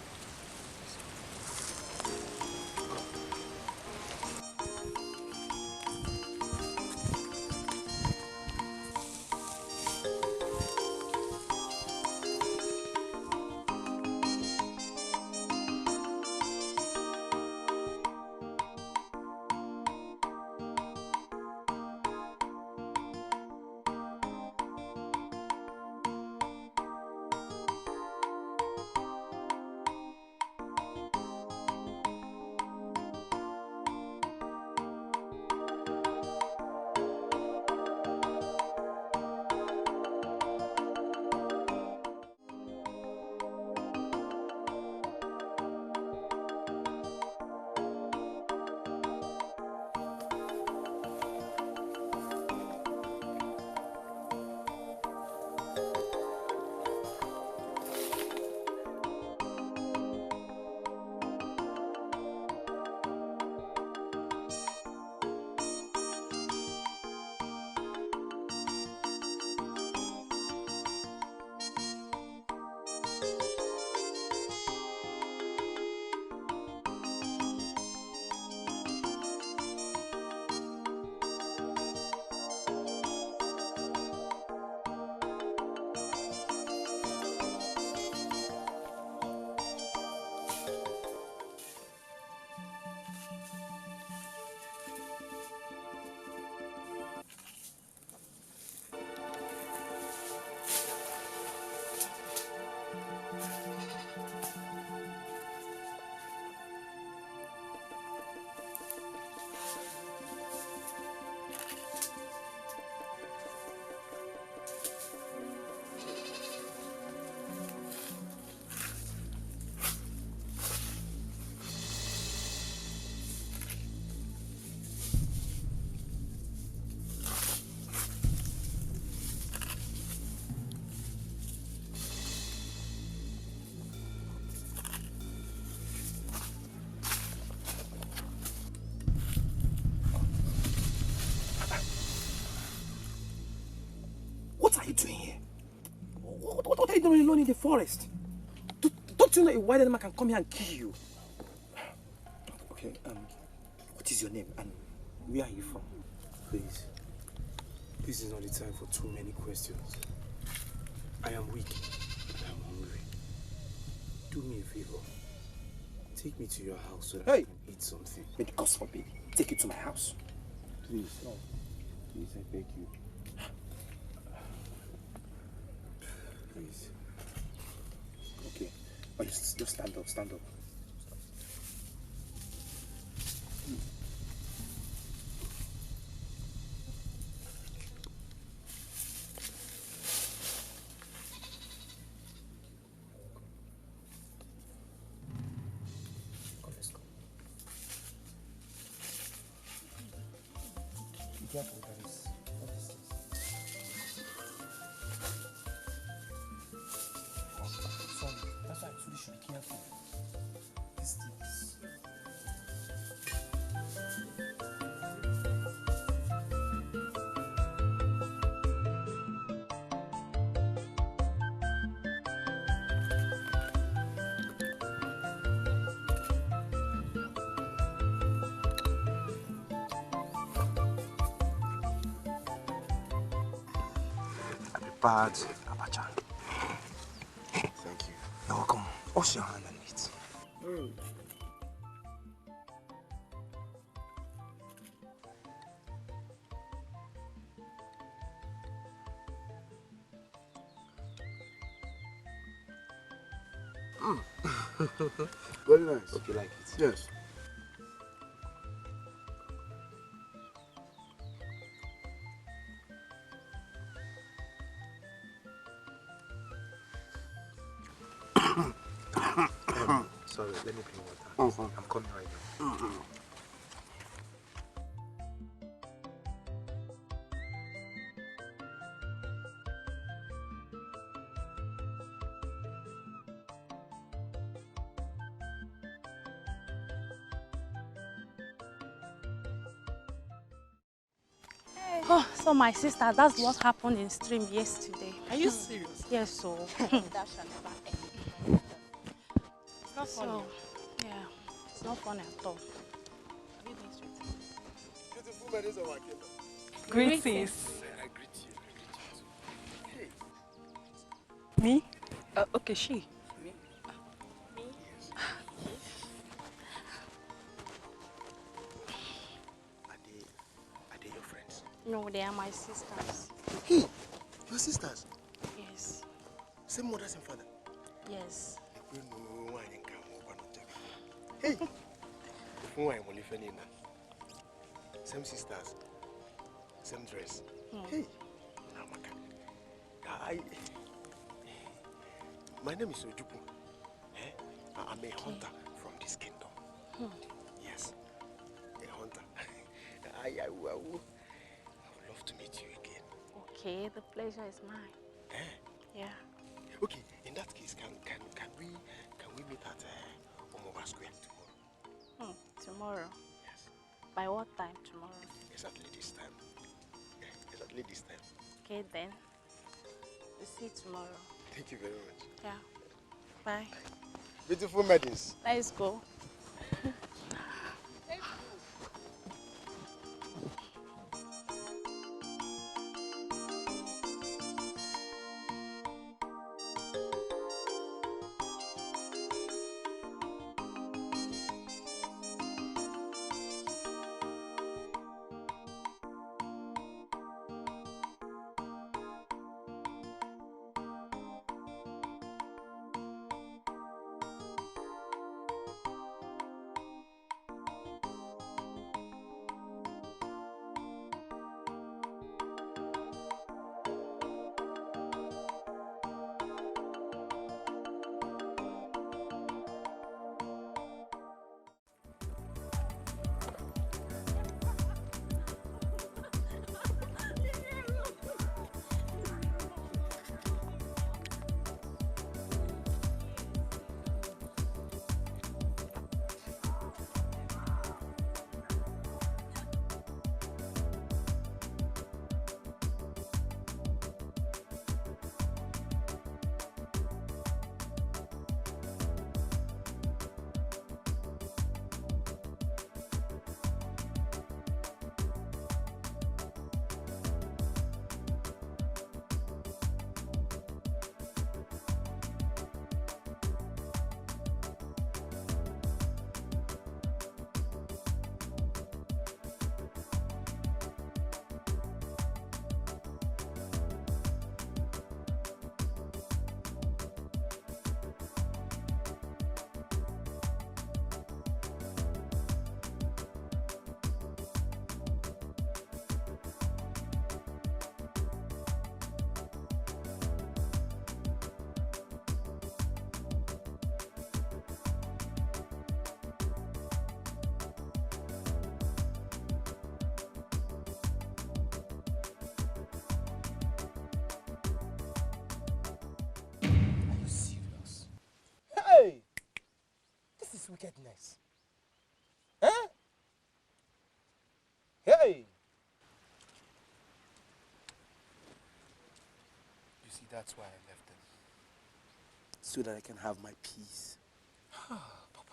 doing here? What are you doing alone in the forest? Don't you know a wild animal can come here and kill you? Okay, what is your name and where are you from? Please, this is not the time for too many questions. I am weak and I'm hungry. Do me a favor. Take me to your house so that I can eat something. May the gods forbid. Take you to my house. Please, no. Please, I beg you. Please. Okay. Oh, just stand up, stand up. Be careful, that is. What is this? Sorry, that's why I told you should be careful. These things. Bad abacha. Thank you. You're welcome. Wash your hand and eat. Very nice. Hope you like it. Yes. Sorry, let me bring water. I'm coming right now. Oh, so my sister, that's what happened in stream yesterday. Are you serious? Yes, so. That shall never end. It's not funny. So, yeah, it's not funny at all. Beautiful ladies of our kingdom. Greetings. I greet you. Hey. Me? Okay, she. Are they your friends? No, they are my sisters. Hey, your sisters? Yes. Same mother, same father? Yes. Hey! Same sisters, same dress. Hey! My name is Ojuku. I'm a hunter from this kingdom. Yes, a hunter. I would love to meet you again. Okay, the pleasure is mine. Yeah. Okay, in that case, can we meet at Omoba Square tomorrow? Tomorrow? Yes. By what time tomorrow? Exactly this time. Exactly this time. Okay then. We'll see you tomorrow. Thank you very much. Yeah. Bye. Beautiful maidens. Let's go. wickedness? Eh? Hey! You see, that's why I left them. So that I can have my peace.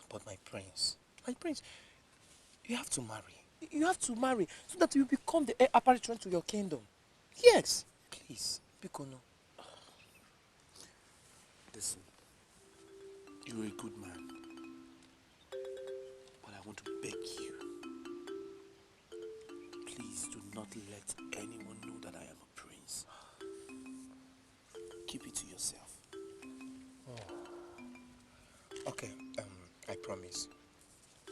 But my prince, you have to marry. You have to marry so that you become the heir apparent to your kingdom. Yes, please, Bikono. Listen, you're a good man, but I want to beg you, please do not let anyone know that I am a prince. Keep it to yourself. Okay, I promise.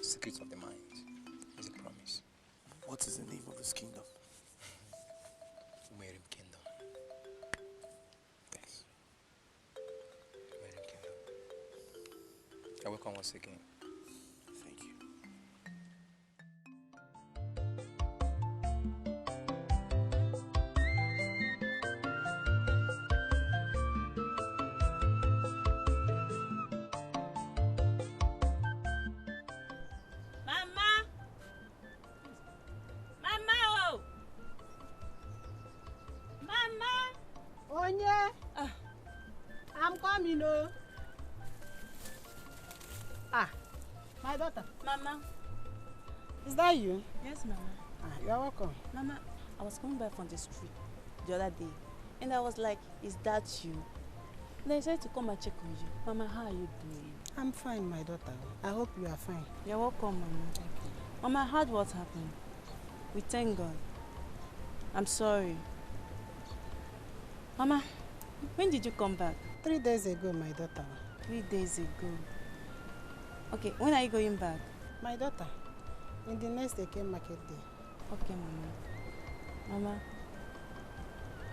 Secrets of the mind is a promise. What is the name of this kingdom? Umerim Kingdom. Yes. Umerim Kingdom. You're welcome once again. Thank you. Mama! Mama, oh! Mama! Onye? I'm coming, oh. My daughter. Mama. Is that you? Yes, Mama. You're welcome. Mama, I was coming back from the street the other day, and I was like, is that you? And I decided to come and check on you. Mama, how are you doing? I'm fine, my daughter. I hope you are fine. You're welcome, Mama. Thank you. Mama, I heard what happened. We thank God. I'm sorry. Mama, when did you come back? 3 days ago, my daughter. 3 days ago. Okay, when are you going back? My daughter, in the next Eke market day. Okay, Mama. Mama,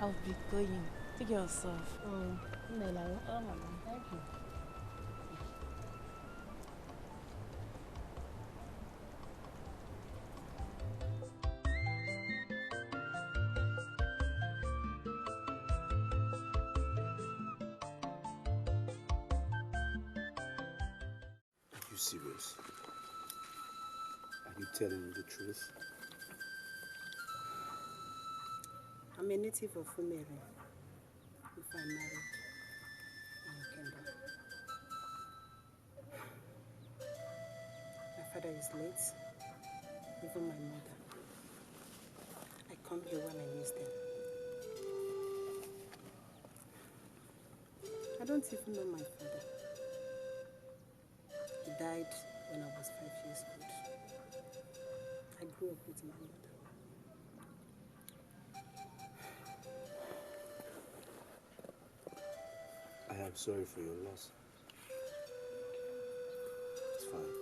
I'll be going. Take care of yourself. Oh, Mama. Thank you. Are you serious? Are you telling me the truth? I'm a native of Umeri. If I'm married in your kingdom. My father is late, even my mother. I come here when I miss them. I don't even know my father. He died when I was 5 years old. I grew up with my mother. I am sorry for your loss. It's fine.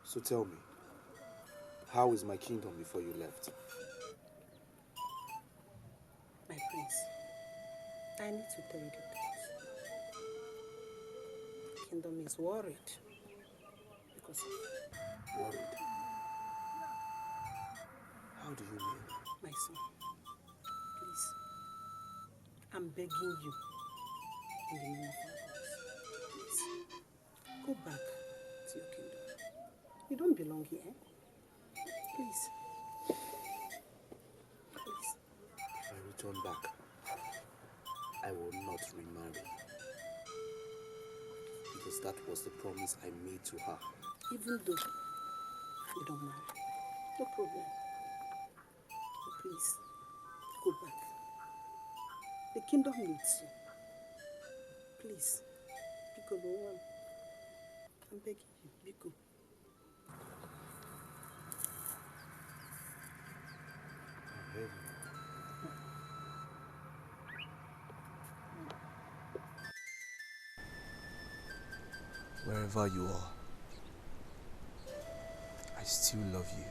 So tell me, how is my kingdom before you left? My prince, I need to tell you the truth. The kingdom is worried because of you. Worried? How do you mean? My son, please, I'm begging you in the name of our God. Please, go back to your kingdom. You don't belong here. Please. Please. If I return back, I will not remarry. Because that was the promise I made to her. Even though you don't marry, no problem. But please, go back. The kingdom needs you. Please, Biko, no one. I'm begging you, Biko. Wherever you are, I still love you.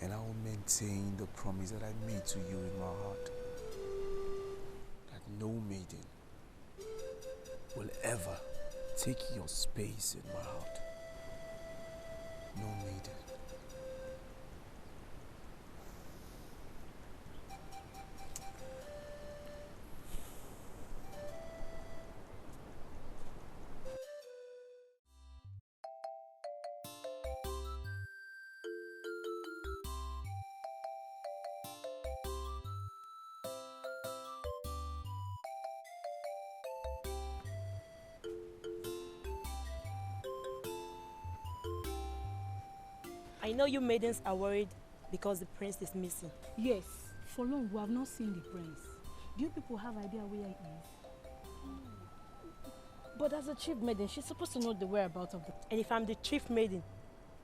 And I will maintain the promise that I made to you in my heart. That no maiden will ever take your space in my heart. No maiden. I know you maidens are worried because the prince is missing. Yes, for long we have not seen the prince. Do you people have idea where he is? But as a chief maiden, she's supposed to know the whereabouts of the... And if I'm the chief maiden,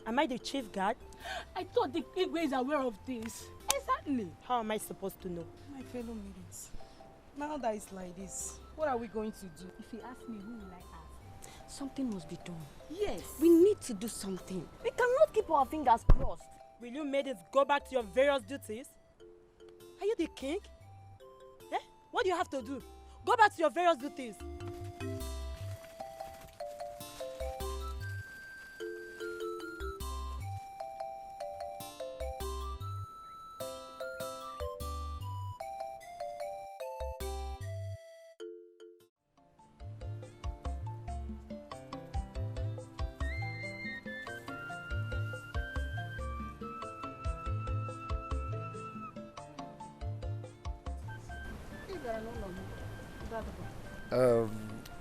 am I the chief guard? I thought the Igwe is aware of this. Exactly. How am I supposed to know? My fellow maidens, now that it's like this, what are we going to do? If you ask me, who will I ask? Something must be done. Yes. We need to do something. We cannot keep our fingers crossed. Will you maidens go back to your various duties? Are you the king? Eh? What do you have to do? Go back to your various duties.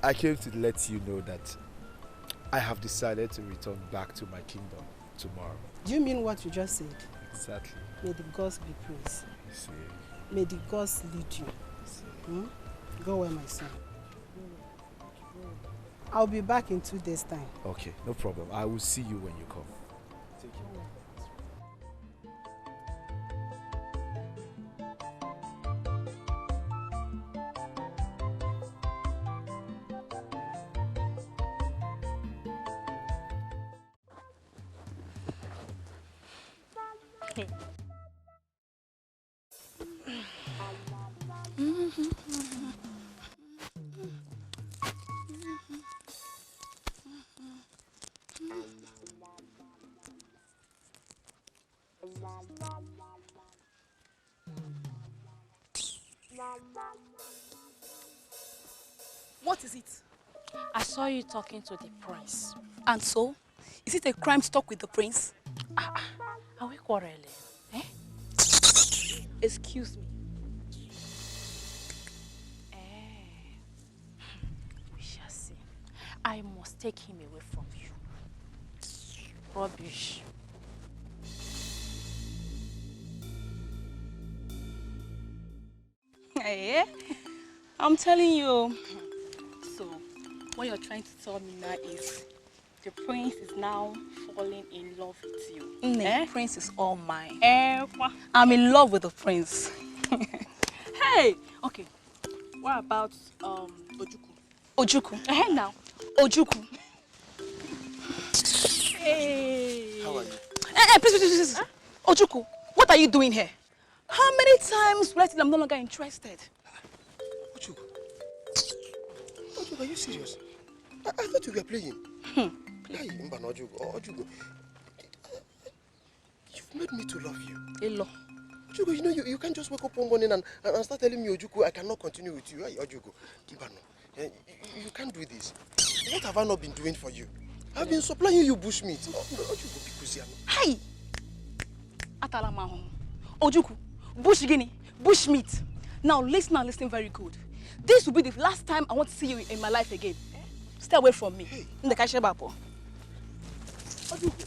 I came to let you know that I have decided to return back to my kingdom tomorrow. Do you mean what you just said? Exactly. May the gods be praised. You see. May the gods lead you. Go well, my son. I'll be back in 2 days' time. Okay, no problem. I will see you when you come. Take care. What is it? I saw you talking to the prince. And so? Is it a crime to talk with the prince? Are we quarreling? Eh? Excuse me. We shall see. I must take him away from you. Rubbish. Hey, I'm telling you. So, what you're trying to tell me now is the prince is now falling in love with you. The prince is all mine. I'm in love with the prince. Hey! Okay. What about Ojuku? Ojuku. Hey now. Ojuku. Hey. How are you? Hey, please. Huh? Ojuku, what are you doing here? How many times will I tell you I'm no longer interested? Ojuku, are you serious? I thought you were playing. Ojuku, you've made me to love you. Hello. Ojuku, you know you can't just wake up one morning and start telling me, Ojuku, I cannot continue with you. Hey, Ojuku, you can't do this. What have I not been doing for you? I've been supplying you bushmeat. Ojuku, because Hey! Atalamaho. Ojuku, bushmeat. Now listen very good. This will be the last time I want to see you in my life again. Stay away from me. In the Kashebapo. Ojuku.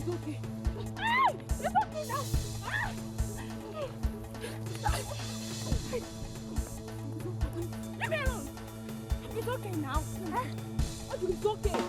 It's okay. Ah, it's okay now. Ah. Leave me alone. It's okay now. It's okay.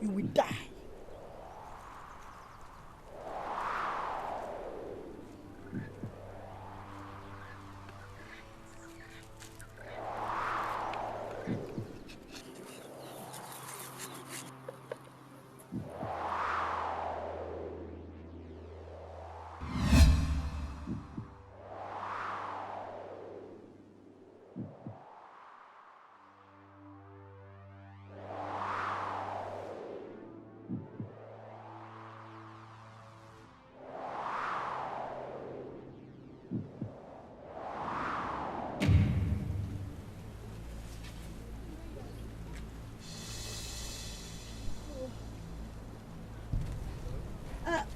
You will die.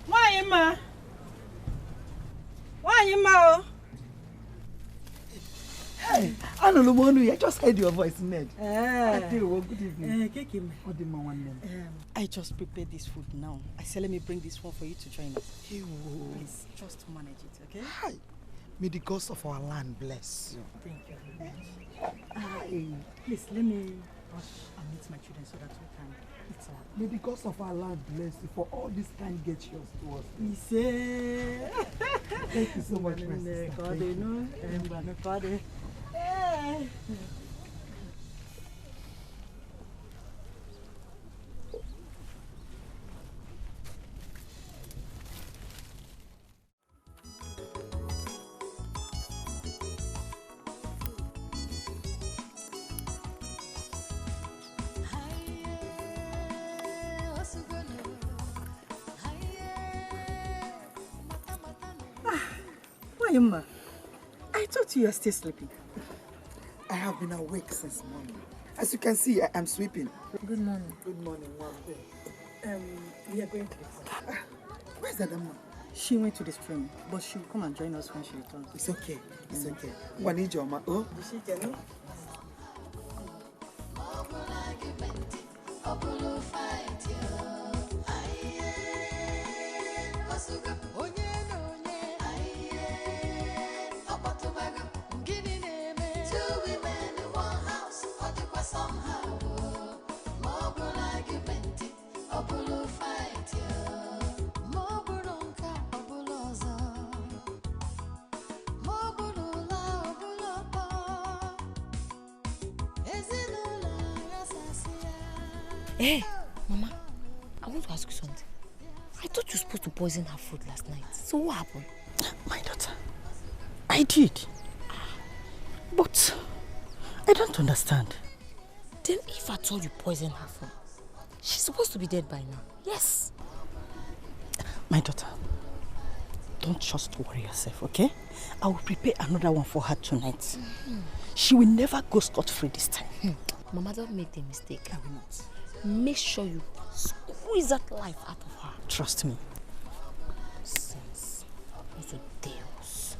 Why, Ma? Hey, I just heard your voice, Ned. Good evening. I just prepared this food now. I said, let me bring this one for you to join us. Please, just manage it, okay? Hi. May the gods of our land bless you. Thank you very much. Please, let me rush and meet my children so that we can eat some. May the gods of our land bless you for all this kind gestures to us. Thank you so much, my sister. Why, I thought you were still sleeping. I have been awake since morning. As you can see, I am sweeping. Good morning. Good morning, one day. We are going to the farm. Where's Adama? She went to the stream, but she'll come and join us when she returns. It's okay. It's okay. Wanijoma. Oh? Hey, Mama, I want to ask you something. I thought you were supposed to poison her food last night. So what happened? My daughter, I did. But I don't understand. Then if I told you poison her food, she's supposed to be dead by now. Yes. My daughter, don't just worry yourself, okay? I will prepare another one for her tonight. She will never go scot-free this time. Mama, don't make the mistake. I will not. Make sure you squeeze that life out of her. Trust me. Sense. Also Deus.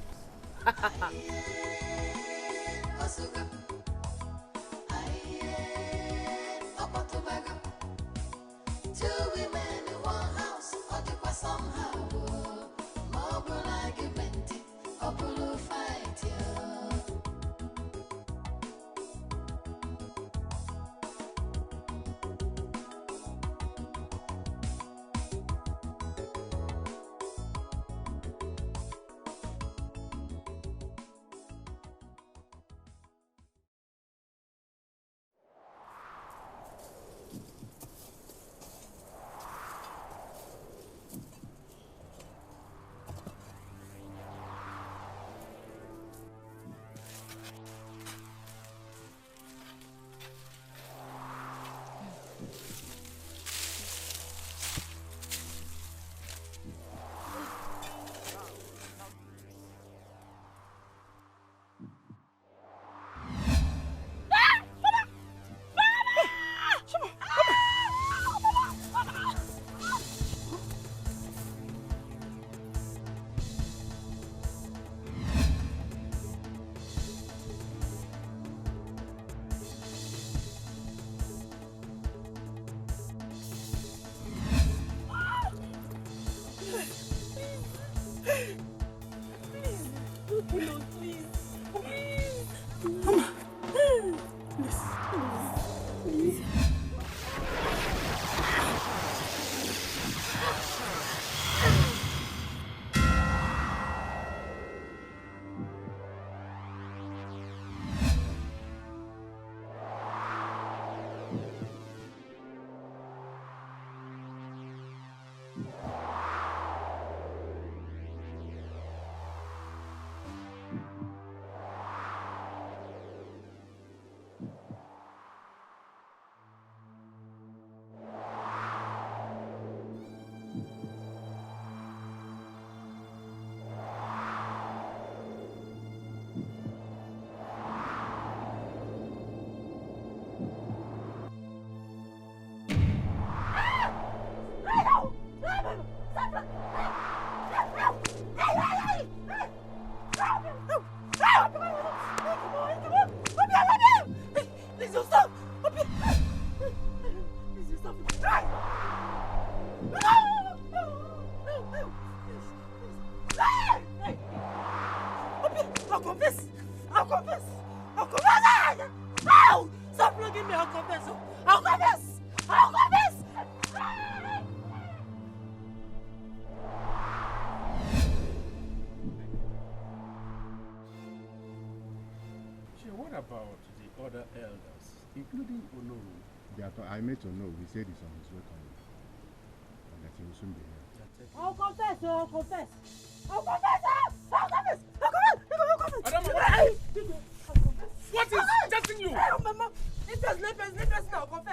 about the other elders, including Ono? I met Ono. He said he's on his way coming. And that he will soon be here. I'll confess, I'll confess. I'll confess, I'll confess. I'll confess. Adama, what is chasing you? I'll confess.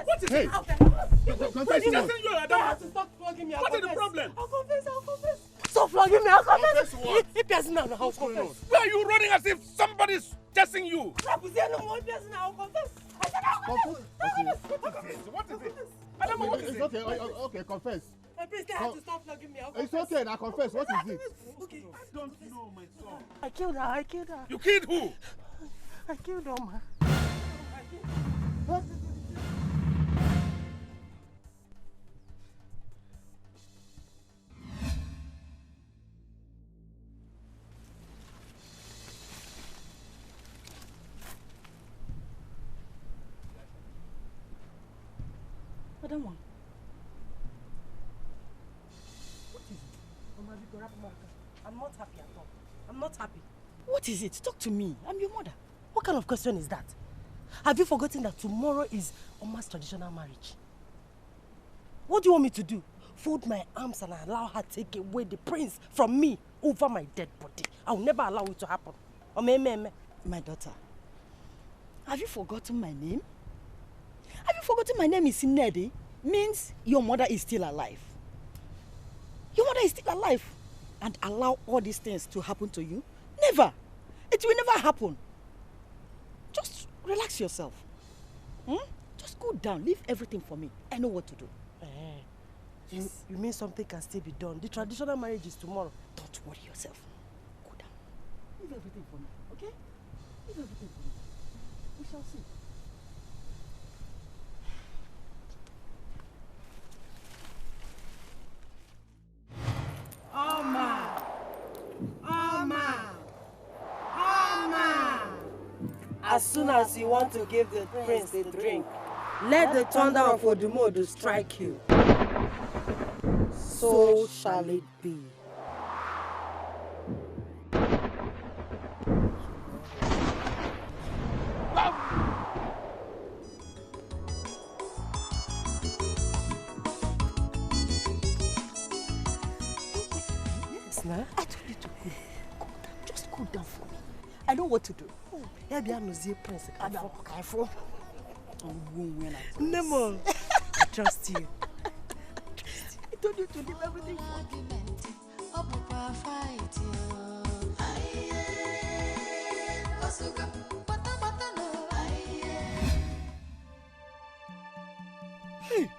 What is it? Confess chasing what? you, Adama? Stop flogging me. What is the problem? I'll confess. Stop flogging me. I'll confess. What? I'll confess. Why are you running as if somebody's chasing you? I'll confess. What is it? Adama, what is It's it? okay. Okay, confess. My priest, they have to stop flogging me. I'll It's confess. okay. Now confess. What is it? Okay. I don't know, my son. I killed her. You killed who? I killed Oma. Adama. What is it? I'm not happy at all. I'm not happy. What is it? Talk to me. I'm your mother. What kind of question is that? Have you forgotten that tomorrow is Oma's traditional marriage? What do you want me to do? Fold my arms and allow her to take away the prince from me over my dead body? I will never allow it to happen. My daughter, have you forgotten my name? Have you forgotten my name is Nedi? Means your mother is still alive. Your mother is still alive. And allow all these things to happen to you? Never. It will never happen. Just relax yourself. Just go down. Leave everything for me. I know what to do. You mean something can still be done? The traditional marriage is tomorrow. Don't worry yourself. Go down. Leave everything for me. Okay? Leave everything for me. We shall see. As soon as you want to give the prince the drink, let the thunder of Odumodu strike you. So shall it be. Yes, now. I told you to go. Go down. Just go down for me. I know what to do. Prince. Nemo. I trust you. I told you to leave everything for me. Hey!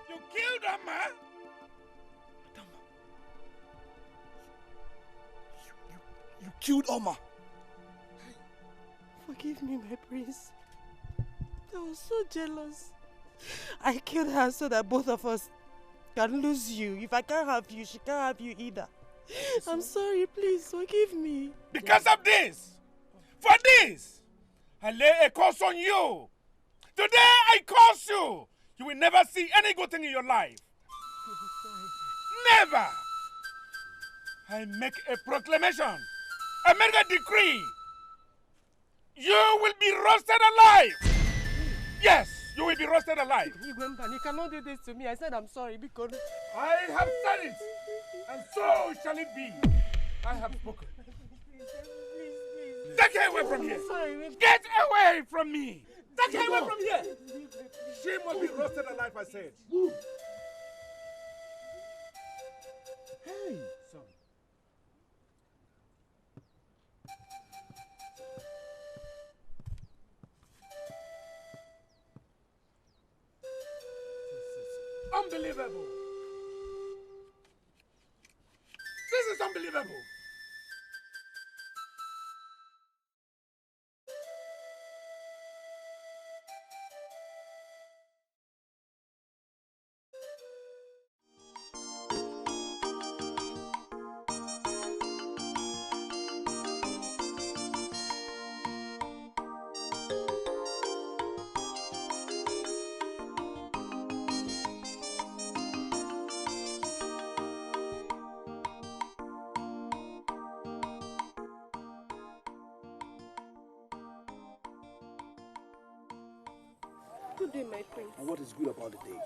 You killed Amma? You killed Oma. Forgive me, my prince. I was so jealous. I killed her so that both of us can lose you. If I can't have you, she can't have you either. I'm sorry, please forgive me. Because of this, for this, I lay a curse on you. Today I curse you. You will never see any good thing in your life. Never. I make a proclamation. I make a decree. You will be roasted alive. Yes, you will be roasted alive. You cannot do this to me. I said I'm sorry because I have said it, and so shall it be. I have spoken. Take her away from here. Get away from me. Take her away from here. She must be roasted alive, I said. Hey, son. Unbelievable. This is unbelievable. Good day, my prince. And what is good about the day?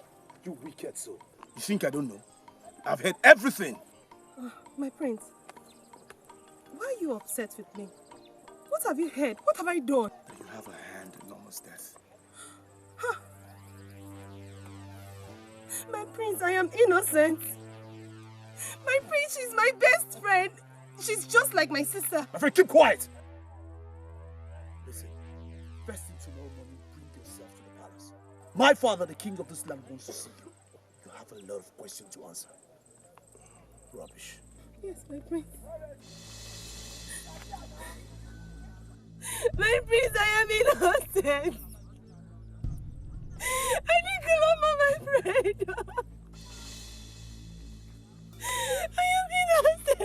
You wicked soul. You think I don't know? I've heard everything. My prince, why are you upset with me? What have you heard? What have I done? That you have a hand in Norma's death. My prince, I am innocent. My prince, she's my best friend. She's just like my sister. My friend, keep quiet. Listen, first thing tomorrow morning, bring yourself to the palace. My father, the king of this land, wants to see you. You have a lot of questions to answer. Rubbish. Yes, my prince. My prince, I am innocent. I didn't kill Mama, my friend. I am innocent.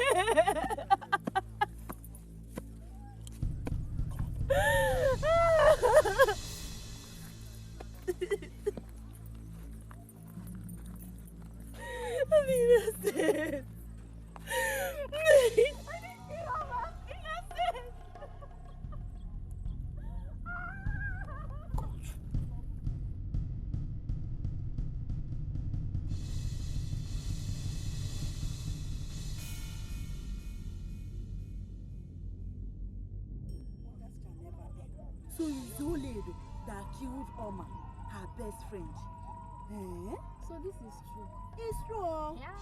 I'm innocent. So it's Zoledo that killed Oma, her best friend. Eh? So this is true. It's true. Yeah.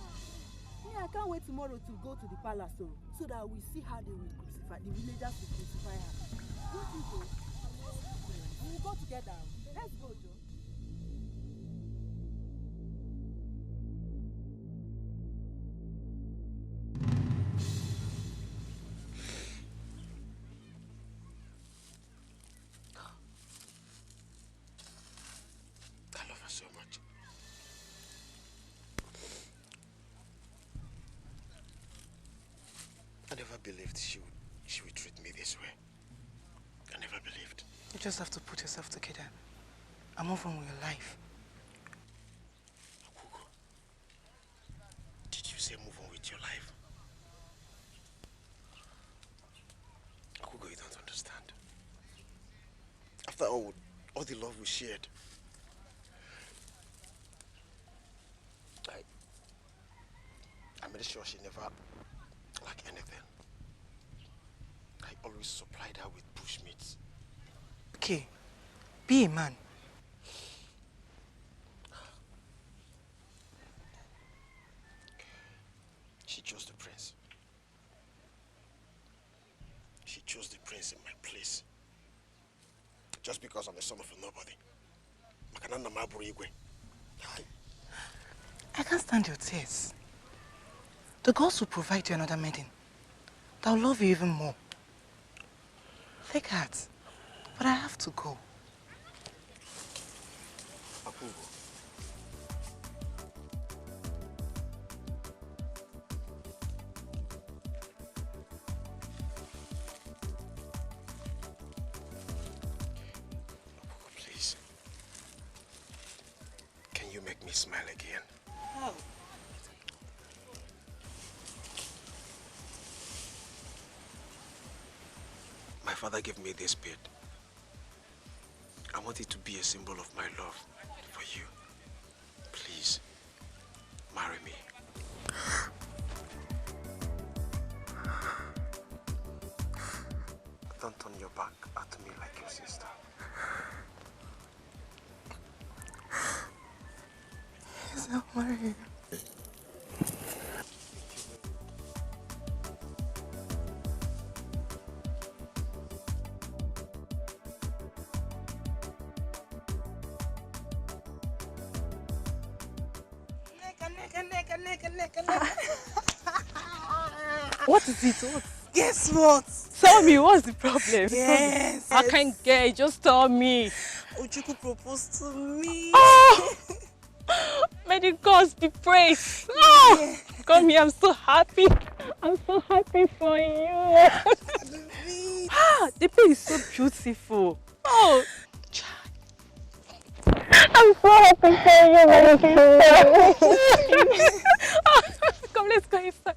Me, I can't wait tomorrow to go to the palace so that we see how they will crucify, the villagers will crucify her. Don't you go? We will go together. Let's go, Joe. I love her so much. I never believed she would treat me this way. I never believed. You just have to put yourself together and move on with your life. Akugo, did you say move on with your life? Akugo, you don't understand. After all the love we shared, I made sure she never lacked anything. I always supplied her with bushmeats. Okay, be a man. She chose the prince. She chose the prince in my place. Just because I'm the son of a nobody. I can't stand your tears. The gods will provide you another maiden that will love you even more. Take heart, but I have to go. Akugo. Please. Can you make me smile again? How? My father gave me this beard. I want it to be a symbol of my love for you. Please, marry me. Don't turn your back at me like your sister. Yes, I'll marry you. What is it? What? Guess what? Tell me, what's the problem? Yes. I can't get it. Just tell me. Ujuku proposed to me. Oh! May the gods be praised. Oh! Yeah. Come here, I'm so happy. I'm so happy for you. The place is so beautiful. Oh! I'm so happy for you, my sister. Come, let's go inside.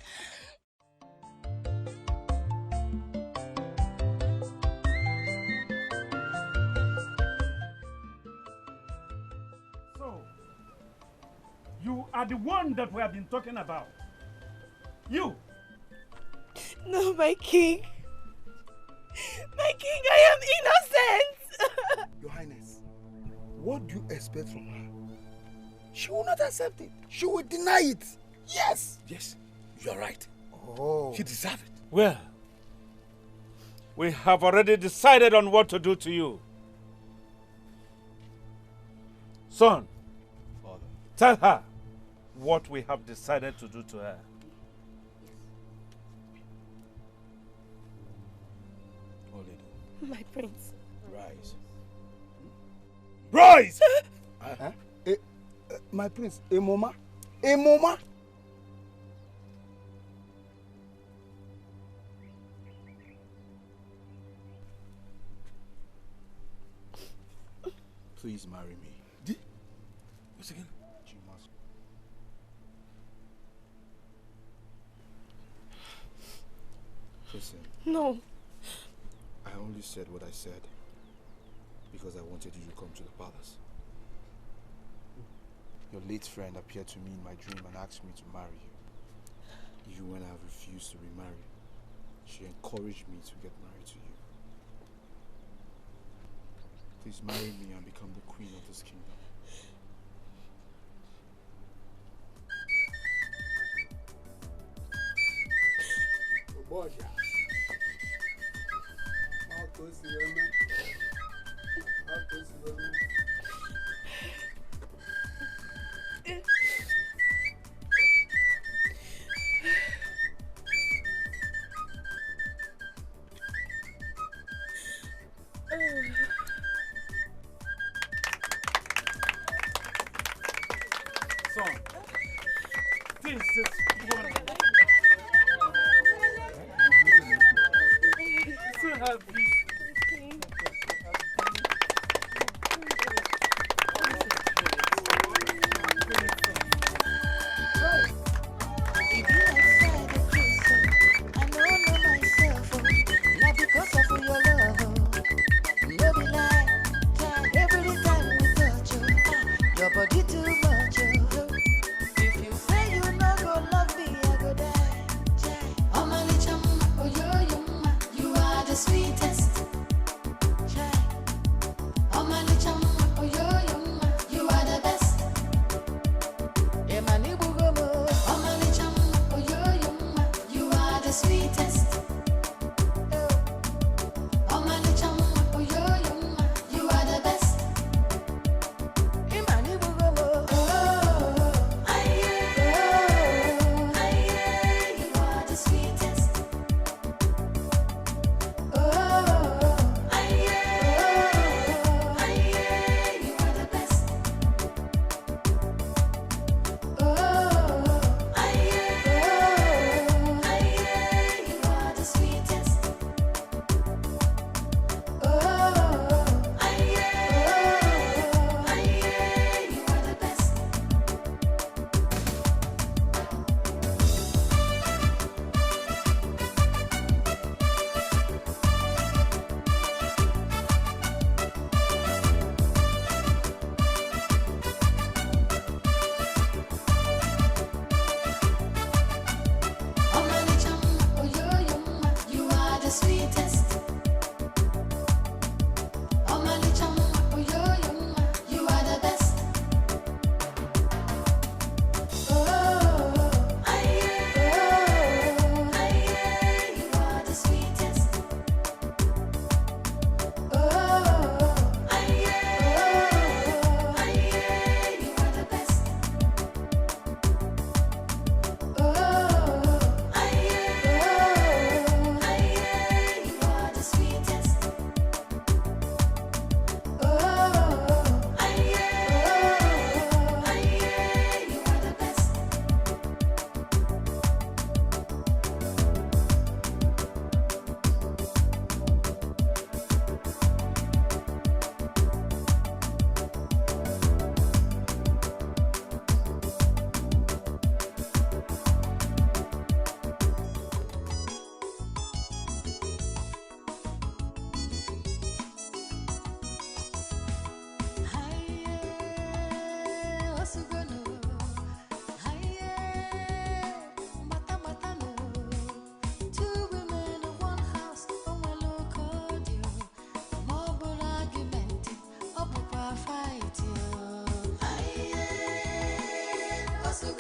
are the one that we have been talking about. You. No, my king. My king, I am innocent. Your Highness, what do you expect from her? She will not accept it. She will deny it. Yes. Yes, you're right. Oh. She deserves it. Well, we have already decided on what to do to you. Son, Father, tell her what we have decided to do to her. My prince. Rise. Rise! My prince, a moment. A moment. Please marry me. What's again? You must. Listen. No. I only said what I said because I wanted you to come to the palace. Your late friend appeared to me in my dream and asked me to marry you. Even when I refused to remarry, she encouraged me to get married to you. Please marry me and become the queen of this kingdom. Son, this is wonderful. So happy. Sweetest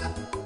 Thank you.